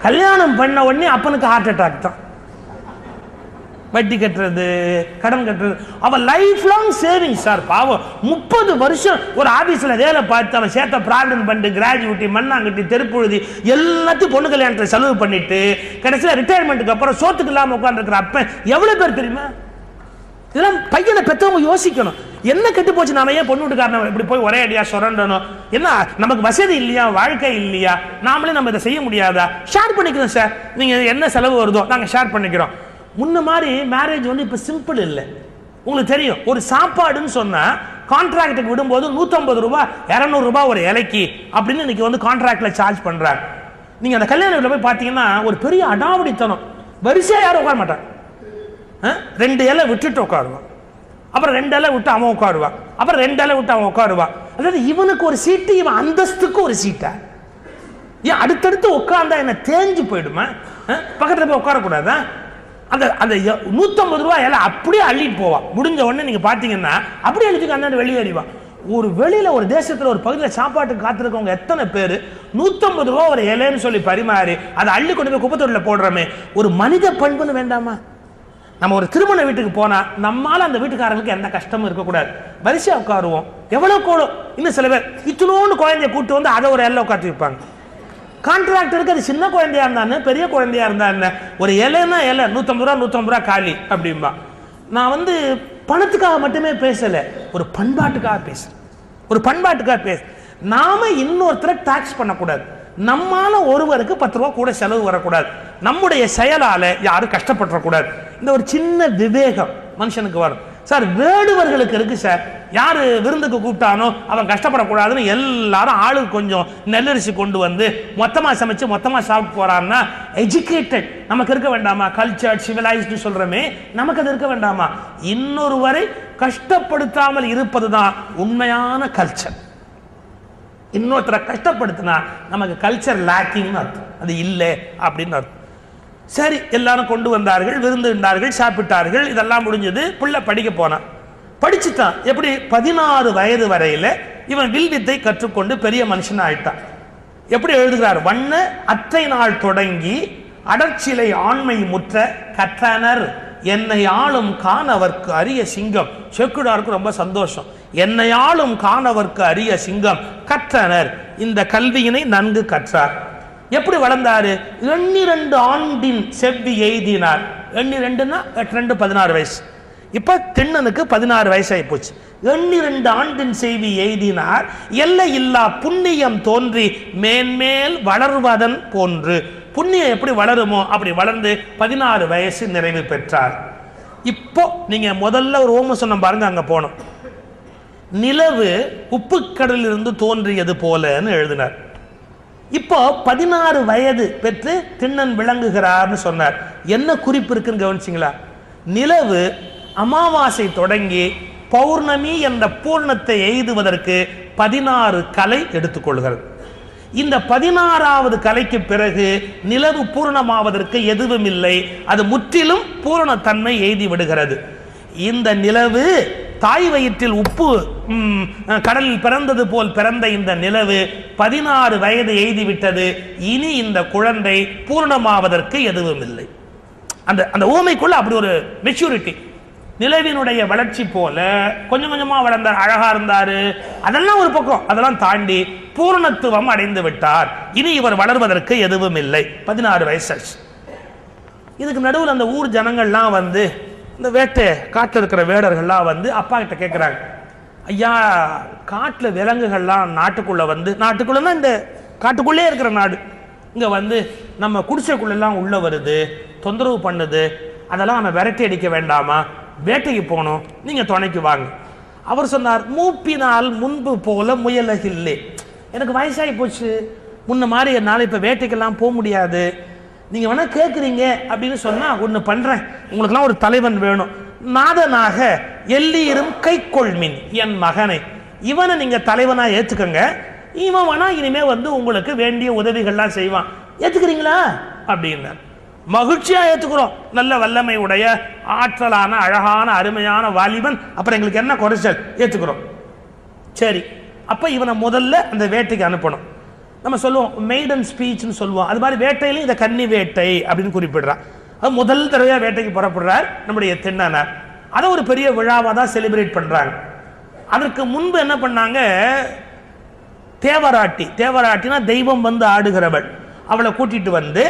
கல்யாணம் பண்ண உடனே அப்பனுக்கு ஹார்ட் அட்டாக் தான். வட்டி கட்டுறது, கடன் கட்டுறது. அவன் லைஃப் லாங் சேவிங்ஸ் சார். பாவம் 30 வருஷம் ஒரு ஆபீஸ்ல வேலை பார்த்து அவன் சேர்த்த ப்ராவிடன்ட் ஃபண்ட், கிராஜுவிட்டி, மண்ணாங்கட்டி, தெருப்புழுதி எல்லாத்தையும் பொண்ணு கல்யாணத்தில் செலவு பண்ணிட்டு கடைசியில் ரிட்டையர்மெண்ட்டுக்கு அப்புறம் சோத்துக்கு இல்லாமல் உட்காந்துருக்கிற அப்ப எவ்வளவு பேர் தெரியுமா? இதெல்லாம் பையனை பெற்றவங்க யோசிக்கணும். என்ன கெட்டு போச்சு, நாம ஏன் பொண்ணு வீட்டுக்காரன் இப்படி போய் ஒரே அடியா சுரண்டணும்? என்ன நமக்கு வசதி இல்லையா, வாழ்க்கை இல்லையா, நாமளே நம்ம இதை செய்ய முடியாதா? ஷேர் பண்ணிக்கிறோம் சார், நீங்க என்ன செலவு வருதோ நாங்க ஷேர் பண்ணிக்கிறோம். முன்ன மாதிரி மேரேஜ் வந்து இப்ப சிம்பிள் இல்லை. உங்களுக்கு தெரியும், ஒரு சாப்பாடுன்னு சொன்னா கான்ட்ராக்டுக்கு விடும்போது 150 ரூபாய் 200 ரூபாய் ஒரு இலைக்கு அப்படின்னு இன்னைக்கு வந்து கான்ட்ராக்ட்ல சார்ஜ் பண்றாங்க. நீங்க அந்த கல்யாண வீட்டில் போய் பார்த்தீங்கன்னா ஒரு பெரிய அடாவடித்தனம். வரிசையா யாரும் உட்கார மாட்டாங்க. 2 இலை விட்டுட்டு உட்காருவான், அப்புறம் 2 இலை விட்டு அவன் உட்காருவான், அப்புறம் 2 இலை விட்டு அவன் உட்காருவான். அதாவது இவனுக்கு ஒரு சீட்டு, இவன் அந்தஸ்துக்கு ஒரு சீட்டா? ஏன் அடுத்தடுத்து உட்கார்ந்தா என்ன தேஞ்சு போயிடுமா? பக்கத்துல போய் உட்காரக்கூடாதா? அந்த அந்த 150 ரூபாய் இலை அப்படியே அள்ளிட்டு போவான். முடிஞ்ச உடனே நீங்க பாத்தீங்கன்னா அப்படியே அள்ளிட்டு அந்த வெளியேறிவான். ஒரு வெளியில ஒரு தேசத்துல ஒரு பகுதியில் சாப்பாட்டுக்கு காத்திருக்கவங்க எத்தனை பேர் 150 ரூபாய் ஒரு இலைன்னு சொல்லி பரிமாறி அதை அள்ளி கொண்டு போய் குப்பத்தொட்டில போடுறோமே, ஒரு மனித பண்புன்னு வேண்டாமா? நம்ம ஒரு திருமண வீட்டுக்கு போனா நம்மால அந்த வீட்டுக்காரங்களுக்கு எந்த கஷ்டமும் இருக்கக்கூடாது. வரிசையா உட்காருவோம். எவ்வளவு கூடும். இன்னும் சில பேர் இத்தனோண்டு குழந்தைய கூட்டு வந்து அதை ஒரு இலை உட்காந்து வைப்பாங்க. கான்ட்ராக்டருக்கு அது சின்ன குழந்தையா இருந்தானே பெரிய குழந்தையா இருந்தா ஒரு இலைன்னா இலை 150 ரூபா 150 ரூபா காலி அப்படின்பா. நான் வந்து பணத்துக்காக மட்டுமே பேசல, ஒரு பண்பாட்டுக்காக பேசுறேன். ஒரு பண்பாட்டுக்காக பேச. நாம இன்னொருத்தரை டாக்ஸ் பண்ணக்கூடாது. நம்மால ஒருவருக்கு 10 ரூபா கூட செலவு வரக்கூடாது. நம்முடைய செயலால யாரும் கஷ்டப்படக்கூடாது. இந்த ஒரு சின்ன விவேகம் மனுஷனுக்கு வரும் சார். வேடுவர்களுக்கு இருக்கு சார். யாரு விருந்துக்கு கூப்பிட்டானோ அவன் கஷ்டப்படக்கூடாதுன்னு எல்லாரும் ஆளுக்கு கொஞ்சம் நெல்லரிசி கொண்டு வந்து மொத்தமா சமைச்சு மொத்தமா சாப்பிட்டு போறான்னா எஜுகேட்டட் நமக்கு இருக்க வேண்டாமா? கல்ச்சர் சிவிலைஸ்டு சொல்றமே, நமக்கு அது இருக்க வேண்டாமா? இன்னொருவரை கஷ்டப்படுத்தாமல் இருப்பதுதான் உண்மையான கல்ச்சர். இன்னொருத்தரை கஷ்டப்படுத்தினா நமக்கு கல்ச்சர் லேக்கிங்னு அர்த்தம், அது இல்லை அப்படின்னு அர்த்தம். சரி, எல்லாரும் கொண்டு வந்தார்கள், விருந்துண்டார்கள், சாப்பிட்டார்கள், இதெல்லாம் முடிஞ்சது. பிள்ளை படிக்க போனான். படிச்சுட்டான். எப்படி? 16 வயது வரையில இவன் வில்வித்தை கற்றுக்கொண்டு பெரிய மனுஷன் ஆயிட்டான். எப்படி எழுதுகிறார்? வண்ண அற்றை நாள் தொடங்கி அடற்சிலை ஆண்மை முற்ற கற்றனர் என்னை ஆளும் காணவர்க்கு அரிய சிங்கம். செக்குடாருக்கு ரொம்ப சந்தோஷம். என்னை ஆளும் காணவர்க்கு அரிய சிங்கம் கற்றனர். இந்த கல்வியினை நன்கு கற்றார். எப்படி வளர்ந்தாரு? 12 ஆண்டின் செவ்வி எய்தினார். 12ன்னா 8 16 வயசு. இப்ப திண்ணனுக்கு 16 வயசாகி போச்சு. 12 ஆண்டின் செய்தி எய்தினார். எல்லை இல்லா புண்ணியம் தோன்றி மேன்மேல் வளர்வதன் போன்று. புண்ணியம் எப்படி வளருமோ அப்படி வளர்ந்து 16 வயசு நிறைவு பெற்றார். இப்போ நீங்க முதல்ல ஒரு ஓம சொன்ன பாருங்க, அங்க போனோம். நிலவு உப்புக்கடலில் இருந்து தோன்றியது போலன்னு எழுதினார். இப்போ 16 வயது பெற்று திண்ணன் விளங்குகிறார்னு சொன்னார். என்ன குறிப்பு இருக்குன்னு கவனிச்சிங்களா? நிலவு அமாவாசை தொடங்கி பௌர்ணமி என்ற பூர்ணத்தை எய்துவதற்கு 16 கலை எடுத்துக்கொள்கிறது. இந்த 16வது கலைக்கு பிறகு நிலவு பூரணமாவதற்கு எதுவும் இல்லை, அது முற்றிலும் பூரணத்தன்மை எய்தி விடுகிறது. இந்த நிலவு தாய் வயிற்றில் உப்பு கடலில் பிறந்தது போல் பிறந்த இந்த நிலவு 16 வயது எய்தி விட்டது. இனி இந்த குழந்தை பூர்ணமாவதற்கு எதுவும் இல்லை. அந்த அந்த ஊமைக்குள்ள அப்படி ஒரு மெச்சூரிட்டி. நிலவினுடைய வளர்ச்சி போல கொஞ்சம் கொஞ்சமா வளர்ந்தார், அழகா இருந்தாரு, அதெல்லாம் ஒரு பக்கம். அதெல்லாம் தாண்டி பூரணத்துவம் அடைந்து விட்டார். இனி இவர் வளர்வதற்கு எதுவும் இல்லை. 16 வயசு. இதுக்கு நடுவில் அந்த ஊர் ஜனங்கள்லாம் வந்து, இந்த வேட்டை காட்டில் இருக்கிற வேடர்கள்லாம் வந்து அப்பா கிட்ட கேட்குறாங்க, ஐயா காட்டில் விலங்குகள்லாம் நாட்டுக்குள்ளே வந்து, நாட்டுக்குள்ளேன்னா இந்த காட்டுக்குள்ளே இருக்கிற நாடு, இங்கே வந்து நம்ம குடிசைக்குள்ளெல்லாம் உள்ளே வருது, தொந்தரவு பண்ணுது, அதெல்லாம் நம்ம விரட்டி அடிக்க வேண்டாமா? வேட்டைக்கு போகணும், நீங்கள் துணைக்கு வாங்க. அவர் சொன்னார், மூப்பினால் முன்பு போல முயலகில்லை. எனக்கு வயசாகி போச்சு, முன்ன மாதிரி என்னால் இப்போ வேட்டைக்கெல்லாம் போக முடியாது. நீங்கள் வேணால் கேட்குறீங்க அப்படின்னு சொன்னால் ஒன்று பண்ணுறேன், உங்களுக்கெல்லாம் ஒரு தலைவன் வேணும். நாதனாக எல்லீரும் கை கொள்மின் என் மகனை, இவனை நீங்கள் தலைவனாக ஏற்றுக்கங்க. இவன் வேணா இனிமேல் வந்து உங்களுக்கு வேண்டிய உதவிகள்லாம் செய்வான், ஏற்றுக்கிறீங்களா அப்படின்னார். மகிழ்ச்சியாக ஏற்றுக்கிறோம். நல்ல வல்லமை உடைய ஆற்றலான அழகான அருமையான வாலிபன், அப்புறம் எங்களுக்கு என்ன குறைச்சல், ஏற்றுக்கிறோம். சரி, அப்போ இவனை முதல்ல அந்த வேட்டைக்கு அனுப்பணும். நம்ம சொல்லுவோம் மெய்டன் ஸ்பீச்னு சொல்லுவோம். அது மாதிரி வேட்டையிலும் இதை கன்னி வேட்டை அப்படின்னு குறிப்பிடுறான். முதல் தடவையா வேட்டைக்கு புறப்படுறார் நம்முடைய திண்ணனார். அதை ஒரு பெரிய விழாவாக தான் செலிப்ரேட் பண்றாங்க. அதற்கு முன்பு என்ன பண்ணாங்க, தேவராட்டினா தெய்வம் வந்து ஆடுகிறவள், அவளை கூட்டிட்டு வந்து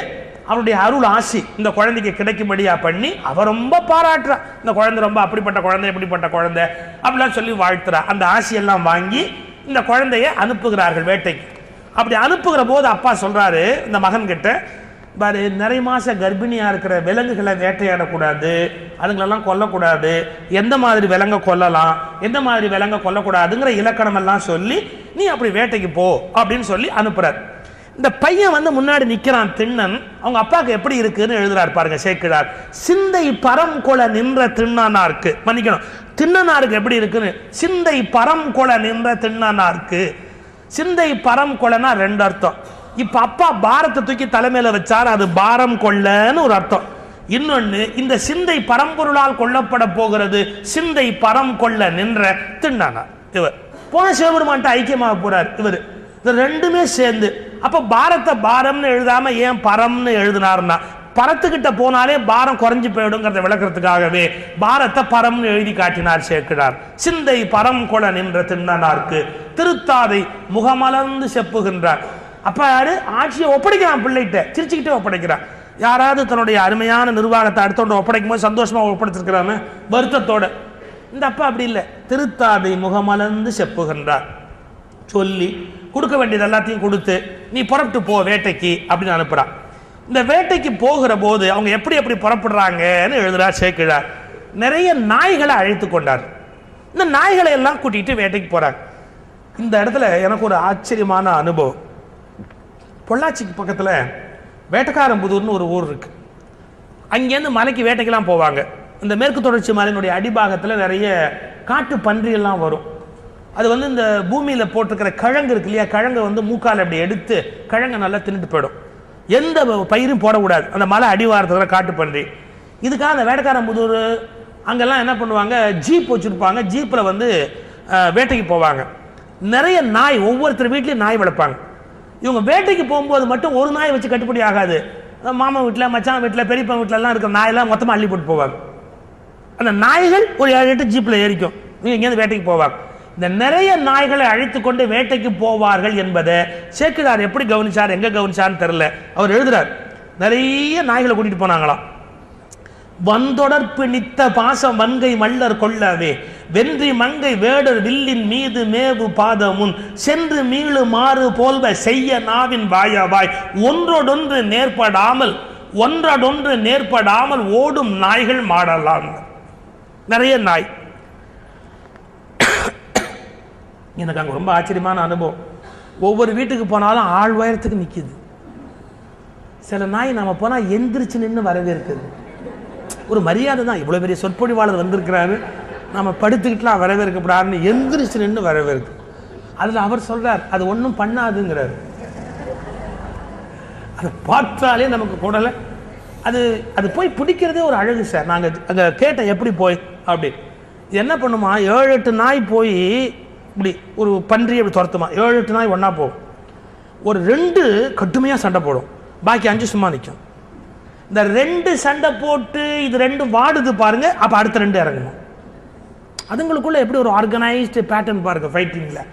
அவருடைய அருள் ஆசி இந்த குழந்தைக்கு கிடைக்கும்படியா பண்ணி அவ ரொம்ப பாராட்டுறா. இந்த குழந்தை ரொம்ப அப்படிப்பட்ட குழந்தை, எப்படிப்பட்ட குழந்தை அப்படிலாம் சொல்லி வாழ்த்துறா. அந்த ஆசியெல்லாம் வாங்கி இந்த குழந்தைய அனுப்புகிறார்கள் வேட்டைக்கு. அப்படி அனுப்புகிற போது அப்பா சொல்றாரு இந்த மகன் கிட்ட, பாரு, நிறைய மாச கர்ப்பிணியா இருக்கிற விலங்குகளை வேட்டையாடக்கூடாது, அதுங்களெல்லாம் கொல்லக்கூடாது, எந்த மாதிரி விலங்க கொல்லலாம், எந்த மாதிரி விலங்க கொல்லக்கூடாதுங்கிற இலக்கணம் எல்லாம் சொல்லி நீ அப்படி வேட்டைக்கு போ அப்படின்னு சொல்லி அனுப்புறார். இந்த பையன் வந்து முன்னாடி நிற்கிறான் திண்ணன். அவங்க அப்பாவுக்கு எப்படி இருக்குன்னு எழுதுறாரு பாருங்க சேக்கிழார். சிந்தை பரம் கொல நின்ற திண்ணனாருக்கு, மன்னிக்கணும், திண்ணனாருக்கு எப்படி இருக்குன்னு, சிந்தை பரம் கொல நின்ற திண்ணனாருக்கு. சிந்தை பரம் கொலனா ரெண்டு அர்த்தம். இப்ப அப்பா பாரத்தை தூக்கி தலைமையில வச்சார், அது பாரம் கொள்ளன்னு ஒரு அர்த்தம். இன்னொன்னு, இந்த சிந்தை பரம்பொருளால் கொல்லப்பட போகிறது, சிந்தை பரம் கொள்ள நின்ற திண்ணனார். இவர் போன சிவபெருமான்ட்ட ஐக்கியமாக போறார் இவர். இது ரெண்டுமே சேர்ந்து அப்ப பாரத்தை பாரம்னு எழுதாம ஏன் பரம்னு எழுதினார்னா, பரத்துக்கிட்ட போனாலே பாரம் குறைஞ்சு போயிடுங்கிறத விளக்கிறதுக்காகவே பாரத்தை பரம்னு எழுதி காட்டினார் சேக்கிழார். சிந்தை பரம் கொல நின்ற திண்ணனார்க்கு திருத்தாதை முகமலர்ந்து செப்புகின்றார். அப்ப யாரு ஆட்சியை ஒப்படைக்கிறான் பிள்ளைகிட்ட, சிரிச்சுக்கிட்டே ஒப்படைக்கிறான். யாராவது தன்னுடைய அருமையான நிர்வாகத்தை அடுத்தவங்க ஒப்படைக்கும் போது சந்தோஷமா ஒப்படைச்சிருக்கிறாங்க வருத்தத்தோட. இந்த அப்பா அப்படி இல்லை, திருத்தாதை முகமலர்ந்து செப்புகின்றார். சொல்லி கொடுக்க வேண்டியது எல்லாத்தையும் கொடுத்து நீ புறப்பட்டு போ வேட்டைக்கு அப்படின்னு அனுப்புறான். இந்த வேட்டைக்கு போகிற போது அவங்க எப்படி எப்படி புறப்படுறாங்கன்னு எழுதுறார் சேக்கிழார். நிறைய நாய்களை அழைத்து கொண்டார். இந்த நாய்களை எல்லாம் கூட்டிட்டு வேட்டைக்கு போறாங்க. இந்த இடத்துல எனக்கு ஒரு ஆச்சரியமான அனுபவம். பொள்ளாச்சிக்கு பக்கத்தில் வேட்டக்காரம்புதூர்னு ஒரு ஊர் இருக்கு. அங்கேருந்து மலைக்கு வேட்டைக்கெல்லாம் போவாங்க. இந்த மேற்கு தொடர்ச்சி மலையினுடைய அடிபாகத்தில் நிறைய காட்டு பன்றியெல்லாம் வரும். அது வந்து இந்த பூமியில் போட்டிருக்கிற கிழங்கு இருக்கு இல்லையா, கிழங்கை வந்து மூக்கால் அப்படி எடுத்து கிழங்கை நல்லா தின்னுட்டு போயிடும். எந்த பயிரும் போடக்கூடாது, அந்த மலை அடிவாரத்தில் காட்டு பன்றி. இதுக்காக அந்த வேட்டக்காரம்புதூர் அங்கெல்லாம் என்ன பண்ணுவாங்க, ஜீப் வச்சுருப்பாங்க. ஜீப்பில் வந்து வேட்டைக்கு போவாங்க. நிறைய நாய், ஒவ்வொருத்தர் வீட்லேயும் நாய் வளர்ப்பாங்க. இவங்க வேட்டைக்கு போகும்போது மட்டும் ஒரு நாய் வச்சு கட்டுப்படி ஆகாது. மாமா வீட்டில், மச்சான் வீட்டில், பெரியப்பா வீட்டிலலாம் இருக்கிற நாயெல்லாம் மொத்தமாக அள்ளி போட்டு போவாங்க. அந்த நாய்கள் ஒரு 7-8 ஜீப்பில் ஏறிக்கும். இவங்க இங்கேருந்து வேட்டைக்கு போவாங்க. இந்த நிறைய நாய்களை அழைத்து கொண்டு வேட்டைக்கு போவார்கள் என்பதை சேக்கிழார் எப்படி கவனிச்சார், எங்க கவனிச்சார்னு தெரியல. அவர் எழுதுறார், நிறைய நாய்களை கூட்டிட்டு போனாங்களாம். வந்தொடர்ப்பு நித்த பாசம் வன்கை மல்லர் கொள்ளவே வென்றி மங்கை வேடர் வில்லின் மீது மேவு பாதமுன் சென்று மீளு மாறு போல்வ செய்ய நாவின் வாயவாய் ஒன்றொடொன்று நேர்படாமல் ஓடும் நாய்கள் மாடலாம். நிறைய நாய். எனக்கு அங்கே ரொம்ப ஆச்சரியமான அனுபவம். ஒவ்வொரு வீட்டுக்கு போனாலும் ஆள் உயரத்துக்கு நிற்கிது. சில நாய் நம்ம போனால் எந்திரிச்சு நின்று வரவேற்குது. ஒரு மரியாதை தான். இவ்வளோ பெரிய சொற்பொழிவாளர் வந்திருக்கிறாரு, நம்ம படுத்துக்கிட்டுலாம் வரவேற்கப்படாருன்னு எந்திரிச்சு நின்று வரவேற்கு. அதில் அவர் சொல்றார், அது ஒன்றும் பண்ணாதுங்கிறார். அதை பார்த்தாலே நமக்கு கூடலை. அது போய் பிடிக்கிறதே ஒரு அழகு சார். நாங்கள் அங்கே கேட்டேன் எப்படி போய் அப்படி. என்ன பண்ணுமா, 7-8 நாய் போய் இப்படி ஒரு பன்றி அப்படி துரத்துமா. 7-8 நாய் ஒன்றா போகும். ஒரு 2 கடுமையாக சண்டை போடும், பாக்கி 5 சும்மா நிற்கும். இந்த 2 சண்டை போட்டு இது 2 வாடுது பாருங்க, அப்போ அடுத்த 2 இறங்கணும். அதுங்களுக்குள்ள எப்படி ஒரு ஆர்கனைஸ்டு பேட்டர்ன் பாருங்க. ஃபைட்டிங்கில்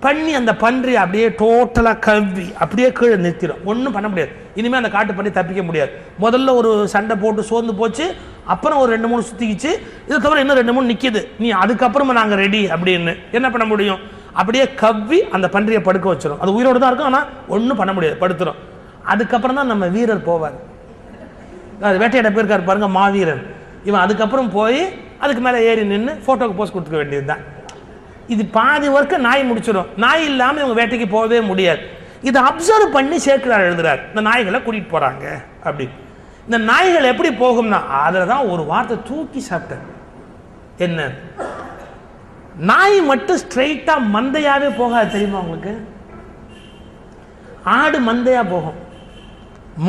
பண்ணி அந்த பன்றி அப்படியே டோட்டலாக கவ்வி அப்படியே கீழே நிறுத்திடும். ஒன்றும் பண்ண முடியாது. இனிமேல் அந்த காட்டு பண்ணி தப்பிக்க முடியாது. முதல்ல ஒரு சண்டை போட்டு சோர்ந்து போச்சு, அப்புறம் ஒரு 2-3 சுற்றிக்கிச்சு, இதை தவிர இன்னும் 2-3 நிற்கிது. நீ அதுக்கப்புறமா நாங்கள் ரெடி அப்படின்னு என்ன பண்ண முடியும்? அப்படியே கவ்வி அந்த பன்றியை படுக்க வச்சிடும். அது உயிரோடு தான் இருக்கும், ஆனால் ஒன்றும் பண்ண முடியாது, படுத்துடும். அதுக்கப்புறம் தான் நம்ம வீரர் போவார். அது வேட்டையாட போயிருக்காரு பாருங்க, மாவீரன். இவன் அதுக்கப்புறம் போய் அதுக்கு மேலே ஏறி நின்று ஃபோட்டோக்கு போஸ்ட் கொடுத்துக்க வேண்டியது தான். இது பாதி ஒர்க்கை நாய் முடிச்சிடும். நாய் இல்லாமல் இவங்க வேட்டைக்கு போகவே முடியாது. இதை அப்சர்வ் பண்ணி சேக்கிழார் எழுதுறார், இந்த நாய்களை கூட்டிகிட்டு போகிறாங்க அப்படி. இந்த நாய்கள் எப்படி போகும்னா, அதில் தான் ஒரு வார்த்தை தூக்கி சாப்பிட்டேன். என்ன, நாய் மட்டும் ஸ்ட்ரெயிட்டாக மந்தையாகவே போகாது தெரியுமா உங்களுக்கு? ஆடு மந்தையாக போகும்,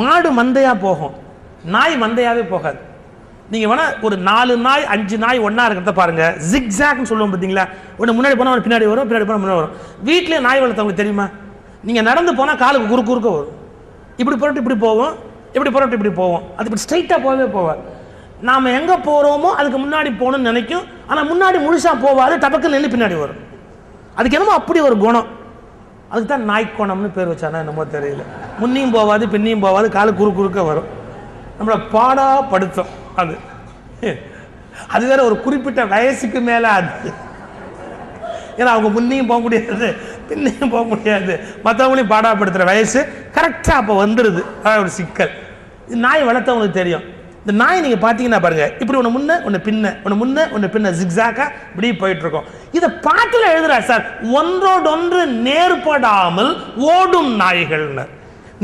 மாடு மந்தையாக போகும், நாய் மந்தையாகவே போகாது. நீங்கள் வேணால் ஒரு 4 நாய் 5 நாய் ஒன்றா இருக்கிறத பாருங்கள். ஜிக்ஸாக்னு சொல்லுவோம் பார்த்தீங்களா? ஒன்று முன்னாடி போனால் ஒரு பின்னாடி வரும், பின்னாடி போனால் முன்னாடி வரும். வீட்டிலே நாய் வளர்த்தவங்களுக்கு தெரியுமா? நீங்கள் நடந்து போனால் காலுக்கு குறுக்க வரும், இப்படி போட்டு இப்படி போவோம், இப்படி புறப்பட்டு இப்படி போவோம். அது இப்படி ஸ்ட்ரைட்டாக போகவே போவார். நாம் எங்கே போகிறோமோ அதுக்கு முன்னாடி போகணும்னு நினைக்கும். ஆனால் முன்னாடி முழுசாக போவாது, டபக்கு நின்று பின்னாடி வரும். அதுக்கு என்னமோ அப்படி ஒரு குணம். அதுக்கு தான் நாய்க்கோணம்னு பேர் வச்சானா என்னமோ தெரியல. முன்னையும் போவாது, பின்னையும் போவாது, காலு குறுக்க வரும். நம்மளை பாடாப்படுத்தும் அது. அது வேற ஒரு குறிப்பிட்ட வயசுக்கு மேலே அது. ஏன்னா அவங்க முன்னையும் போக முடியாது, பின்னையும் போக முடியாது, மற்றவங்களையும் பாடாப்படுத்துகிற வயசு கரெக்டாக அப்போ வந்துடுது. அதான் ஒரு சிக்கல். நாய் வளர்த்தவங்களுக்கு தெரியும். இந்த நாய் நீங்கள் பார்த்தீங்கன்னா பாருங்க, இப்படி ஒன்று முன்ன ஒன்று பின்ன, ஒன்று முன்ன ஒன்று பின்ன, ஜிக்ஸாக்கா இப்படி போயிட்டு இருக்கோம். இதை பாட்டில் எழுதுறாரு சார், ஒன்றோடொன்று நேர்படாமல் ஓடும் நாய்கள்னு.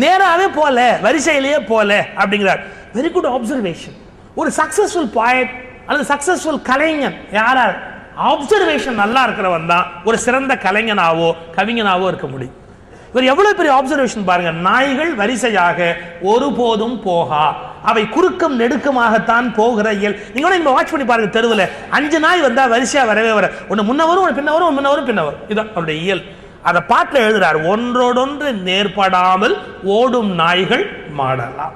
நேராகவே போல, வரிசையிலேயே போல அப்படிங்கிறார். Very good observation. ஒரு சக்சஸ்ஃபுல் பாய்ட் அல்லது சக்சஸ்ஃபுல் கலைஞன் யாரா அப்சர்வேஷன் நல்லா இருக்கிறவன் தான் ஒரு சிறந்த கலைஞனாவோ கவிஞனாவோ இருக்க முடியும். இவர் எவ்வளவு பெரிய அப்சர்வேஷன் பாருங்க. நாய்கள் வரிசையாக ஒருபோதும் போகா, அவை குறுக்கம் நெடுக்கமாகத்தான் போகிற இயல். நீங்க கூட வாட்ச் பண்ணி பாருங்க, தெருவில் 5 நாய் வந்தா வரிசையா வரவே வர, ஒன்று முன்ன வரும், ஒன்று பின்ன வரும், முன்ன வரும், பின்ன வரும். இதுதான் அவருடைய இயல். அதை பாட்டில் எழுதுறார். ஒன்றோடொன்று நேர்படாமல் ஓடும் நாய்கள் மாடலாம்.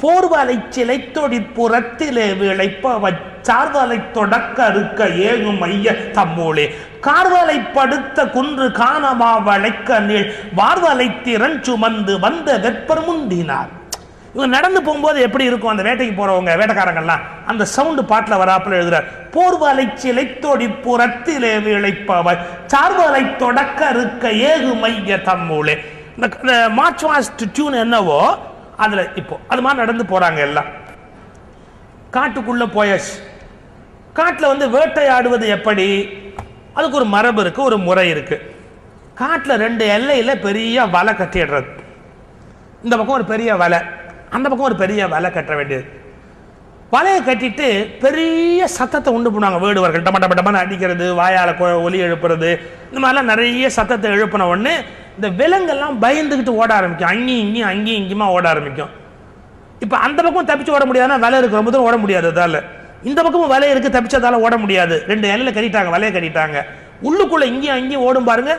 போர்வலை சிலை தொடிப்புறத்திலே விளைப்ப சார்வலை தொடக்க அறுக்க ஏகும் ஐய தம்மூளே கார்வலை படுத்த குன்று காணமா வளைக்க நீள் வார்வலை திறன் சுமந்து வந்த வெப்பர் முந்தினார். இவங்க நடந்து போகும்போது எப்படி இருக்கும் அந்த வேட்டைக்கு போறவங்க வேட்டைக்காரங்கள்லாம், அந்த சவுண்டு பாட்டில் வராப்புல எழுதுறார். போர்வலை சிலை தொடிப்புறத்திலே விளைப்பவ சார்வலை தொடக்க அறுக்க ஏகும் ஐய தம்மூளே. இந்த மார்ச் வாஸ்ட் டியூன் என்னவோ அதுல இப்போ அது மாதிரி நடந்து போறாங்க. எல்லாம் காட்டுக்குள்ள போயாச்சு. காட்டில் வந்து வேட்டையாடுவது எப்படி, அதுக்கு ஒரு மரபு இருக்கு, ஒரு முறை இருக்கு. காட்டில் 2 எல்லையில பெரிய வலை கட்டிடுறது. இந்த பக்கம் ஒரு பெரிய வலை, அந்த பக்கம் ஒரு பெரிய வலை கட்ட வேண்டியது. வலையை கட்டிட்டு பெரிய சத்தத்தை உண்டு பண்ணுவாங்க வேடுவர்கள். டம டம டமன்னு அடிக்கிறது, வாயால் ஒலி எழுப்புறது, இந்த மாதிரிலாம் நிறைய சத்தத்தை எழுப்பின உடனே இந்த விலங்கெல்லாம் பயந்துக்கிட்டு ஓட ஆரம்பிக்கும். அங்கேயும் இங்கேயுமா ஓட ஆரம்பிக்கும். இப்போ அந்த பக்கம் தப்பிச்சு ஓட முடியாதுன்னா வலை இருக்கு, ரொம்ப தூரம் ஓட முடியாது. அதால இந்த பக்கமும் வலை இருக்கு, தப்பிச்சதால ஓட முடியாது. 2 இலையில கட்டிட்டாங்க, வலையை கட்டிட்டாங்க. உள்ளுக்குள்ள இங்கேயும் ஓடும் பாருங்க.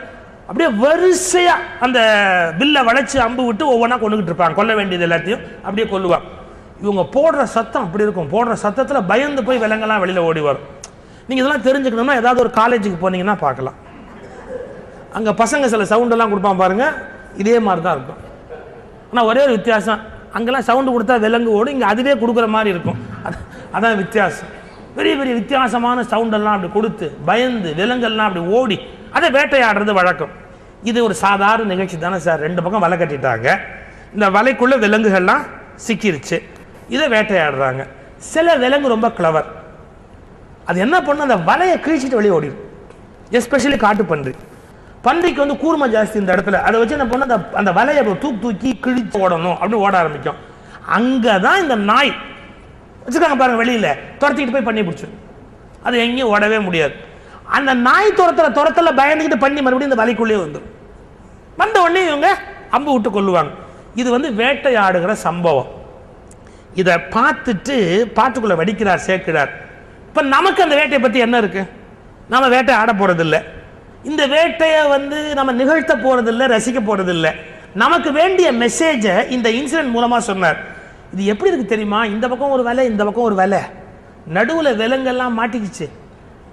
அப்படியே வரிசையா அந்த வில்ல வளைச்சு அம்பு விட்டு ஒவ்வொன்றா கொண்டுகிட்டு இருப்பாங்க. கொல்ல வேண்டியது எல்லாத்தையும் அப்படியே கொல்லுவாங்க. இவங்க போடுற சத்தம் அப்படி இருக்கும். போடுற சத்தத்தில் பயந்து போய் விலங்கெல்லாம் வெளியில ஓடி வரும். நீங்க இதெல்லாம் தெரிஞ்சுக்கணும்னா ஏதாவது ஒரு காலேஜுக்கு போனீங்கன்னா பார்க்கலாம். அங்க பசங்க சில சவுண்டெல்லாம் கொடுப்பான் பாருங்க, இதே மாதிரி தான் இருக்கும். ஆனால் ஒரே ஒரு வித்தியாசம், அங்கெல்லாம் சவுண்டு கொடுத்தா விலங்கு ஓடும், இங்கே அதுவே கொடுக்குற மாதிரி இருக்கும். அதான் வித்தியாசம். பெரிய பெரிய வித்தியாசமான சவுண்டெல்லாம் அப்படி கொடுத்து பயந்து விலங்கெல்லாம் அப்படி ஓடி அதை வேட்டையாடுறது வழக்கம். இது ஒரு சாதாரண நிகழ்ச்சி தானே சார். 2 பக்கம் வலை கட்டிட்டாங்க, இந்த வலைக்குள்ள விலங்குகள்லாம் சிக்கிருச்சு, இதை வேட்டையாடுறாங்க. சில விலங்கு ரொம்ப கிளவர். அது என்ன பண்ணும், அந்த வலையை கிழிச்சிட்டு வெளியே ஓடிடும். எஸ்பெஷலி காட்டு பன்றி. பன்றிக்கு வந்து கூர்மை ஜாஸ்தி இந்த இடத்துல. அதை வச்சு என்ன பண்ண, அந்த வலையை தூக்கி கிழிச்சு ஓடணும் அப்படின்னு ஓட ஆரம்பிக்கும். அங்கதான் இந்த நாய் வச்சுக்காங்க பாருங்க, வெளியில துரத்திக்கிட்டு போய் பண்ணி பிடிச்சிடும். அது எங்கேயும் ஓடவே முடியாது. அந்த நாய் துரத்தல பயந்துக்கிட்டு பண்ணி மறுபடியும் இந்த வலைக்குள்ளேயே வந்துடும். வந்த உடனே இவங்க அம்பு விட்டு கொள்ளுவாங்க. இது வந்து வேட்டையாடுகிற சம்பவம். இதை பார்த்துட்டு பாட்டுக்குள்ள வடிக்கிறார் சேர்க்கிறார். இப்ப நமக்கு அந்த வேட்டையை பத்தி என்ன இருக்கு? நாம வேட்டை ஆட போறதில்லை, இந்த வேட்டையை வந்து நம்ம நிகழ்த்த போறதில்லை, ரசிக்க போறதில்லை. நமக்கு வேண்டிய மெசேஜை இந்த இன்சிடென்ட் மூலமா சொன்னார். இது எப்படி இருக்கு தெரியுமா? இந்த பக்கம் ஒரு வலை, இந்த பக்கம் ஒரு வலை, நடுவில் விலங்கெல்லாம் மாட்டிக்கிச்சு.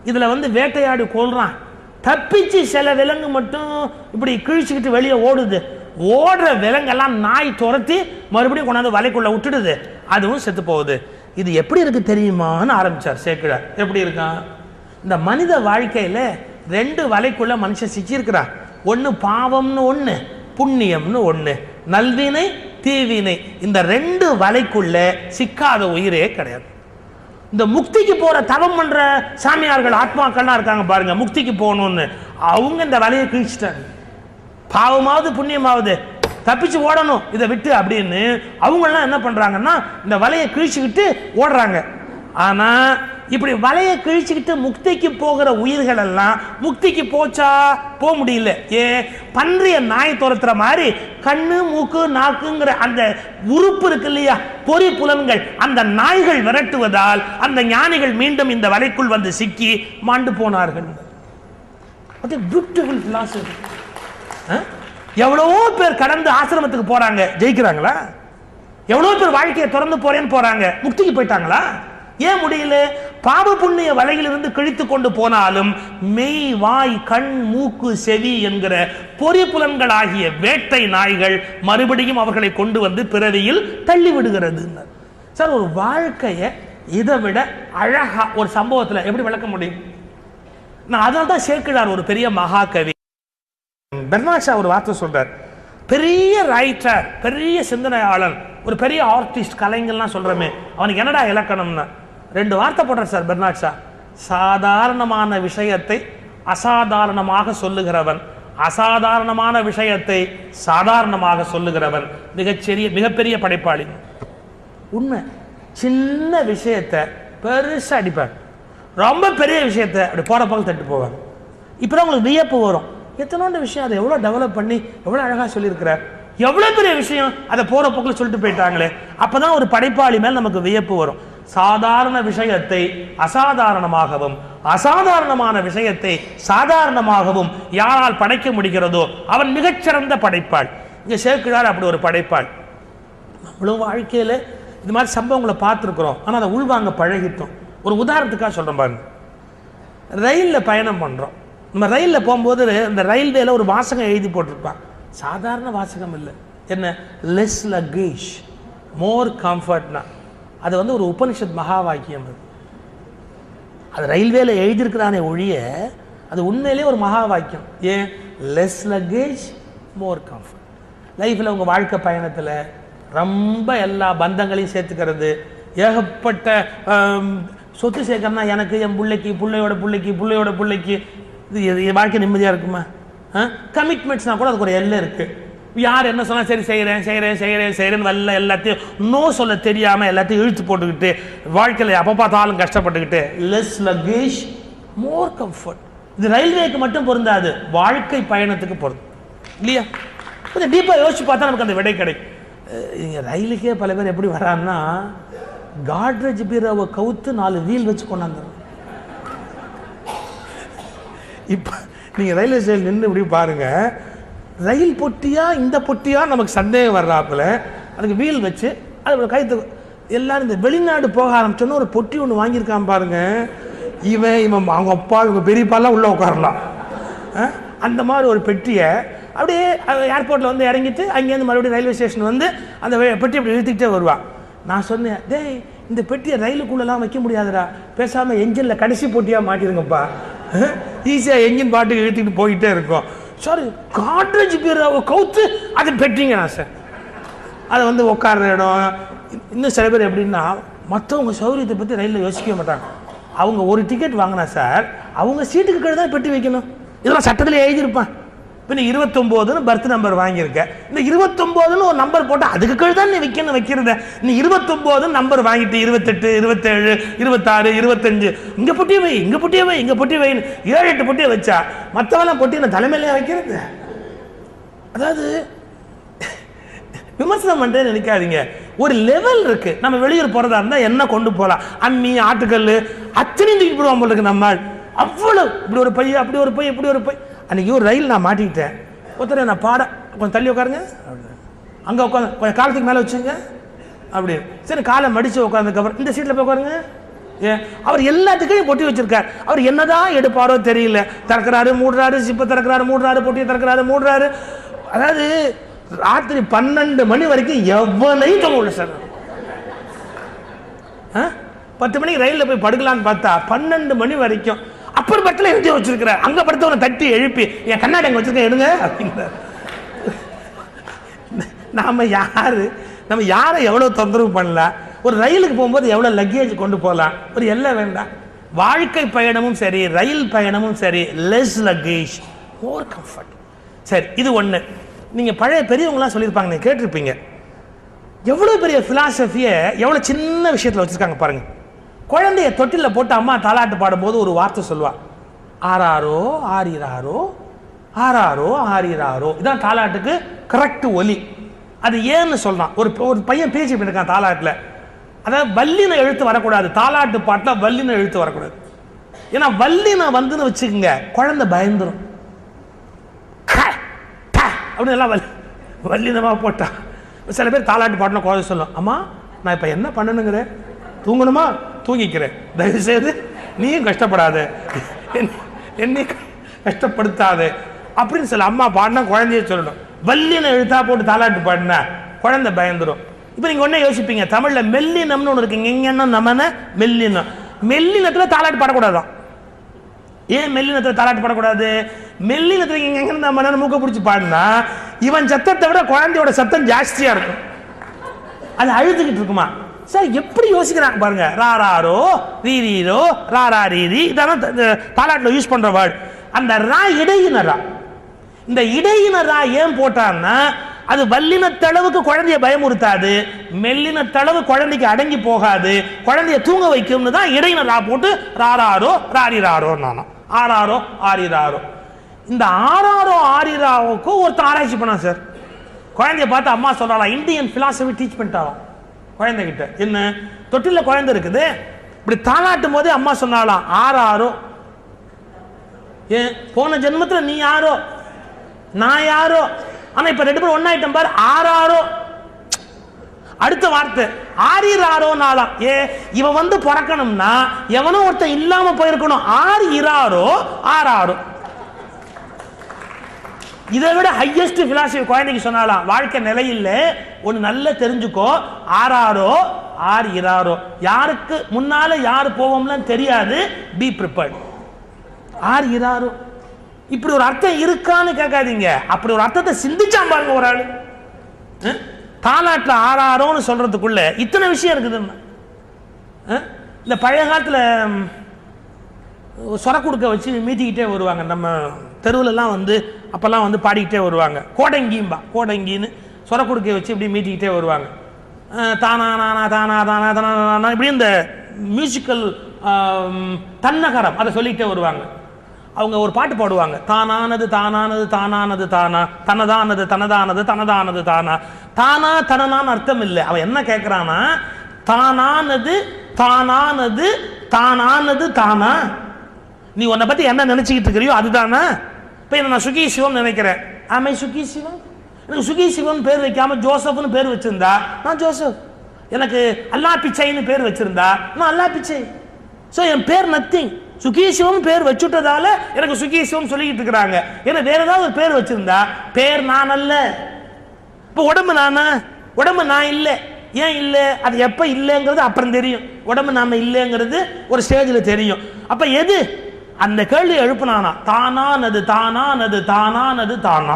இதுல வந்து வேட்டையாடி கொள்றான், தப்பிச்சு சில விலங்கு மட்டும் இப்படி கிழிச்சுக்கிட்டு வெளியே ஓடுது. ஓடுற விலங்கெல்லாம் நாய் துரத்தி மறுபடியும் கொண்டாந்து வலைக்குள்ள விட்டுடுது, அதுவும் செத்து போகுது. இது எப்படி இருக்கு தெரியுமான்னு ஆரம்பிச்சார் சேக்கிழார். எப்படி இருக்கான்? இந்த மனித வாழ்க்கையில 2 வலைக்குள்ள மனுஷன் சிக்கியிருக்கிறார். ஒன்று பாவம்னு ஒன்று, புண்ணியம்னு ஒன்று, நல்வினை தீவினை. இந்த 2 வலைக்குள்ள சிக்காத உயிரே கிடையாது. இந்த முக்திக்கு போற தவம் பண்ற சாமியார்கள் ஆத்மாக்கள்லாம் இருக்காங்க பாருங்க, முக்திக்கு போகணும்னு, அவங்க இந்த வலையை கிழிச்சிட்டாங்க. பாவமாவது புண்ணியமாவது தப்பிச்சு ஓடணும் இதை விட்டு அப்படின்னு அவங்கெல்லாம் என்ன பண்றாங்கன்னா இந்த வலையை கிழிச்சுக்கிட்டு ஓடுறாங்க. ஆனா இப்படி வலையை கிழிச்சுக்கிட்டு முக்திக்கு போகிற உயிர்கள் எல்லாம் முக்திக்கு போச்சா? போக முடியல. பன்றிய நாய் துரத்துற மாதிரி கண்ணு மூக்கு நாக்குங்கிற அந்த உறுப்பு இருக்கு இல்லையா, பொறி புலன்கள், அந்த நாய்கள் விரட்டுவதால் அந்த ஞானிகள் மீண்டும் இந்த வலைக்குள் வந்து சிக்கி மாண்டு போனார்கள். Beautiful philosophy. எவ்வளவோ பேர் கடந்து ஆசிரமத்துக்கு போறாங்க, ஜெயிக்கிறாங்களா? எவ்வளவு பேர் வாழ்க்கையை திறந்து போறேன்னு போறாங்க, முக்திக்கு போயிட்டாங்களா? ஏன் முடியல? பாவ புண்ணிய வலையிலிருந்து கிழித்து கொண்டு போனாலும் மெய், வாய், கண், மூக்கு, செவி என்கிற பொறிப்புலன்கள் ஆகிய வேட்டை நாய்கள் மறுபடியும் அவர்களை கொண்டு வந்து பிறவியில் தள்ளி விடுகிறது. சார், ஒரு வாழ்க்கையை இதை விட அழகா ஒரு சம்பவத்தில் எப்படி விளக்க முடியும்? நான் அதனால தான் சேர்க்கிறார் ஒரு பெரிய மகாகவி பெர்னாட் ஷா ஒரு வார்த்தை சொல்றார். பெரிய ரைட்டர், பெரிய சிந்தனையாளன், ஒரு பெரிய ஆர்டிஸ்ட், கலைஞர்லாம் சொல்றமே, அவனுக்கு என்னடா இலக்கணம்னா 2 வார்த்தை போடுற சார் பெர்னாட் ஷா. சாதாரணமான விஷயத்தை அசாதாரணமாக சொல்லுகிறவன், அசாதாரணமான விஷயத்தை சாதாரணமாக சொல்லுகிறவன் மிகப்பெரிய படைப்பாளி. உண்மை. சின்ன விஷயத்தை பெருசா அடிப்பார், ரொம்ப பெரிய விஷயத்தை அப்படி போற பக்கம் தட்டு போவார். இப்பதான் உங்களுக்கு வியப்பு வரும், எத்தனோண்ட விஷயம் அதை எவ்வளவு டெவலப் பண்ணி எவ்வளவு அழகா சொல்லியிருக்கிறார், எவ்வளவு பெரிய விஷயம் அதை போற போக்கில் சொல்லிட்டு போயிட்டாங்களே. அப்பதான் ஒரு படைப்பாளி மேல் நமக்கு வியப்பு வரும். சாதாரண விஷயத்தை அசாதாரணமாகவும், அசாதாரணமான விஷயத்தை சாதாரணமாகவும் யாரால் படைக்க முடிகிறதோ அவன் மிகச்சிறந்த படைப்பாள். இங்க சேர்க்கிறார் அப்படி ஒரு படைப்பாள். நம்மளும் வாழ்க்கையில இது மாதிரி சம்பவங்களை பார்த்துருக்குறோம், ஆனால் அதை உள்வாங்க பழகிட்டோம். ஒரு உதாரணத்துக்காக சொல்றேன் பாருங்க. ரயிலில் பயணம் பண்றோம். நம்ம ரயிலில் போகும்போது இந்த ரயில்வேல ஒரு வாசகம் எழுதி போட்டிருப்பான். சாதாரண வாசகம் இல்லை, என்ன? லெஸ் லக்கேஜ் மோர் கம்ஃபர்ட்னா. அது வந்து ஒரு உபனிஷத் மகா வாக்கியம். அது ரயில்வேல எழுதியிருக்கிறானே ஒழிய அது உண்மையிலே ஒரு மகா வாக்கியம். ஏன்? லெஸ் லக்கேஜ் மோர் கம்ஃபர்ட். லைஃப்பில் உங்கள் வாழ்க்கை பயணத்தில் ரொம்ப எல்லா பந்தங்களையும் சேர்த்துக்கிறது, ஏகப்பட்ட சொத்து சேர்க்கறனா எனக்கு, என் பிள்ளைக்கு, பிள்ளையோட பிள்ளைக்கு, பிள்ளையோட பிள்ளைக்கு, இது வாழ்க்கை நிம்மதியாக இருக்குமா? கமிட்மெண்ட்ஸ்னால் கூட அதுக்கு ஒரு எல்லை இருக்குது. யார் என்ன சொன்னால் சரி செய்கிறேன் செய்கிறேன் செய்கிறேன் செய்கிறேன்னு வரல, எல்லாத்தையும் நோ சொல்ல தெரியாமல் எல்லாத்தையும் இழுத்து போட்டுக்கிட்டு வாழ்க்கையில் எப்போ பார்த்தாலும் கஷ்டப்பட்டுக்கிட்டு. லெஸ் லக்கேஜ் மோர் கம்ஃபர்ட். இது ரயில்வேக்கு மட்டும் பொருந்தாது, வாழ்க்கை பயணத்துக்கு பொருந்தும் இல்லையா? கொஞ்சம் டீப்பாக யோசிச்சு பார்த்தா நமக்கு அந்த விடை கிடைக்கும். இங்கே ரயிலுக்கே பல பேர் எப்படி வரான்னா, காட்ரேஜ் பீரோவை கவுத்து 4 வீல் வச்சு கொண்டாந்து. இப்போ நீங்கள் ரயில்வே ஸ்டேஷன் நின்று இப்படி பாருங்க, ரயில் பொட்டியா இந்த பொட்டியா நமக்கு சந்தேகம் வர்றாப்புல அதுக்கு வீல் வச்சு அது கைத்து எல்லாரும். இந்த வெளிநாடு போக ஆரம்பிச்சோன்னா ஒரு பொட்டி ஒன்று வாங்கியிருக்கான் பாருங்க, இவன் அவங்க அப்பா இவங்க பெரியப்பாலாம் உள்ளே உட்காரலாம். அந்த மாதிரி ஒரு பெட்டியை அப்படியே ஏர்போர்ட்டில் வந்து இறங்கிட்டு அங்கேருந்து மறுபடியும் ரயில்வே ஸ்டேஷன் வந்து அந்த பெட்டி அப்படி இழுத்துக்கிட்டே வருவான். நான் சொன்னேன், டேய் இந்த பெட்டியை ரயிலுக்குள்ளெல்லாம் வைக்க முடியாதுடா, பேசாமல் என்ஜினில் கடைசி போட்டியாக மாட்டிடுங்கப்பா, ஈஸியாக என்ஜின் பாட்டுக்கு இழுத்துக்கிட்டு போயிட்டே இருக்கும். சாரி, காட்ரேஜ் பீரோவை கவுத்து அதை பெட்டிங்கண்ணா சார். அதை வந்து உட்கார்ற இடம். இன்னும் சில பேர் எப்படின்னா, மற்றவங்க சௌகரியத்தை பற்றி ரயிலில் யோசிக்க மாட்டாங்க. அவங்க ஒரு டிக்கெட் வாங்கினா சார், அவங்க சீட்டுக்கு கீழே தான் பெட்டி வைக்கணும். இதெல்லாம் சட்டத்தில் எழுதியிருப்பான். இப்போ நீ 29ன்னு பர்த் நம்பர் வாங்கியிருக்க, இந்த 29ன்னு ஒரு நம்பர் போட்டால் அதுக்கு கீழே தான் நீ வைக்கிறத. நீ 29 நம்பர் வாங்கிட்டு 28, 27, 26, 25 இங்கே பொட்டியை வை, இங்கே பொட்டியை வை, இங்கே பொட்டியை வைன்னு 7-8 பொட்டியை வச்சா மற்றவெல்லாம் பொட்டியை நான் தலைமையிலே வைக்கிறது. அதாவது விமர்சனம் பண்ணுறேன்னு நினைக்காதீங்க, ஒரு லெவல் இருக்கு. நம்ம வெளியூர் போகிறதா இருந்தால் என்ன கொண்டு போகலாம், அம்மி, ஆட்டுக்கல் அத்தனையும் தூக்கிட்டு போடுவோம் போல இருக்கு நம்ம. அவ்வளோ இப்படி ஒரு பை, அப்படி ஒரு பை, இப்படி ஒரு பை. அன்றைக்கி ஒரு ரயில் நான் மாட்டிக்கிட்டேன். ஒருத்தர் நான் பாட கொஞ்சம் தள்ளி உட்காருங்க, அங்கே உட்காந்து கொஞ்சம் காலத்துக்கு மேலே வச்சுங்க அப்படி. சரி, காலை மடித்து உட்காந்துக்கப்புறம் இந்த சீட்டில் போய் உட்காருங்க. ஏன்? அவர் எல்லாத்துக்கையும் பொட்டி வச்சிருக்கார். அவர் என்னதான் எடுப்பாரோ தெரியல, திறக்கிறாரு மூடுறாரு, சிப்பை திறக்கிறாரு மூடுறாரு, பொட்டியை திறக்கிறாரு மூடுறாரு. அதாவது ராத்திரி 12 மணி வரைக்கும் எவ்வளையும் தொங்க விட சார். 10 மணிக்கு ரயிலில் போய் படுக்கலான்னு பார்த்தா 12 மணி வரைக்கும் அப்புறம் பட்டில் எழுதி வச்சிருக்கிறார். அங்கே படுத்தவனை தட்டி எழுப்பி என் கண்ணாடி அங்கே வச்சிருக்கேன் எடுங்க அப்படிங்கிறார். நம்ம யாரை எவ்வளோ தொந்தரவு பண்ணலாம், ஒரு ரயிலுக்கு போகும்போது எவ்வளோ லக்கேஜ் கொண்டு போகலாம், ஒரு எல்லாம் வேண்டாம். வாழ்க்கை பயணமும் சரி, ரயில் பயணமும் சரி, லெஸ் லக்கேஜ் மோர் கம்ஃபர்ட். சரி, இது ஒன்று. நீங்கள் பழைய பெரியவங்களாம் சொல்லியிருப்பாங்க, நீங்கள் கேட்டிருப்பீங்க. எவ்வளோ பெரிய ஃபிலாசபியை எவ்வளோ சின்ன விஷயத்தில் வச்சுருக்காங்க பாருங்கள். குழந்தைய தொட்டிலில் போட்டு அம்மா தாலாட்டு பாடும்போது ஒரு வார்த்தை சொல்லுவாள், ஆராரோ ஆரிராரோ ஆராரோ ஆரிராரோ. இதான் தாலாட்டுக்கு கரெக்ட் ஒலி. அது ஏன்னு சொல்கிறான். ஒரு பையன் பேசிட்டு இருக்கான் தாலாட்டில். அதாவது வல்லின எழுத்து வரக்கூடாது, தாலாட்டு பாட்டில் வல்லின எழுத்து வரக்கூடாது. ஏன்னா வல்லின வந்துன்னு வச்சுக்கோங்க, குழந்தை பயந்துடும் அப்படின்னு எல்லாம் வல்லினமாக போட்டா. சில பேர் தாலாட்டு பாட்டின குழந்தை சொல்லும், அம்மா நான் இப்போ என்ன பண்ணணுங்கிறேன், தூங்கணுமா, தூங்கிக்கிறேன், தயவுசெய்து நீயும் கஷ்டப்படாத, என்னை கஷ்டப்படுத்தாது அப்படின்னு சொல்ல அம்மா பாடினா குழந்தைய சொல்லணும். வல்லின எழுத்தா போட்டு தாலாட்டு பாடினா குழந்தை பயந்துடும். இப்போ நீங்கள் ஒன்றே யோசிப்பீங்க, தமிழில் மெல்லினம்னு ஒன்று இருக்குங்க, எங்கன்னா நமன மெல்லினம், மெல்லினத்தில் தாலாட்டு பாடக்கூடாதான். ஏன் மெல்லினத்தில் தாலாட்டு பாடக்கூடாது? மெல்லினத்தில் எங்க நம்ம மூக்க பிடிச்சி பாடினா இவன் சத்தத்தை விட குழந்தையோட சத்தம் ஜாஸ்தியாக இருக்கும், அது அழுதுகிட்டு இருக்குமா. சார் எப்படி யோசிக்கிறாங்க பாருங்க. ராராரோ ரீரீரோ ராரா ரீரி இதான தாலாட்டில் யூஸ் பண்ற வேர்டு. அந்த ரா இடையினரா, இந்த இடையினரா ஏன் போட்டான்னா அது வல்லினத்தளவுக்கு குழந்தைய பயமுறுத்தாது, மெல்லினத்தளவு குழந்தைக்கு அடங்கி போகாது, குழந்தைய தூங்க வைக்கும்னு தான் இடையினரா போட்டு ராராரோ ராரிராரோ நானா ஆராரோ ஆரிராரோ. இந்த ஆராரோ ஆரிராவுக்கு ஒருத்தர் ஆராய்ச்சி பண்ணா சார். குழந்தைய பார்த்து அம்மா சொல்றாளா, இந்தியன் பிலாசபி டீச் பண்ணிட்டாலும் குழந்தைகிட்ட. என்ன தொட்டில குழந்தை இருக்குது, இப்படி தாளாட்டும் போதே அம்மா சொன்னாலாம் ஆறாரோ. ஏன் போன ஜென்மத்தில் நீ யாரோ நான் யாரோ, ஆனா இப்ப ரெண்டு பேரும் ஒன்னாயிட்டம் பாரு, ஆறாரோ. அடுத்த வார்த்தை ஆரிராரோ நாளாம். ஏ இவன் வந்து பிறக்கணும்னா எவனோ ஒருத்தன் இல்லாம போயிருக்கணும், ஆறு இராரோ ஆறாரோ. இதை விட ஹையஸ்ட் பிலாசபி குழந்தைக்கு சொன்னாலாம், வாழ்க்கை நிலையில் ஒன்று நல்ல தெரிஞ்சுக்கோ, ஆறாரோ ஆர் இராரோ, யாருக்கு முன்னால யாரு போவோம்லாம் தெரியாது, பி ப்ரிப்பேர்ட். ஆர் இராரோ இப்படி ஒரு அர்த்தம் இருக்கான்னு கேட்காதீங்க, அப்படி ஒரு அர்த்தத்தை சிந்திச்சா பாருங்க ஒரு ஆளு. தாலாட்டில் ஆறாரோன்னு சொல்றதுக்குள்ள இத்தனை விஷயம் இருக்குதுன்னா. இந்த பழைய காலத்தில் சொர குடுக்க வச்சு மீட்டிக்கிட்டே வருவாங்க, நம்ம தெருவிலலாம் வந்து அப்போல்லாம் வந்து பாடிக்கிட்டே வருவாங்க. கோடங்கிம்பா, கோடங்கின்னு சொர குடுக்க வச்சு இப்படி மீட்டிக்கிட்டே வருவாங்க. தானா நானா தானா தானா தானா இப்படி இந்த மியூசிக்கல் தன்னகரம் அதை சொல்லிக்கிட்டே வருவாங்க. அவங்க ஒரு பாட்டு பாடுவாங்க, தானானது தானானது தானானது தானா, தனதானது தனதானது தனதானது தானா. தானா தனனான்னு அர்த்தம் இல்லை, அவன் என்ன கேட்குறான்னா தானானது தானானது தானானது தானா. நீ உன்னை பற்றி என்ன நினச்சிக்கிட்டு இருக்கிறியோ அதுதானா. இப்போ என்ன நான் சுகி சிவம் நினைக்கிறேன், ஆமை சுகி சிவம். எனக்கு சுகி சிவன் பேர் வைக்காம ஜோசப்னு பேர் வச்சிருந்தா நான் ஜோசப். எனக்கு அல்லா பிச்சைன்னு பேர் வச்சிருந்தா நான் அல்லா பிச்சை. ஸோ என் பேர் நத்திங். சுகி சிவம் பேர் வச்சுட்டதால எனக்கு சுகி சிவம் சொல்லிக்கிட்டு இருக்கிறாங்க. ஏன்னா வேற ஏதாவது ஒரு பேர் வச்சிருந்தா பேர் நான் அல்ல. இப்போ உடம்பு நானா, உடம்பு நான் இல்லை. ஏன் இல்லை, அது எப்போ இல்லைங்கிறது அப்புறம் தெரியும். உடம்பு நாம இல்லைங்கிறது ஒரு ஸ்டேஜில் தெரியும். அப்போ எது அந்த கேள்வி எழுப்புனானா, தானானது தானானது தானானது தானா.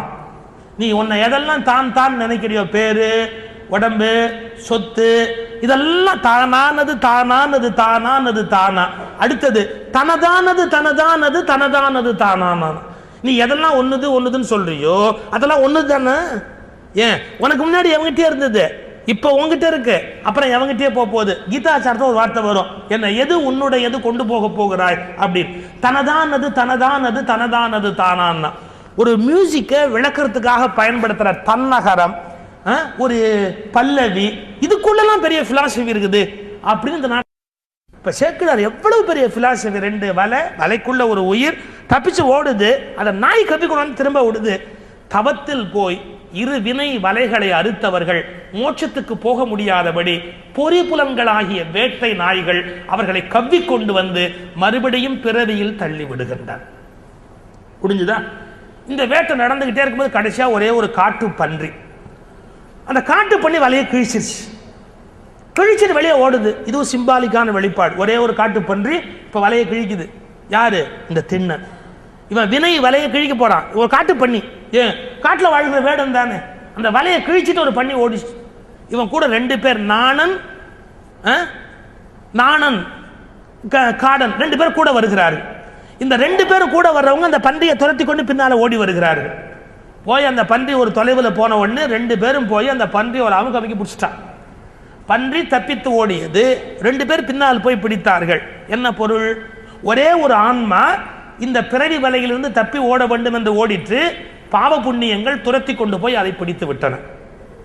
நீ உன்னை எதெல்லாம் தான் தான் நினைக்கிறியோ, பேரு உடம்பு சொத்து இதெல்லாம் தானானது தானானது தானானது தானா. அடுத்தது தனதானது தனதானது தனதானது தானான. நீ எதெல்லாம் ஒண்ணுது ஒண்ணுதுன்னு சொல்றியோ அதெல்லாம் ஒண்ணு தானே. ஏன் உனக்கு முன்னாடி எவங்கிட்டே இருந்தது, இப்போ உங்ககிட்ட இருக்கு, அப்புறம் எவங்கிட்டே போகுது. கீதாச்சாரத்தில் ஒரு வார்த்தை வரும், என்ன எது உன்னுடைய எது கொண்டு போக போகிறாய் அப்படின்னு. தனதானது தனதானது தனதானது தானான்னா ஒரு மியூசிக்கை விளக்குறதுக்காக பயன்படுத்துற தன்னகரம், ஒரு பல்லவி, இதுக்குள்ளெல்லாம் பெரிய பிலாசபி இருக்குது அப்படின்னு இந்த நாட்டு. இப்ப சேக்கிழார் எவ்வளவு பெரிய பிலாசபி. ரெண்டு வலை, வலைக்குள்ள ஒரு உயிர் தப்பிச்சு ஓடுது, அதை நாய் கப்பிக்கொண்டு திரும்ப ஓடுது. தவத்தில் போய் இரு வினை வலைகளை அறுத்தவர்கள் மோட்சத்துக்கு போக முடியாதபடி பொறிபுலன்களாகிய வேட்டை நாய்கள் அவர்களை கவ்விக்கொண்டு வந்து மறுபடியும் பிறவியில் தள்ளி விடுகின்றனர். புரிஞ்சுதா? இந்த வேட்டை நடந்துகிட்டே இருக்கும்போது கடைசியா ஒரே ஒரு காட்டு பன்றி, அந்த காட்டு பண்ணி வலையை கிழிச்சிருச்சு. கிழிச்சிட்டு வெளியே ஓடுது. இதுவும் சிம்பாலிக்கான வெளிப்பாடு. ஒரே ஒரு காட்டு பன்றி இப்ப வலையை கிழிக்குது. யாரு? இந்த திண்ணன். இவன் வினை வலையை கிழிக்க போறான். ஒரு காட்டு பண்ணி, ஏன் காட்டுல வாழ்கிற வேடம் தானே. அந்த வலையை கிழிச்சிட்டு ஒரு பண்ணி ஓடிச்சு. இவன் கூட ரெண்டு பேர், நாணன் நாணன் காடன், ரெண்டு பேர் கூட வருகிறார்கள். இந்த ரெண்டு பேரும் கூட வர்றவங்க அந்த பன்றியை துரத்தி கொண்டு பின்னால ஓடி வருகிறார்கள். போய் அந்த பன்றி ஒரு தொலைவில் போன உடனே ரெண்டு பேரும் போய் அந்த பன்றி ஒரு அமுக்கி பிடிச்சிட்டான். பன்றி தப்பித்து ஓடியது, ரெண்டு பேர் பின்னால் போய் பிடித்தார்கள். என்ன பொருள்? ஒரே ஒரு ஆன்மா இந்த பிறவி வலையிலிருந்து தப்பி ஓட வேண்டும் என்று ஓடிட்டு பாவ புண்ணியங்கள் துரத்தி கொண்டு போய் அதை பிடித்து விட்டன.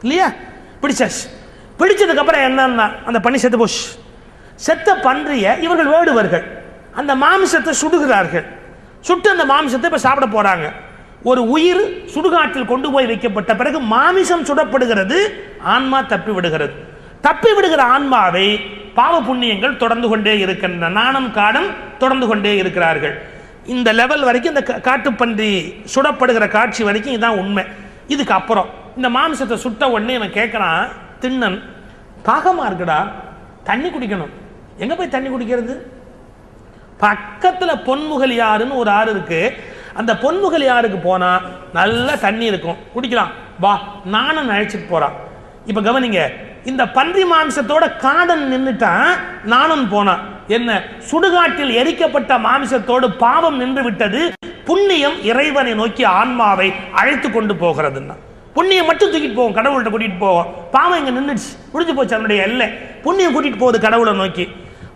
இல்லையா? பிடிச்சாச்சு. பிடிச்சதுக்கு அப்புறம் என்னன்னா அந்த பன்றி செத்து போச்சு. செத்த பன்றிய இவர்கள் வேடுவர்கள் அந்த மாமிசத்தை சுடுகிறார்கள். சுட்டு அந்த மாமிசத்தை இப்ப சாப்பிட போறாங்க. ஒரு உயிர் சுடுகாட்டில் கொண்டு போய் வைக்கப்பட்ட பிறகு மாமிசம் சுடப்படுகிறது, ஆன்மா தப்பி விடுகிறது. தப்பி விடுகிற ஆன்மாவை பாவ புண்ணியங்கள் தொடர்ந்து கொண்டே இருக்கின்றன, நாணம் காடம் தொடர்ந்து கொண்டே இருக்கிறார்கள். இந்த லெவல் வரைக்கும் இந்த காட்டுப்பன்றி சுடப்படுகிற காட்சி வரைக்கும் இதுதான் உண்மை. இதுக்கு அப்புறம் இந்த மாமிசத்தை சுட்ட உடனே இவன் கேட்கறான், திண்ணன், தாகமா இருக்குடா, தண்ணி குடிக்கணும். எங்க போய் தண்ணி குடிக்கிறது? பக்கத்துல பொன்முகலியாறுன்னு ஒரு ஆறு இருக்கு, அந்த பொன்முகலியாருக்கு போனா நல்ல தண்ணி இருக்கும், குடிக்கலாம், வா, நானும் அழைச்சிட்டு போறான். இப்ப கவனிங்க, இந்த பன்றி மாம்சத்தோட காடன் நின்றுட்டான், நானும் போனான். என்ன, சுடுகாட்டில் எரிக்கப்பட்ட மாமிசத்தோடு பாவம் நின்று விட்டது, புண்ணியம் இறைவனை நோக்கி ஆன்மாவை அழைத்து கொண்டு போகிறதுன்னா. புண்ணியம் மட்டும் தூக்கிட்டு போவோம், கடவுள்கிட்ட கூட்டிட்டு போவோம், பாவம் இங்க நின்றுச்சு, முடிஞ்சு போச்சு அதனுடைய எல்லை. புண்ணியம் கூட்டிட்டு போகுது கடவுளை நோக்கி.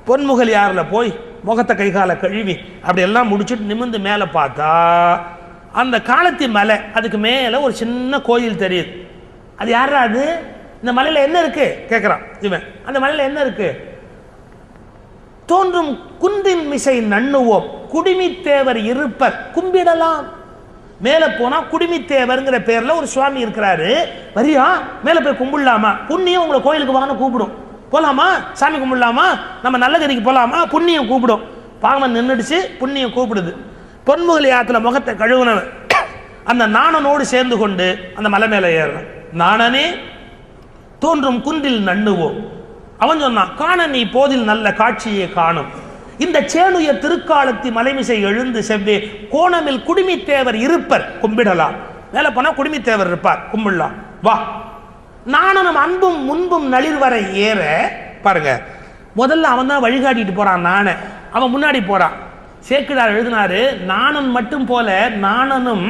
பொன்முகலியாறுல போய் முகத்தை கைகால கழுவி அப்படி எல்லாம் முடிச்சுட்டு நிமிர்ந்து மேலே பார்த்தா அந்த காலத்தி மலை, அதுக்கு மேலே ஒரு சின்ன கோயில் தெரியுது. அது யாரா அது? இந்த மலையில என்ன இருக்கு கேட்கிறான் இவன். அந்த மலையில என்ன இருக்கு? தோன்றும் குன்றின் மிசை நண்ணுவோம், குடிமித்தேவர் இருப்பர் கும்பிடலாம். மேல போனா குடிமித்தேவர்ங்கிற பேர்ல ஒரு சுவாமி இருக்கிறாரு, வரியா மேல போய் கும்பிடலாமா? புண்ணியம் உங்களை கோயிலுக்கு வாங்க கூப்பிடும், போலாமா? சாமி கும்பிடலாமா? நம்ம நல்ல கதிக்கு போலாமா? புண்ணியம் கூப்பிடும். பாவம் நின்றுடுச்சு, புண்ணியம் கூப்பிடுது. பொன்முகலி ஆத்துல முகத்தை கழுவுனவன் அந்த நாணனோடு சேர்ந்து கொண்டு அந்த மலை மேல ஏறுறான். நாணனே தோன்றும் குன்றில் நண்ணுவோம். அவன் சொன்னான், காண நீ போதில் நல்ல காட்சியை காணும், இந்த சேனுய திருக்காலத்தி மலைமிசை எழுந்து செவ்வே கோணமில் குடிமித்தேவர் இருப்பர் கும்பிடலாம். மேல போனா குடிமித்தேவர் இருப்பார், கும்பிடலாம், வா. நாணனும் அன்பும் முன்பும் நளிர்வரை ஏற. பாருங்க, முதல்ல அவன் தான் வழிகாட்டிட்டு போறான், நாண அவன் முன்னாடி போறான். சேக்கிழார் எழுதினாரு, நாணன் மட்டும் போல நாணனும்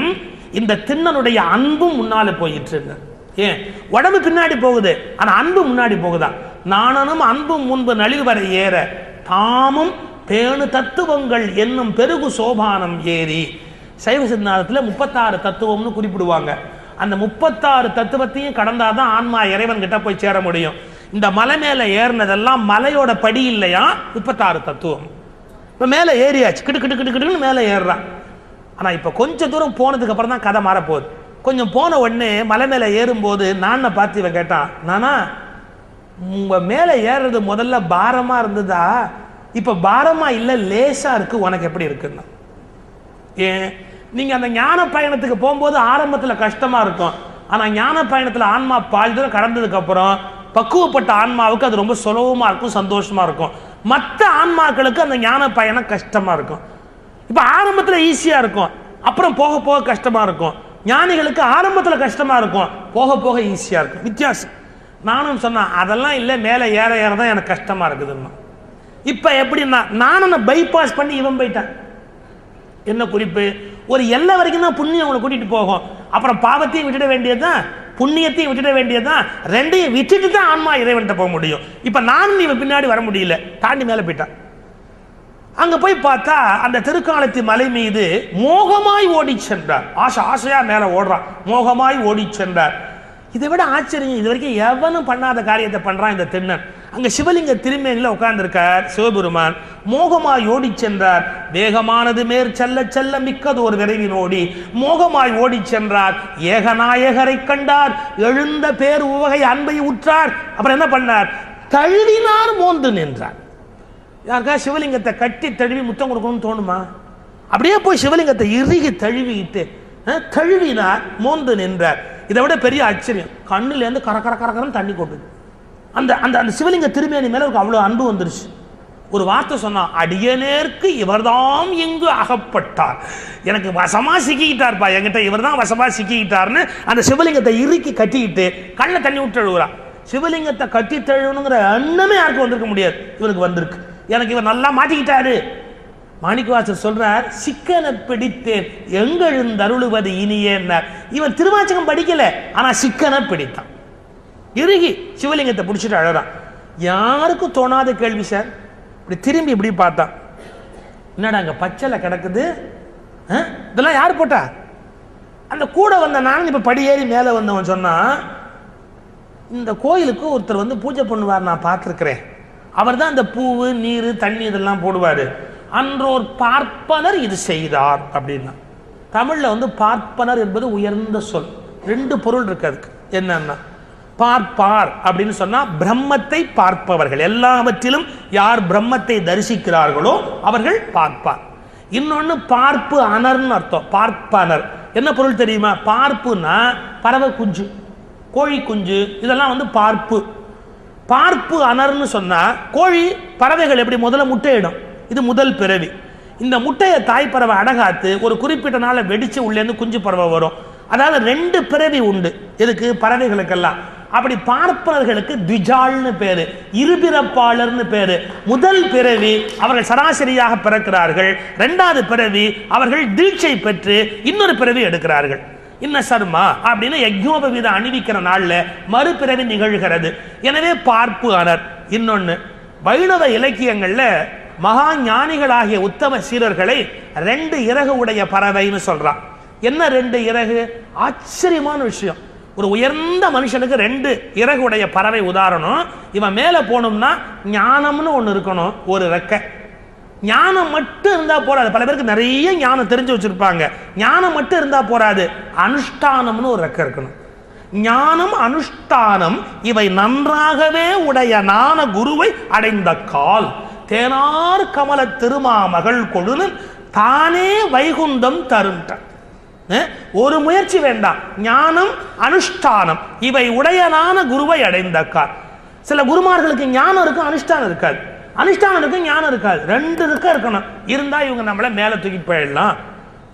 இந்த திண்ணனுடைய அன்பும் முன்னால போயிட்டு. ஏன் உடம்பு பின்னாடி போகுது, ஆனா அன்பு முன்னாடி போகுதான். நாணனும் அன்பும் முன்பு நளிர்வரை ஏற தாமும் பேணு தத்துவங்கள் என்னும் பெருகு சோபானம் ஏறி. சைவ சித்தாந்தத்தில் 36 தத்துவம்னு குறிப்பிடுவாங்க. அந்த 36 தத்துவத்தையும் கடந்தாதான் ஆன்மா இறைவன் கிட்ட போய் சேர முடியும். இந்த மலை மேல ஏறினதெல்லாம் மலையோட படி இல்லையா, 36 தத்துவம். இப்ப மேல ஏறியாச்சு, கிட்டு கிட்டு கிட்டு கிட்டுன்னு மேல ஏறுறான். ஆனா இப்ப கொஞ்ச தூரம் போனதுக்கு அப்புறம் தான் கதை மாறப்போகுது. கொஞ்சம் போன உடனே மலை மேல ஏறும்போது நானை பார்த்து இவன் கேட்டான், நானா உங்க மேல ஏறுறது முதல்ல பாரமா இருந்ததா, இப்ப பாரமா இல்ல லேசா இருக்கு, உனக்கு எப்படி இருக்குன்னா? ஏன், நீங்க அந்த ஞான பயணத்துக்கு போகும்போது ஆரம்பத்துல கஷ்டமா இருக்கும், ஆனா ஞான பயணத்துல ஆன்மா பால் தூரம் கடந்ததுக்கு அப்புறம் பக்குவப்பட்ட ஆன்மாவுக்கு அது ரொம்ப சுலபமா இருக்கும், சந்தோஷமா இருக்கும். மற்ற ஆன்மாக்களுக்கு அந்த ஞான பயணம் கஷ்டமா இருக்கும். இப்ப ஆரம்பத்துல ஈஸியா இருக்கும், அப்புறம் போக போக கஷ்டமா இருக்கும். ஞானிகளுக்கு ஆரம்பத்துல கஷ்டமா இருக்கும், போக போக ஈஸியா இருக்கும். வித்தியாசம். நானும் சொன்னேன், அதெல்லாம் இல்லை, மேலே ஏற ஏறதான் எனக்கு கஷ்டமா இருக்குதுன்னா. இப்ப எப்படின்னா, நானும் பைபாஸ் பண்ணி இவன் போயிட்டான். என்ன குறிப்பு? ஒரு எல்லை வரைக்கும் தான் புண்ணியம் உங்களை கூட்டிட்டு போகும், அப்புறம் பாவத்தையும் விட்டுட வேண்டியதுதான், புண்ணியத்தையும் விட்டுட வேண்டியதுதான். ரெண்டையும் விட்டுட்டு தான் ஆன்மா இறைவன்கிட்ட போக முடியும். இப்ப நானும் இவன் பின்னாடி வர முடியல, தாண்டி மேல போயிட்டான். அங்க போய் பார்த்தா அந்த திருக்காலத்தி மலை மீது மோகமாய் ஓடி சென்றார். ஆசையா மேல ஓடுறான், மோகமாய் ஓடி சென்றார். இதை விட ஆச்சரியம், இது வரைக்கும் எவனும் பண்ணாத காரியத்தை பண்றான் இந்த திண்ணன். அங்க சிவலிங்க திருமேனில உட்கார்ந்து இருக்கார் சிவபெருமான். மோகமாய் ஓடி சென்றார், வேகமானது மேற் செல்ல செல்ல மிக்கது ஒரு விரைவின் ஓடி மோகமாய் ஓடி சென்றார். ஏகநாயகரை கண்டார், எழுந்த பேர் உவகை அன்பை உற்றார். அப்புறம் என்ன பண்ணார்? தழுவினார், மோந்து நின்றார். யாருக்கா சிவலிங்கத்தை கட்டி தழுவி முத்தம் கொடுக்கணும்னு தோணுமா? அப்படியே போய் சிவலிங்கத்தை இறுகி தழுவிட்டு தழுவினார், மோந்து நின்றார். இதை விட பெரிய ஆச்சரியம், கண்ணுல இருந்து கர கர கரன்னு தண்ணி கொட்டுது. அந்த அந்த அந்த சிவலிங்க திருமேனி மேல அவ்வளவு அன்பு வந்துருச்சு. ஒரு வார்த்தை சொன்னா, அடியனேற்கு இவர்தான் எங்கு அகப்பட்டார், எனக்கு வசமா சிக்கிக்கிட்டார்ப்பா, என்கிட்ட இவர் தான் வசமா சிக்கிக்கிட்டார்னு அந்த சிவலிங்கத்தை இறுக்கி கட்டிக்கிட்டு கண்ணை தண்ணி விட்டு அழுகுறான். சிவலிங்கத்தை கட்டி தழுவணுங்கிற எண்ணமே யாருக்கும் வந்திருக்க முடியாது, இவருக்கு வந்திருக்கு. எனக்கு இவர் நல்லா மாட்டிக்கிட்டாரு. மாணிக்கவாசர் சொல்றார், சிக்கன பிடித்தேன் எங்கெழுந்தருளுவது இனியேன்னார். இவன் திருவாச்சகம் படிக்கல, ஆனா சிக்கன பிடித்தான். இறுகி சிவலிங்கத்தை பிடிச்சிட்டு அழறான். யாருக்கும் தோணாத கேள்வி சார். இப்படி திரும்பி இப்படி பார்த்தான், என்னடா அங்க பச்சைல கிடக்குது, இதெல்லாம் யார் போட்டா? அந்த கூட வந்த நான் இப்ப படியேறி மேல வந்தவன் சொன்னா, இந்த கோயிலுக்கு ஒருத்தர் வந்து பூஜை பண்ணுவார், நான் பார்த்துருக்கிறேன். அவர் தான் இந்த பூவு நீர் தண்ணி இதெல்லாம் போடுவாரு. அன்றோர் பார்ப்பனர் இது செய்தார் அப்படின்னா. தமிழ்ல வந்து பார்ப்பனர் என்பது உயர்ந்த சொல். ரெண்டு பொருள் இருக்கு அதுக்கு. என்னன்னா, பார்ப்பார் அப்படின்னு சொன்னா பிரம்மத்தை பார்ப்பவர்கள், எல்லாவற்றிலும் யார் பிரம்மத்தை தரிசிக்கிறார்களோ அவர்கள் பார்ப்பார். இன்னொன்னு பார்ப்பு அனர்னு அர்த்தம். பார்ப்பனர் என்ன பொருள் தெரியுமா? பார்ப்புனா பறவை குஞ்சு, கோழி குஞ்சு, இதெல்லாம் வந்து பார்ப்பு. பார்ப்பு அனர்னு சொன்னா கோழி பறவைகள் எப்படி முதல்ல முட்டையிடும், இது முதல் பிறவி. இந்த முட்டையை தாய் பறவை அடகாத்து ஒரு குறிப்பிட்ட நாளை வெடிச்சு உள்ளேருந்து குஞ்சு பறவை வரும். அதாவது 2 பிறவி உண்டு எதுக்கு? பறவைகளுக்கெல்லாம். அப்படி பார்ப்பவர்களுக்கு த்விஜால்னு பேரு, இருபிறப்பாளர்னு பேரு. முதல் பிறவி அவர்கள் சராசரியாக பிறக்கிறார்கள். 2வது பிறவி அவர்கள் தீட்சை பெற்று இன்னொரு பிறவி எடுக்கிறார்கள். இன்ன சர்மா அப்படின்னு யஜ்ஞோபவீத அணிவிக்கிற நாள்ல மறுபிறவி நிகழ்கிறது. எனவே பார்ப்பு அனர். இன்னொன்னு, வைணவ இலக்கியங்கள்ல மகா ஞானிகளாகிய உத்தம சீரர்களை 2 இறகு உடைய பறவைன்னு சொல்றான். என்ன 2 இறகு? ஆச்சரியமான விஷயம். ஒரு உயர்ந்த மனுஷனுக்கு 2 இறகு உடைய பறவை உதாரணம். இவன் மேல போகணும்னா ஞானம்னு ஒண்ணு இருக்கணும், ஒரு ரெக்கை. ஞானம் மட்டும் இருந்தா போறாது. பல பேருக்கு நிறைய ஞானம் தெரிஞ்சு வச்சிருப்பாங்க. ஞானம் மட்டும் இருந்தா போறாது, அனுஷ்டானம்னு ஒரு ரெக்கை இருக்கணும். ஞானம் அனுஷ்டானம் இவை நன்றாகவே உடைய ஞான குருவை அடைந்த கால் தேனார் கமல திருமாமகள் கொழுனு தானே வைகுந்தம் தருண்ட. ஒரு முயற்சி வேண்டாம். ஞானம் அனுஷ்டானம் இவை உடையனான குருவை அடைந்த கால். சில குருமார்களுக்கு ஞானம் இருக்கும், அனுஷ்டானம் இருக்காது. அனுஷ்டானம் இருக்கும், ஞானம் இருக்காது. 2 ரெக்கை இருக்கணும். இருந்தா இவங்க நம்மள மேல தூக்கி போயிடலாம்.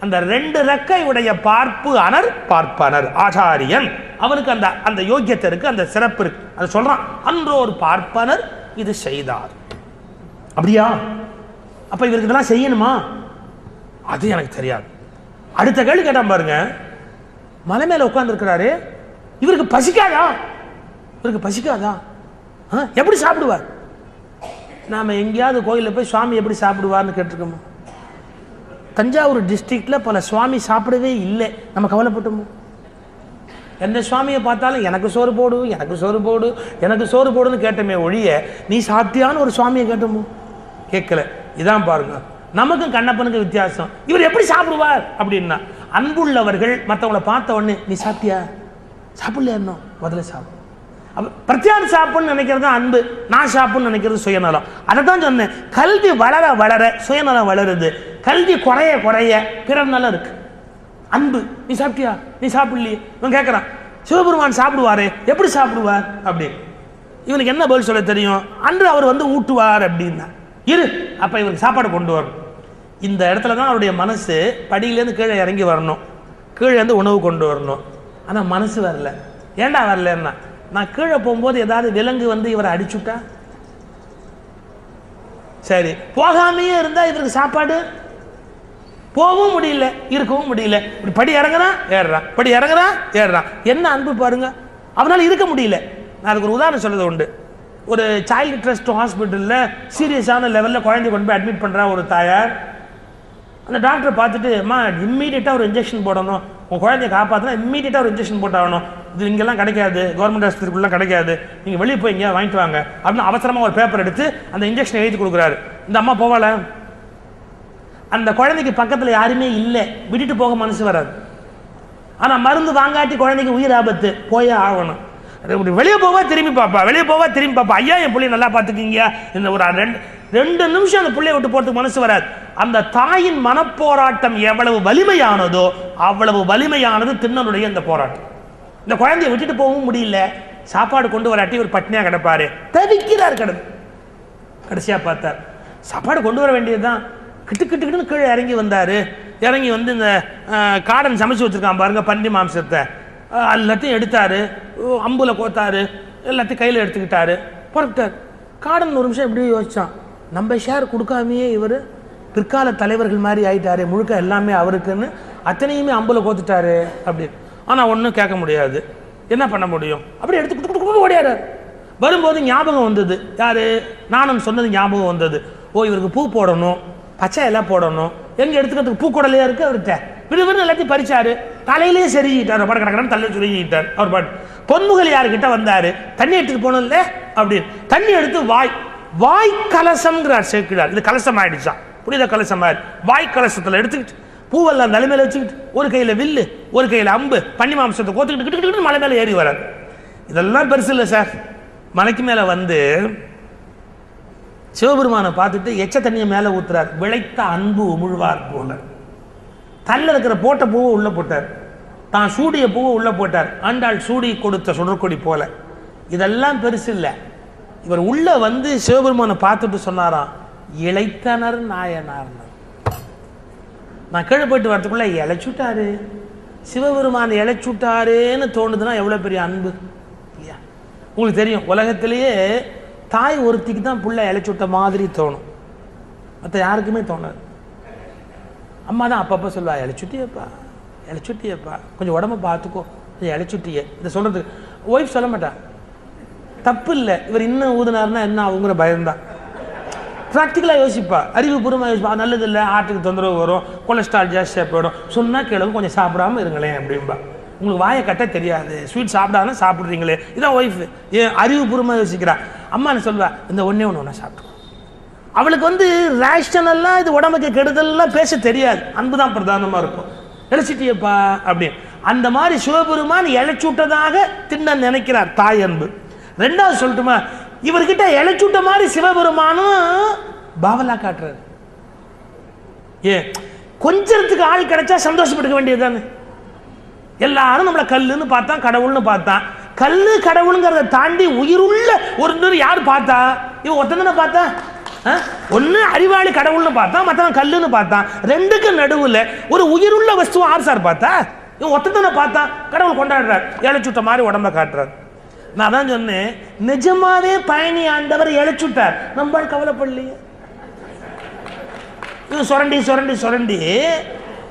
அந்த 2 ரெக்கை உடைய பார்ப்பு அனர் பார்ப்பனர் ஆச்சாரியன். அவனுக்கு அந்த அந்த யோக்கியத்தை இருக்கு, அந்த சிறப்பு இருக்கு. அதை சொல்றான். அன்றோர் பார்ப்பனர் இது செய்தார். அப்படியா? அப்ப இவருக்கு இதெல்லாம் செய்யணுமா? அது எனக்கு தெரியாது. அடுத்த கேள்வி கேட்டான் பாருங்க. மலை மேல உட்கார்ந்து இருக்கிறாரு, இவருக்கு பசிக்காதா? இவருக்கு பசிக்காதா? எப்படி சாப்பிடுவார்? நாம எங்கேயாவது கோயிலில் போய் சுவாமி எப்படி சாப்பிடுவார்னு கேட்டிருக்கோமோ? தஞ்சாவூர் டிஸ்ட்ரிக்ட்ல பல சுவாமி சாப்பிடவே இல்லை. நம்ம கவலைப்பட்டோமோ? எந்த சுவாமியை பார்த்தாலும் எனக்கு சோறு போடு, எனக்கு சோறு போடு, எனக்கு சோறு போடுன்னு கேட்டோமே ஒழிய நீ சாப்பிட்டியான்னு ஒரு சுவாமியை கேட்டோமோ? கேட்கல. இதான் பாருங்க, நமக்கும் கண்ணப்பனுக்கு வித்தியாசம். இவர் எப்படி சாப்பிடுவார் அப்படின்னா, அன்புள்ளவர்கள் மற்றவங்களை பார்த்த உடனே நீ சாப்பிட்டியா, சாப்பிடல, இன்னும் முதல்ல சாப்பிடு. பிரத்யார் சாப்பிடணும்னு நினைக்கிறது அன்பு, நான் சாப்பிடணும்னு நினைக்கிறது சுயநலம். அதை தான் சொன்னேன். கல்வி வளர வளர சுயநலம் வளருது, கல்வி குறைய குறைய பிறர் நலம் இருக்கு. அன்பு, நீ சாப்பிட்டியா, நீ சாப்பிடலையே. இவன் கேட்கறான், சிவபெருமான் சாப்பிடுவாரு, எப்படி சாப்பிடுவார் அப்படி. இவனுக்கு என்ன பதில் சொல்ல தெரியும்? அன்று அவர் வந்து ஊட்டுவார் அப்படின்னா இரு, அப்ப இவருக்கு சாப்பாடு கொண்டு வரணும். இந்த இடத்துல தான் அவருடைய மனசு படியிலேருந்து கீழே இறங்கி வரணும், கீழே இருந்து உணவு கொண்டு வரணும். ஆனால் மனசு வரல. ஏண்டா வரலன்னா, நான் கீழே போகும்போது ஏதாவது விலங்கு வந்து இவரை அடிச்சுட்டா சரி, போகாமையே இருந்தா இவருக்கு சாப்பாடு போகவும் முடியல, இருக்கவும் முடியல. இப்படி படி இறங்குறான் ஏறுறான், படி இறங்குறான் ஏறுறான். என்ன அன்பு பாருங்க, அவனால் இருக்க முடியல. நான் அதுக்கு ஒரு உதாரணம் சொல்றது உண்டு. ஒரு சைல்டு ட்ரஸ்ட் ஹாஸ்பிட்டலில் சீரியஸான லெவலில் குழந்தை கொண்டு போய் அட்மிட் பண்ணுறா ஒரு தாயார். அந்த டாக்டரை பார்த்துட்டு, அம்மா இம்மீடியட்டாக ஒரு இன்ஜெக்ஷன் போடணும், உங்கள் குழந்தைய காப்பாற்றினா இம்மீடியட்டாக ஒரு இன்ஜெக்ஷன் போட்டாகணும், இது இங்கெல்லாம் கிடைக்காது, கவர்மெண்ட் ஆஸ்பத்திரிக்குள்ளே கிடைக்காது, நீங்கள் வெளியே போய் இங்கே வாங்கிட்டு வாங்க அப்படின்னு அவசரமாக ஒரு பேப்பர் எடுத்து அந்த இன்ஜெக்ஷனை எழுதி கொடுக்குறாரு. இந்த அம்மா போவாள? அந்த குழந்தைக்கு பக்கத்தில் யாருமே இல்லை, விட்டுட்டு போக மனசு வராது. ஆனால் மருந்து வாங்காட்டி குழந்தைக்கு உயிர் ஆபத்து, போயே ஆகணும். வெளியே போவா திரும்பி பாப்பா, வெளியே போவா திரும்பி பாப்பா, ஐயா என் பிள்ளைய நல்லா பார்த்துக்கிங்க. இந்த ஒரு 2 நிமிஷம் அந்த பிள்ளைய விட்டு போறதுக்கு மனசு வராது. அந்த தாயின் மனப்போராட்டம் எவ்வளவு வலிமையானதோ அவ்வளவு வலிமையானது திண்ணனுடைய இந்த போராட்டம். இந்த குழந்தைய விட்டுட்டு போகவும் முடியல, சாப்பாடு கொண்டு வராட்டி ஒரு பட்னியா கிடப்பாரு, தவிக்கிறார் கிடந்து. கடைசியா பார்த்தார், சாப்பாடு கொண்டு வர வேண்டியதுதான். கிட்டு கிட்டு கிட்டுன்னு கீழே இறங்கி வந்தாரு. இறங்கி வந்து இந்த காடன் சமைச்சு வச்சிருக்கான் பாருங்க, பன்றி மாம்சத்தை எல்லாத்தையும் எடுத்தாரு, அம்புல கோத்தாரு, எல்லாத்தையும் கையில் எடுத்துக்கிட்டாரு, புறப்பட்டார். காடன் ஒரு நிமிஷம் எப்படி யோசிச்சான், நம்ம ஷேர் கொடுக்காமையே இவர் பிற்கால தலைவர்கள் மாதிரி ஆயிட்டாரு, முழுக்க எல்லாமே அவருக்குன்னு அத்தனையுமே அம்புல கோத்துட்டாரு அப்படின்னு. ஆனால் ஒன்றும் கேட்க முடியாது, என்ன பண்ண முடியும்? அப்படி எடுத்து ஓடியாரு. வரும்போது ஞாபகம் வந்தது, யாரு நானும் சொன்னது ஞாபகம் வந்தது. ஓ, இவருக்கு பூ போடணும், பச்சை எல்லாம் போடணும், எங்க எடுத்துக்கிறதுக்கு பூக்கூடலையா இருக்கு அவர்கிட்ட. விடுவிடு எல்லாத்தையும் பறிச்சாரு, தலையிலேயே செருகிட்டார், பாட்டு கிடக்கிறான்னு தலை சுருகிட்டார். அவர் பாட்டு பொன்முகல் யாருக்கிட்ட வந்தாரு, தண்ணி எடுத்துட்டு போனோம் இல்லை அப்படின்னு தண்ணி எடுத்து வாய் கலசம்ங்கிறார் சேர்க்கிறார். இது கலசம் ஆயிடுச்சா, புனித கலசம் ஆயிரு. வாய் கலசத்தில் எடுத்துக்கிட்டு பூவெல்லாம் தலைமையில வச்சுக்கிட்டு ஒரு கையில் வில்லு ஒரு கையில் அம்பு பண்ணி மாம்சத்தை கோத்துக்கிட்டு மலை மேலே ஏறி வராது. இதெல்லாம் பெருசு இல்லை சார். மலைக்கு மேலே வந்து சிவபெருமானை பார்த்துட்டு எச்ச தண்ணியை மேலே ஊத்துறார். விளைத்த அன்பு உமிழ்வார் போல தள்ள இருக்கிற போட்ட பூவை உள்ள போட்டார், தான் சூடிய பூவை உள்ள போட்டார். ஆண்டாள் சூடி கொடுத்த சுடற்கொடி போல. இதெல்லாம் பெருசு இல்லை. இவர் உள்ள வந்து சிவபெருமானை பார்த்துட்டு சொன்னாராம், இளைத்தனர் நாயனார். நான் கீழே போயிட்டு வரதுக்குள்ள இழைச்சுட்டாரு சிவபெருமான், இழைச்சுட்டாருன்னு தோணுதுன்னா எவ்வளோ பெரிய அன்பு இல்லையா? உங்களுக்கு தெரியும், உலகத்திலேயே தாய் ஒருத்திக்கு தான் புள்ள இழைச்சுட்ட மாதிரி தோணும், மற்ற யாருக்குமே தோணாது. அம்மா தான் அப்பப்போ சொல்லுவா, இழைச்சுட்டியப்பா இழைச்சுட்டியப்பா, கொஞ்சம் உடம்ப பார்த்துக்கோ, கொஞ்சம் இழைச்சுட்டிய. இதை சொல்கிறதுக்கு ஒய்ஃப் சொல்ல மாட்டா. தப்பு இல்லை, இவர் இன்னும் ஊதுனாருன்னா என்ன ஆகுங்கிற பயம்தான். ப்ராக்டிக்கலாக யோசிப்பா, அறிவுபூர்வமாக யோசிப்பா. நல்லது இல்லை, ஹார்ட்டுக்கு தொந்தரவு வரும், கொலஸ்ட்ரால் ஜாஸ்தியாக போயிடும், சொன்னால் கேளுங்க, கொஞ்சம் சாப்பிடாம இருங்களேன் அப்படின்பா. உங்களுக்கு வாயை கட்ட தெரியாது, ஸ்வீட் சாப்பிடாம சாப்பிட்றீங்களே, இதான் ஒய்ஃபு. ஏன் அறிவுபூர்வமாக யோசிக்கிறா. அம்மா என்ன சொல்வா, இந்த ஒன்றே ஒன்று சாப்பிட்டு. அவளுக்கு வந்து ரேஷனெல்லாம் இது உடம்புக்கு கெடுதல்லாம் பேச தெரியாது, அன்பு தான் பிரதானமாக இருக்கும். இழைச்சிட்டியப்பா அப்படின்னு. அந்த மாதிரி சிவபெருமான் இழைச்சுட்டதாக தின்ன நினைக்கிறார், தாய் அன்பு. ரெண்டாவது சொல்லட்டுமா, இவர்கிட்ட இழைச்சுட்ட மாதிரி சிவபெருமானும் பாவலா காட்டுறாரு. ஏன் கொஞ்சத்துக்கு ஆள் கிடைச்சா சந்தோஷப்பட்டுக்க வேண்டியது தானே. எல்லாரும் நம்மளை கல்லுன்னு பார்த்தான், கடவுள்னு பார்த்தான். கல்லு கடவுளுங்கிறத தாண்டி உயிருள்ள ஒரு யார் பார்த்தா? இவன் ஒருத்தனை பார்த்தா. ஒன்னு அறிவாளி கடவுள்னு பார்த்தான், மற்றவன் கல்லுன்னு பார்த்தான். ரெண்டுக்கு நடுவில் ஒரு உயிருள்ள வஸ்துவம் ஆர் சார் பார்த்தா? இவன் ஒத்தனை பார்த்தான், கடவுள் கொண்டாடுறார், இழைச்சுட்ட மாதிரி உடம்ப காட்டுறார். நான் தான் சொன்னேன், நிஜமாவே பழனி ஆண்டவர் இழைச்சுட்டார், நம்ம கவலைப்படலையே. இது சுரண்டி சுரண்டி சுரண்டி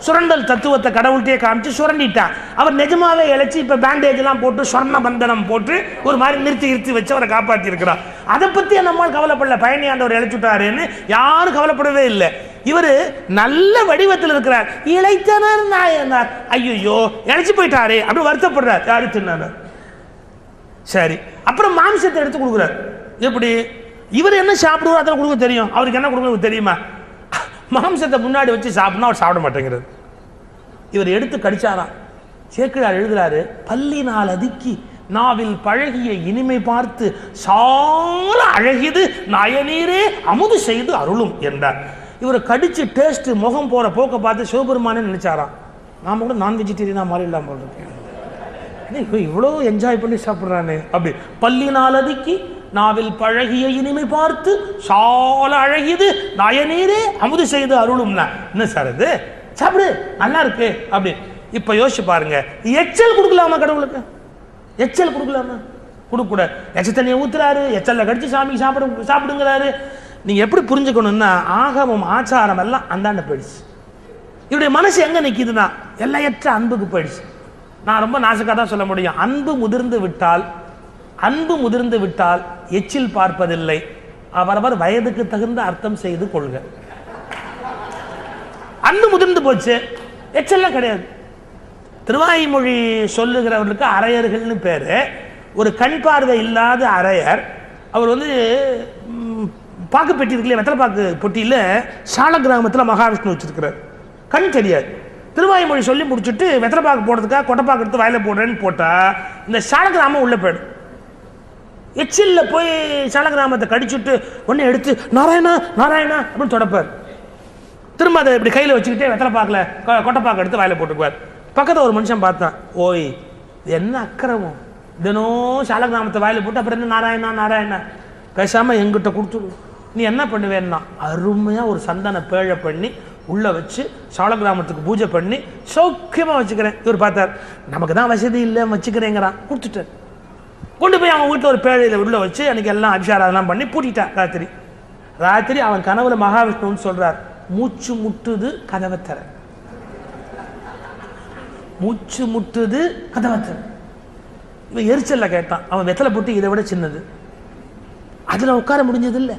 சுரண்டல் தத்துவத்தை கடவுள்கிட்டே காமிச்சு சுரண்டிட்டான். அவர் நிஜமாவே இழைச்சி இப்போ பேண்டேஜ் எல்லாம் போட்டு சொர்ண பந்தனம் போட்டு ஒரு மாதிரி நிறுத்தி வச்சு அவரை காப்பாற்றி இருக்கிறார். அதை பற்றி நம்மால் கவலைப்படல. பழனி ஆண்டவர் இழைச்சுட்டாருன்னு யாரும் கவலைப்படவே இல்லை. இவர் நல்ல வடிவத்தில் இருக்கிறார். இழைத்தனர் நாயனார், ஐயோ இழைச்சி போயிட்டாரே அப்படி வருத்தப்படுறார். யாரு தின்னார். சரி, அப்புறம் மாம்சத்தை எடுத்து கொடுக்குறார். எப்படி? இவர் என்ன சாப்பிடுவார் அதை கொடுக்க தெரியும், அவருக்கு என்ன கொடுக்க தெரியுமா? மாம்சத்தை முன்னாடி வச்சு சாப்பிடணும், அவர் சாப்பிட மாட்டேங்கிறது. இவர் எடுத்து கடிச்சாராம். சேக்கிழார் எழுதுறாரு, பல்லினால் அதுக்கி நாவில் பழகிய இனிமை பார்த்து சால அழகிது நாயனீரே அமுது செய்து அருளும் என்றார். இவரை கடிச்சு டேஸ்ட் முகம் போற போக்க பார்த்து சிவபெருமானே நினைச்சாராம், நாம கூட நான் வெஜிடேரியனா மாறிடலாம் போல இருக்கேன், இவ்வளோ என்ஜாய் பண்ணி சாப்பிட்றானே அப்படி. பல்லினால் அதுக்கி நாவில் பழகிய இனிமை பார்த்து சால அழகிது நாயனீரே அமுது செய்து அருளும்னா என்ன சார் இது? சாப்பிடு, நல்லா இருக்கு அப்படி. இப்ப யோசிச்சு பாருங்க, எச்சல் கொடுக்கலாமா கடவுளுக்கு? எச்சல் கொடுக்கலாமா? கொடுக்கூடாது. எச்ச தண்ணியை ஊத்துறாரு, எச்சல்ல கடிச்சு சாமிக்கு சாப்பிடுங்கிறாரு. நீங்க எப்படி புரிஞ்சுக்கணும்னா, ஆகமம் ஆச்சாரம் எல்லாம் அந்தாண்ட போயிடுச்சு. இவருடைய மனசு எங்க நிக்குதுன்னா எல்லையற்ற அன்புக்கு போயிடுச்சு. நான் ரொம்ப நாசுக்காக தான் சொல்ல முடியும், அன்பு முதிர்ந்து விட்டால் எச்சில் பார்ப்பதில்லை, அவரவர் வயதுக்கு தகுந்த அர்த்தம் செய்து கொள்க. அன்பு முதிர்ந்து போச்சு, எச்சல்லாம் கிடையாது. திருவாய்மொழி சொல்லுகிறவர்களுக்கு அரையர்கள்னு பேரு. ஒரு கண் பார்வை இல்லாத அரையர், அவர் வந்து பாக்கு பெட்டி இருக்குல்ல, வெத்தலை பாக்கு பொட்டியில் சால கிராமத்தில் மகாவிஷ்ணு வச்சிருக்கிறார். கண் தெரியாது. திருவாய்மொழி சொல்லி முடிச்சுட்டு வெத்தலை பாக்கு போடுறதுக்காக கொட்டைப்பாக்கு எடுத்து வாயில போடுறேன்னு போட்டா இந்த சால கிராமம் உள்ள போயிடும். எச்சில்ல போய் சால கிராமத்தை கடிச்சுட்டு ஒன்னு எடுத்து நாராயணா நாராயணா அப்படின்னு தொடப்பார். திரும்ப அதை இப்படி கையில் வச்சுக்கிட்டே வெத்தலை பாக்கல கொட்டைப்பாக்கு எடுத்து வாயில போட்டுக்குவார். பக்கத்தில் ஒரு மனுஷன் பார்த்தான், ஓய் என்ன அக்கிரமம், தினம் சால கிராமத்தை வாயில போட்டு அப்புறம் என்ன நாராயணா நாராயணா, பேசாம எங்கிட்ட கொடுத்துடு, நீ என்ன பண்ணுவேன்னா அருமையா ஒரு சந்தன பேழை பண்ணி உள்ள வச்சு சால கிராமத்துக்கு பூஜை பண்ணி சௌக்கியமா வச்சுக்கிறேன். இவர் பார்த்தார், நமக்கு தான் வசதி இல்லை வச்சுக்கிறேங்கிறான், கொடுத்துட்டார். கொண்டு போய் அவன் வீட்டில் ஒரு பேழையில உள்ள வச்சு அன்னைக்கு எல்லாம் அபிஷாரம் பண்ணி பூட்டிட்டான். ராத்திரி அவன் கனவுல மகாவிஷ்ணுன்னு சொல்றார், மூச்சு முட்டுது கதவை தர, மூச்சு முட்டுது கதவை தர. இவன் எரிச்சல்ல கேட்டான், அவன் வெத்தலை போட்டு இதை விட சின்னது, அதுல உட்கார முடிஞ்சது இல்லை,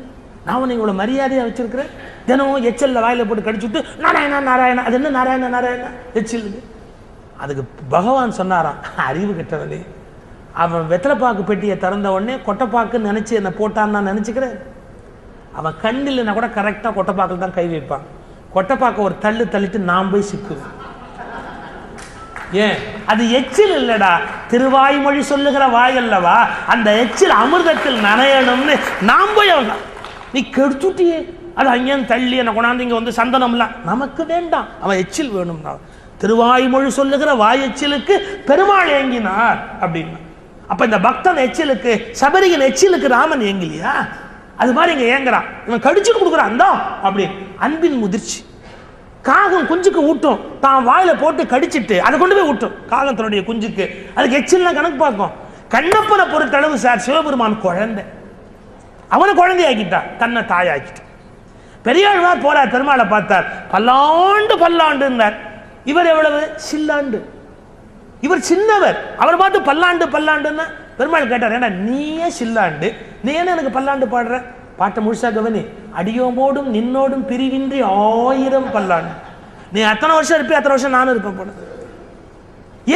நான் உன்னை இவ்வளவு மரியாதையா வச்சிருக்கிறேன், தினமும் எச்சல்ல வாயில போட்டு கடிச்சுட்டு நாராயணா நாராயணா, அது என்ன நாராயணா நாராயணா எச்சில். அதுக்கு பகவான் சொன்னாராம், அறிவு கெட்டவனே, அவன் வெத்தலைப்பாக்கு பெட்டியை திறந்த உடனே கொட்டைப்பாக்குன்னு நினைச்சு என்ன போட்டான்னு நான் நினைச்சுக்கிறேன். அவன் கண்ணில்னா கூட கரெக்டாக கொட்டைப்பாக்கில் தான் கை வைப்பான். கொட்டைப்பாக்க ஒரு தள்ளு தள்ளிட்டு நாம் போய் சிக்குது. ஏன்? அது எச்சில் இல்லடா, திருவாய்மொழி சொல்லுகிற வாய் அல்லவா, அந்த எச்சில் அமிர்தத்தில் நனையணும்னு நாம் போய் நீ கெடுத்துட்டியே, அது அங்கேயும் தள்ளி என்ன கொண்டாந்து இங்கே வந்து சந்தனம்லாம் நமக்கு வேண்டாம், அவன் எச்சில் வேணும்னா. திருவாய்மொழி சொல்லுகிற வாய் எச்சிலுக்கு பெருமாள் ஏங்கினார் அப்படின்னா. அப்ப இந்த பக்தன் எச்சிலுக்கு, சபரியின் எச்சிலுக்கு ராமன் ஏங்கலையா? அது மாதிரி இங்க ஏங்குறான், இவன் கடிச்சுட்டு கொடுக்குறான் தான் அப்படி. அன்பின் முதிர்ச்சி. காகம் குஞ்சுக்கு ஊட்டும், தான் வாயில போட்டு கடிச்சிட்டு அதை கொண்டு போய் ஊட்டும் காகம் தன்னுடைய குஞ்சுக்கு. அதுக்கு எச்சில்லாம் கணக்கு பார்க்கும். கண்ணப்பனை பொறுத்தளவு சார் சிவபெருமான் குழந்தை, அவனை குழந்தையாக்கிட்டான், தன்னை தாயாக்கிட்டான். பெரியாழ்வார் போறார், பெருமாளை பார்த்தார், பல்லாண்டு பல்லாண்டுன்னார். இவர் எவ்வளவு? சில்லாண்டு. இவர் சின்னவர், அவர் பார்த்து பல்லாண்டு பல்லாண்டுன்னா. பெருமாள் கேட்டார், ஏன்னா நீயே சில்லாண்டு, நீ என்ன எனக்கு பல்லாண்டு பாடுற? பாட்டை முழுசா கவனி. அடியோமோடும் நின்னோடும் பிரிவின்றி 1000 பல்லாண்டு. நீ அத்தனை வருஷம் இருப்பே, அத்தனை வருஷம் நானும் இருப்பேன் போல.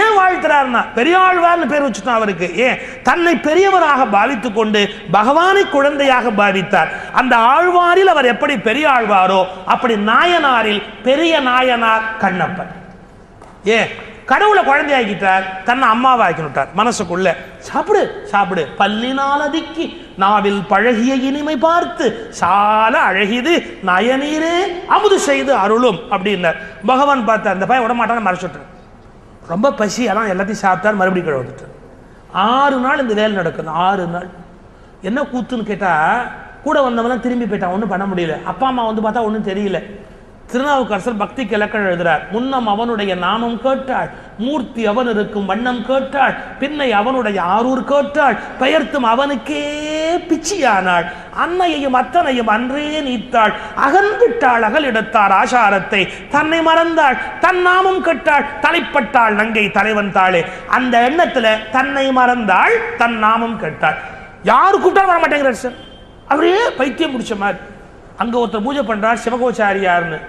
ஏன் வாழ்த்துறாருன்னா, பெரியாழ்வார்னு பேர் வச்சுட்டான் அவருக்கு. ஏன்? தன்னை பெரியவராக பாவித்துக் கொண்டு பகவானை குழந்தையாக பாவித்தார். அந்த ஆழ்வாரில் அவர் எப்படி பெரியாழ்வாரோ அப்படி நாயனாரில் பெரிய நாயனார் கண்ணப்பன். ஏன்? கடவுளை குழந்தையாக்கிட்டார், தன்னை அம்மாவை ஆக்கிவிட்டார். மனசுக்குள்ள சாப்பிடு சாப்பிடு பல்லினால் அதிக்கி நாவில் பழகிய இனிமை பார்த்து சால அழகிது நயனீரே அமுது செய்து அருளும் அப்படின்னார். பகவான் பார்த்தார், இந்த பையன் விடமாட்டான்னு மறைச்சுட்டார். ரொம்ப பசி, அதான் எல்லாத்தையும் சாப்பிட்டார், மறுபடியும் கிழ வந்துட்டார். 6 நாள் இந்த வேலை நடக்குது. 6 நாள் என்ன கூத்துன்னு கேட்டா, கூட வந்தவங்களாம் திரும்பி போயிட்டான், ஒன்றும் பண்ண முடியல. அப்பா அம்மா வந்து பார்த்தா ஒன்றும் தெரியல. திருநாவுக்கரசர் பக்திக்கு இலக்கணம் எழுதுறார். முன்னம் அவனுடைய நாமம் கேட்டாள், மூர்த்தி அவன் இருக்கும் வண்ணம் கேட்டாள், பின்னை அவனுடைய ஆரூர் கேட்டாள், பெயர்த்தும் அவனுக்கே பிச்சியானாள், அன்னையையும் அத்தனையும் அன்றே நீத்தாள், அகன்விட்டாள் அகலிடத்தார் ஆசாரத்தை, தன்னை மறந்தாள், தன் நாமம் கேட்டாள், தலைப்பட்டாள் நங்கை தலைவன் தாளே. அந்த எண்ணத்துல தன்னை மறந்தாள், தன் நாமம் கேட்டாள். யாரு கூப்பிட்டாலும் வர மாட்டேங்கிறார் சார். அவரே பைத்தியம் முடிச்ச மாதிரி. அங்க ஒருத்தர் பூஜை பண்றார், சிவகோச்சாரியார்னு.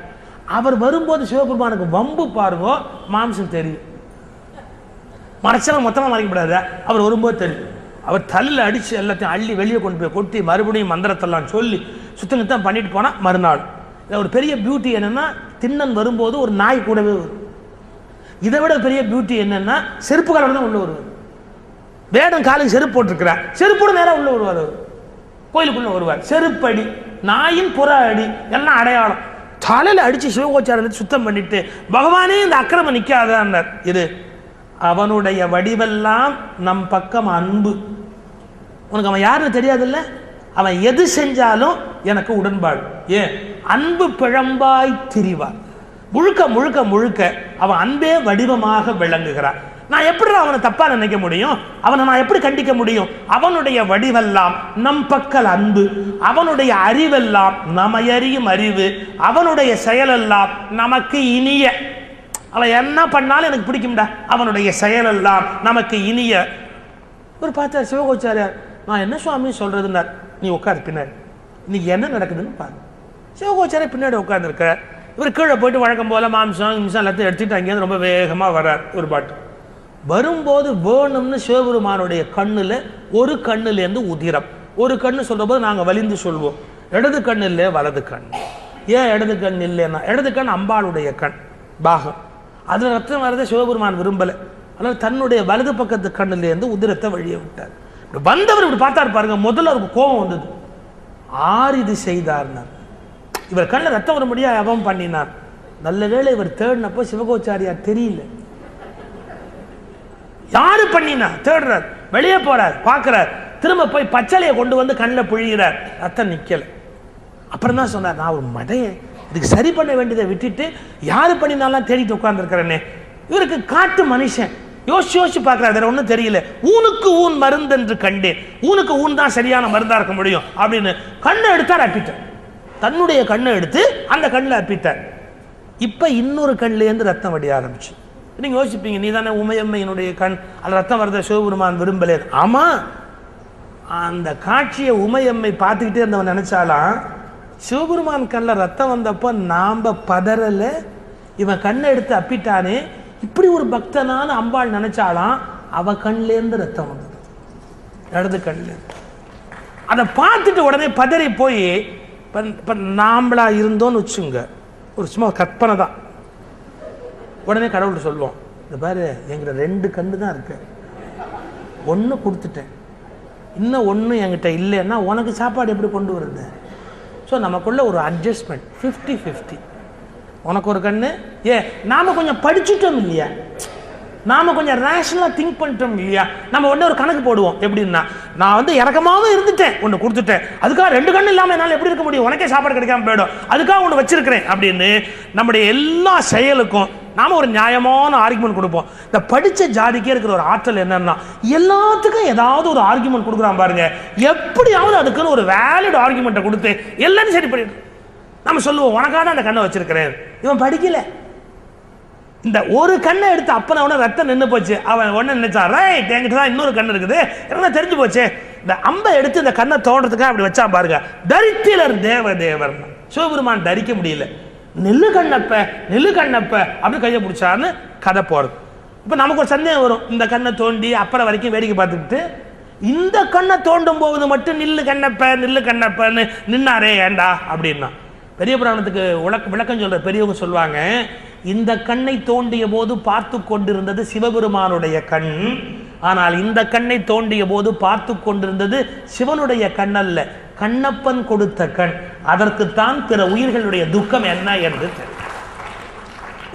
அவர் வரும்போது சிவபெருமானுக்கு வம்பு பாருங்க, மாம்சம் தெரியும். மறைச்சலாம் மொத்தமாக மறைக்கப்படாது. அவர் வரும்போது தெரியும். அவர் தள்ளில் அடிச்சு எல்லாத்தையும் அள்ளி வெளியே கொண்டு போய் கொட்டி மறுபடியும் மந்திரத்தெல்லாம் சொல்லி சுத்தங்கத்தான் பண்ணிட்டு போனா மறுநாள். ஒரு பெரிய பியூட்டி என்னன்னா, திண்ணன் வரும்போது ஒரு நாய் கூடவே வரும். இதை விட பெரிய பியூட்டி என்னன்னா, செருப்பு காலோட தான் உள்ள வருவார். வேடம் காலுக்கு செருப்பு போட்டிருக்கிறார், செருப்போட நேரம் உள்ள வருவார். அவர் கோயிலுக்குள்ள வருவார். செருப்படி, நாயின் புற அடி எல்லாம் அடையாளம். தலையில் அடிச்சு சிவகோச்சாரத்தை சுத்தம் பண்ணிட்டு, பகவானே இந்த அக்கிரமம் நிற்காதான்னார். இது அவனுடைய வடிவெல்லாம் நம் பக்கம் அன்பு. உனக்கு அவன் யாருன்னு தெரியாதுல்ல, அவன் எது செஞ்சாலும் எனக்கு உடன்பாடு. ஏன்? அன்பு பிழம்பாய் திரிவார். முழுக்க முழுக்க முழுக்க அவன் அன்பே வடிவமாக விளங்குகிறான். நான் எப்படி அவனை தப்பா நினைக்க முடியும்? அவனை நான் எப்படி கண்டிக்க முடியும்? அவனுடைய வடிவெல்லாம் நம் பக்கல் அன்பு, அவனுடைய அறிவெல்லாம் நமையறியும் அறிவு, அவனுடைய செயலெல்லாம் நமக்கு இனிய. அவன் என்ன பண்ணாலும் எனக்கு பிடிக்கும்டா, அவனுடைய செயலெல்லாம் நமக்கு இனிய. ஒரு பார்த்தார் சிவகோச்சாரியார், நான் என்ன சுவாமி சொல்றதுன்னார். நீ உட்காரு பின்னாடி, இன்னைக்கு என்ன நடக்குதுன்னு பாரு. சிவகோச்சாரியார் பின்னாடி உட்கார்ந்துருக்க. இவர் கீழே போயிட்டு வழக்கம் போல மாம்சம் எல்லாத்தையும் எடுத்துட்டு அங்கேயிருந்து ரொம்ப வேகமாக வர்றார். ஒரு பாட்டு வரும்போது வேணும்னு சிவபெருமானுடைய கண்ணுல ஒரு கண்ணுலேருந்து உதிரம். ஒரு கண்ணு சொல்ற போது நாங்கள் வலிந்து சொல்வோம், இடது கண் இல்லை வலது கண். ஏன் இடது கண் இல்லைன்னா, இடது கண் அம்பாளுடைய கண் பாகம், அதில் ரத்தம் வரதை சிவபெருமான் விரும்பலை. அதனால் தன்னுடைய வலது பக்கத்து கண்ணுலேருந்து உதிரத்தை வழியை விட்டார். வந்தவர் இப்படி பார்த்தாரு பாருங்க, முதல்ல அவருக்கு கோபம் வந்தது. இது செய்தார்னார். இவர் கண்ணில் ரத்தம் வர முடியாது அவன் பண்ணினார். நல்ல வேளை இவர் தேடினப்போ சிவகோச்சாரியார் தெரியல. யாரு பண்ணினா தேடுறார், வெளியே போறார், பார்க்கிறார், திரும்ப போய் பச்சளையை கொண்டு வந்து கண்ணில் புழிகிறார், ரத்தம் நிக்கல. அப்புறம் தான் சொன்னார், நான் ஒரு மடையன், இதுக்கு சரி பண்ண வேண்டியதை விட்டுட்டு யாரு பண்ணினாலும் தேடிட்டு உட்கார்ந்துருக்கிறேனே. இவருக்கு காட்டு மனுஷன் யோசிச்சு யோசிச்சு பார்க்கிறார், வேற ஒன்றும் தெரியல. ஊனுக்கு ஊன் மருந்து என்று கண்டேன், ஊனுக்கு ஊன் தான் சரியான மருந்தா இருக்க முடியும் அப்படின்னு கண்ணை எடுத்தார், அப்பிட்டார். தன்னுடைய கண்ணை எடுத்து அந்த கண்ணில் அப்பிட்டார். இப்ப இன்னொரு கண்ணிலேருந்து ரத்தம் வடிய ஆரம்பிச்சு. நீங்க யோசிப்பீங்க, நீ தானே உமையம்மையினுடைய கண், அது ரத்தம் வரத சிவபெருமான் விரும்பலே. ஆமா, அந்த காட்சியை உமையம்மை பார்த்துக்கிட்டே இருந்தவன் நினைச்சாலாம், சிவபெருமான் கண்ணில் ரத்தம் வந்தப்போ நாம பதறல, இவன் கண்ணை எடுத்து அப்பிட்டானே, இப்படி ஒரு பக்தனான அம்பாள் நினைச்சாலாம். அவ கண்லேருந்து ரத்தம் வந்தது, இடது கண்ணில். அதை பார்த்துட்டு உடனே பதறி போய், இப்போ நாம்பளா இருந்தோன்னு வச்சுங்க, ஒரு சும்மா கற்பனை தான். உடனே கடவுள்கிட்ட சொல்லுவோம், இந்த பாரு என்கிட்ட 2 கண்ணு தான் இருக்கு, 1 கொடுத்துட்டேன், இன்னும் 1 என்கிட்ட இல்லைன்னா உனக்கு சாப்பாடு எப்படி கொண்டு வருது? ஸோ நமக்குள்ள ஒரு அட்ஜஸ்ட்மெண்ட் 50-50. உனக்கு ஒரு கண்ணு, நாம கொஞ்சம் படிச்சுட்டோம் இல்லையா, நாம கொஞ்சம் ரேஷனலாக திங்க் பண்ணிட்டோம் இல்லையா, நம்ம உடனே ஒரு கணக்கு போடுவோம். எப்படின்னா, நான் வந்து இறக்கமாகவும் இருந்துட்டேன், ஒன்று கொடுத்துட்டேன், அதுக்காக 2 கண்ணு இல்லாமல் என்னால் எப்படி இருக்க முடியும், உனக்கே சாப்பாடு கிடைக்காம போயிடும், அதுக்காக ஒன்று வச்சிருக்கிறேன் அப்படின்னு நம்முடைய எல்லா செயலுக்கும் நாம ஒரு நியாயமான ஆர்குமெண்ட் கொடுப்போம். இந்த படித்த ஜாதிக்கே இருக்கிற ஒரு ஆற்றல் என்னன்னா, எல்லாத்துக்கும் ஏதாவது ஒரு ஆர்குமெண்ட் கொடுக்குறான் பாருங்க, எப்படியாவது அதுக்குன்னு ஒரு வேலிட் ஆர்குமெண்ட்டை கொடுத்து எல்லாரும் சரி பண்ணிட்டு நம்ம சொல்லுவோம், உனக்காக அந்த கண்ணை வச்சிருக்கிறேன். இவன் படிக்கல, இந்த ஒரு கண்ணை எடுத்து அப்பன உடனே ரத்தம் நின்று போச்சு. அவன் உடனே நினைச்சான், ரைட் என்கிட்ட தான் இன்னொரு கண்ணு இருக்குது, என்ன தெரிஞ்சு போச்சு. இந்த அம்பை எடுத்து இந்த கண்ணை தோன்றதுக்காக அப்படி வச்சா பாருங்க, தரித்திரர் தேவதேவர். சிவபெருமான் தரிக்க முடியல, நெல்லு கண்ணப்ப நெல்லு கண்ணப்ப அப்படி கையை பிடிச்சான்னு கதை போறது. இப்போ நமக்கு ஒரு சந்தேகம் வரும், இந்த கண்ணை தோண்டி அப்புறம் வரைக்கும் வேடிக்கை பார்த்துக்கிட்டு இந்த கண்ணை தோண்டும் போது மட்டும் நில்லு கண்ணப்பன்னு நின்னாரே ஏண்டா அப்படின்னா. பெரிய புராணத்துக்கு விளக்கம் சொல்ற பெரியவங்க சொல்லுவாங்க, இந்த கண்ணை தோண்டிய போது பார்த்து கொண்டிருந்தது சிவபெருமானுடைய கண், ஆனால் இந்த கண்ணை தோண்டிய போது பார்த்து கொண்டிருந்தது சிவனுடைய கண் அல்ல, கண்ணப்பன் கொடுத்த கண். அதற்குத்தான் பிற உயிர்களுடைய துக்கம் என்ன என்று தெரியும்.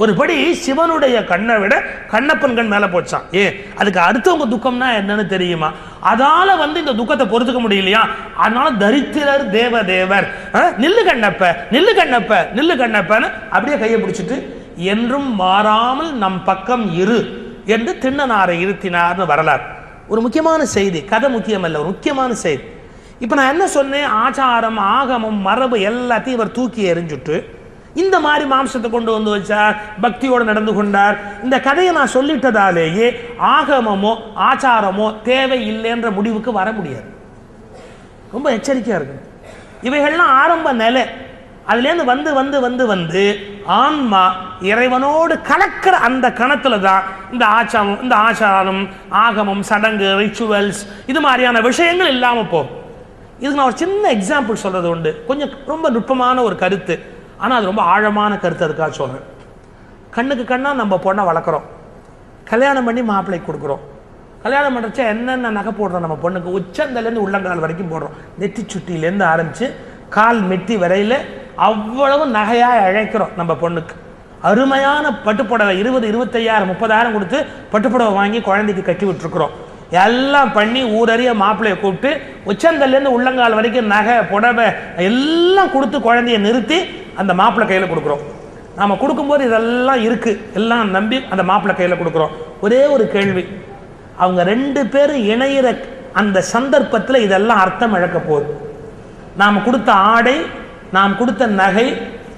ஒருபடி சிவனுடைய கண்ணை விட கண்ணப்பன் கண் மேல போச்சான். அதுக்கு அடுத்தவங்க துக்கம்னா என்னன்னு தெரியுமா? அதால இந்த துக்கத்தை பொறுத்துக்க முடியலையா, அதனால தரித்திரர் தேவதேவர் நில்லு கண்ணப்பன்னு அப்படியே கையை பிடிச்சிட்டு என்றும் மாறாமல் நம் பக்கம் இரு என்று திண்ணனாரை இருத்தினார்னு வரலாறு. ஒரு முக்கியமான செய்தி, கதை முக்கியம் அல்ல, ஒரு முக்கியமான செய்தி. இப்ப நான் என்ன சொன்னேன், ஆச்சாரம் ஆகமம் மரபு எல்லாத்தையும் இவர் தூக்கி எறிஞ்சுட்டு இந்த மாதிரி மாம்சத்தை கொண்டு வந்து வச்சார், பக்தியோடு நடந்து கொண்டார். இந்த கதையை நான் சொல்லிட்டதாலேயே ஆகமமோ ஆச்சாரமோ தேவை இல்லைன்ற முடிவுக்கு வர முடியாது. ரொம்ப எச்சரிக்கையா இருக்கு. இவைகள்லாம் ஆரம்ப நிலை, அதுலேருந்து வந்து வந்து வந்து வந்து ஆன்மா இறைவனோடு கலக்கிற அந்த கணத்துல தான் இந்த ஆச்சாரம் ஆகமம் சடங்கு ரிச்சுவல்ஸ் இது மாதிரியான விஷயங்கள் இல்லாம போகும். இதுக்கு நான் ஒரு சின்ன எக்ஸாம்பிள் சொல்றது உண்டு, கொஞ்சம் ரொம்ப நுட்பமான ஒரு கருத்து, ஆனால் அது ரொம்ப ஆழமான கருத்து. அதுக்காக சொல்றேன். கண்ணுக்கு கண்ணா நம்ம பொண்ணை வளர்க்குறோம், கல்யாணம் பண்ணி மாப்பிள்ளைக்கு கொடுக்குறோம். கல்யாணம் பண்ணுறச்சா என்னென்ன நகை போடுறோம் நம்ம பொண்ணுக்கு, உச்சந்தலேருந்து உள்ளங்கால் வரைக்கும் போடுறோம், நெத்தி சுட்டிலேருந்து ஆரம்பிச்சு கால் மெட்டி வரையில் அவ்வளவு நகையாக இழைக்கிறோம் நம்ம பொண்ணுக்கு. அருமையான பட்டுப்புடவை 20, 25,000, 30,000 கொடுத்து பட்டுப்புடவை வாங்கி குழந்தைக்கு கட்டி விட்டுருக்குறோம். எல்லாம் பண்ணி ஊரறிய மாப்பிள்ளையை கூப்பிட்டு உச்சந்தல்லேருந்து உள்ளங்கால் வரைக்கும் நகை புடவை எல்லாம் கொடுத்து குழந்தைய நிறுத்தி அந்த மாப்பிள்ளை கையில் கொடுக்குறோம். நாம் கொடுக்கும்போது இதெல்லாம் இருக்குது, எல்லாம் நம்பி அந்த மாப்பிள்ளை கையில் கொடுக்குறோம். ஒரே ஒரு கேள்வி, அவங்க 2 பேரும் இணையிற அந்த சந்தர்ப்பத்தில் இதெல்லாம் அர்த்தம் இழக்க போகுது. நாம் கொடுத்த ஆடை, நாம் கொடுத்த நகை,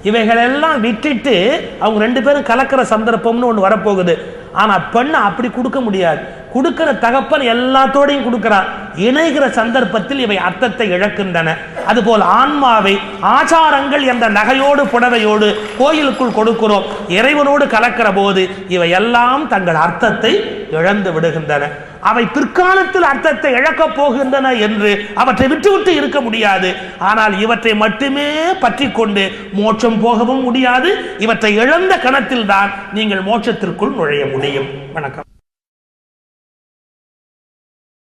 இவைகளெல்லாம் விட்டுட்டு அவங்க 2 பேரும் கலக்கிற சந்தர்ப்பம்னு ஒன்று வரப்போகுது. ஆனால் பெண்ணை அப்படி கொடுக்க முடியாது. கொடுக்கிற தகப்பன் எல்லாத்தோடையும் கொடுக்கிறான், இணைகிற சந்தர்ப்பத்தில் இவை அர்த்தத்தை இழக்கின்றன. அதுபோல் ஆன்மாவை ஆச்சாரங்கள் என்ற நகையோடு புடவையோடு கோயிலுக்குள் கொடுக்கிறோம், இறைவனோடு கலக்கிற போது இவை எல்லாம் தங்கள் அர்த்தத்தை இழந்து விடுகின்றன. அவை பிற்காலத்தில் அர்த்தத்தை இழக்கப் போகின்றன என்று அவற்றை விட்டுவிட்டு இருக்க முடியாது. ஆனால் இவற்றை மட்டுமே பற்றி கொண்டு மோட்சம் போகவும் முடியாது. இவற்றை இழந்த கணத்தில் தான் நீங்கள் மோட்சத்திற்குள் நுழைய முடியும். வணக்கம்.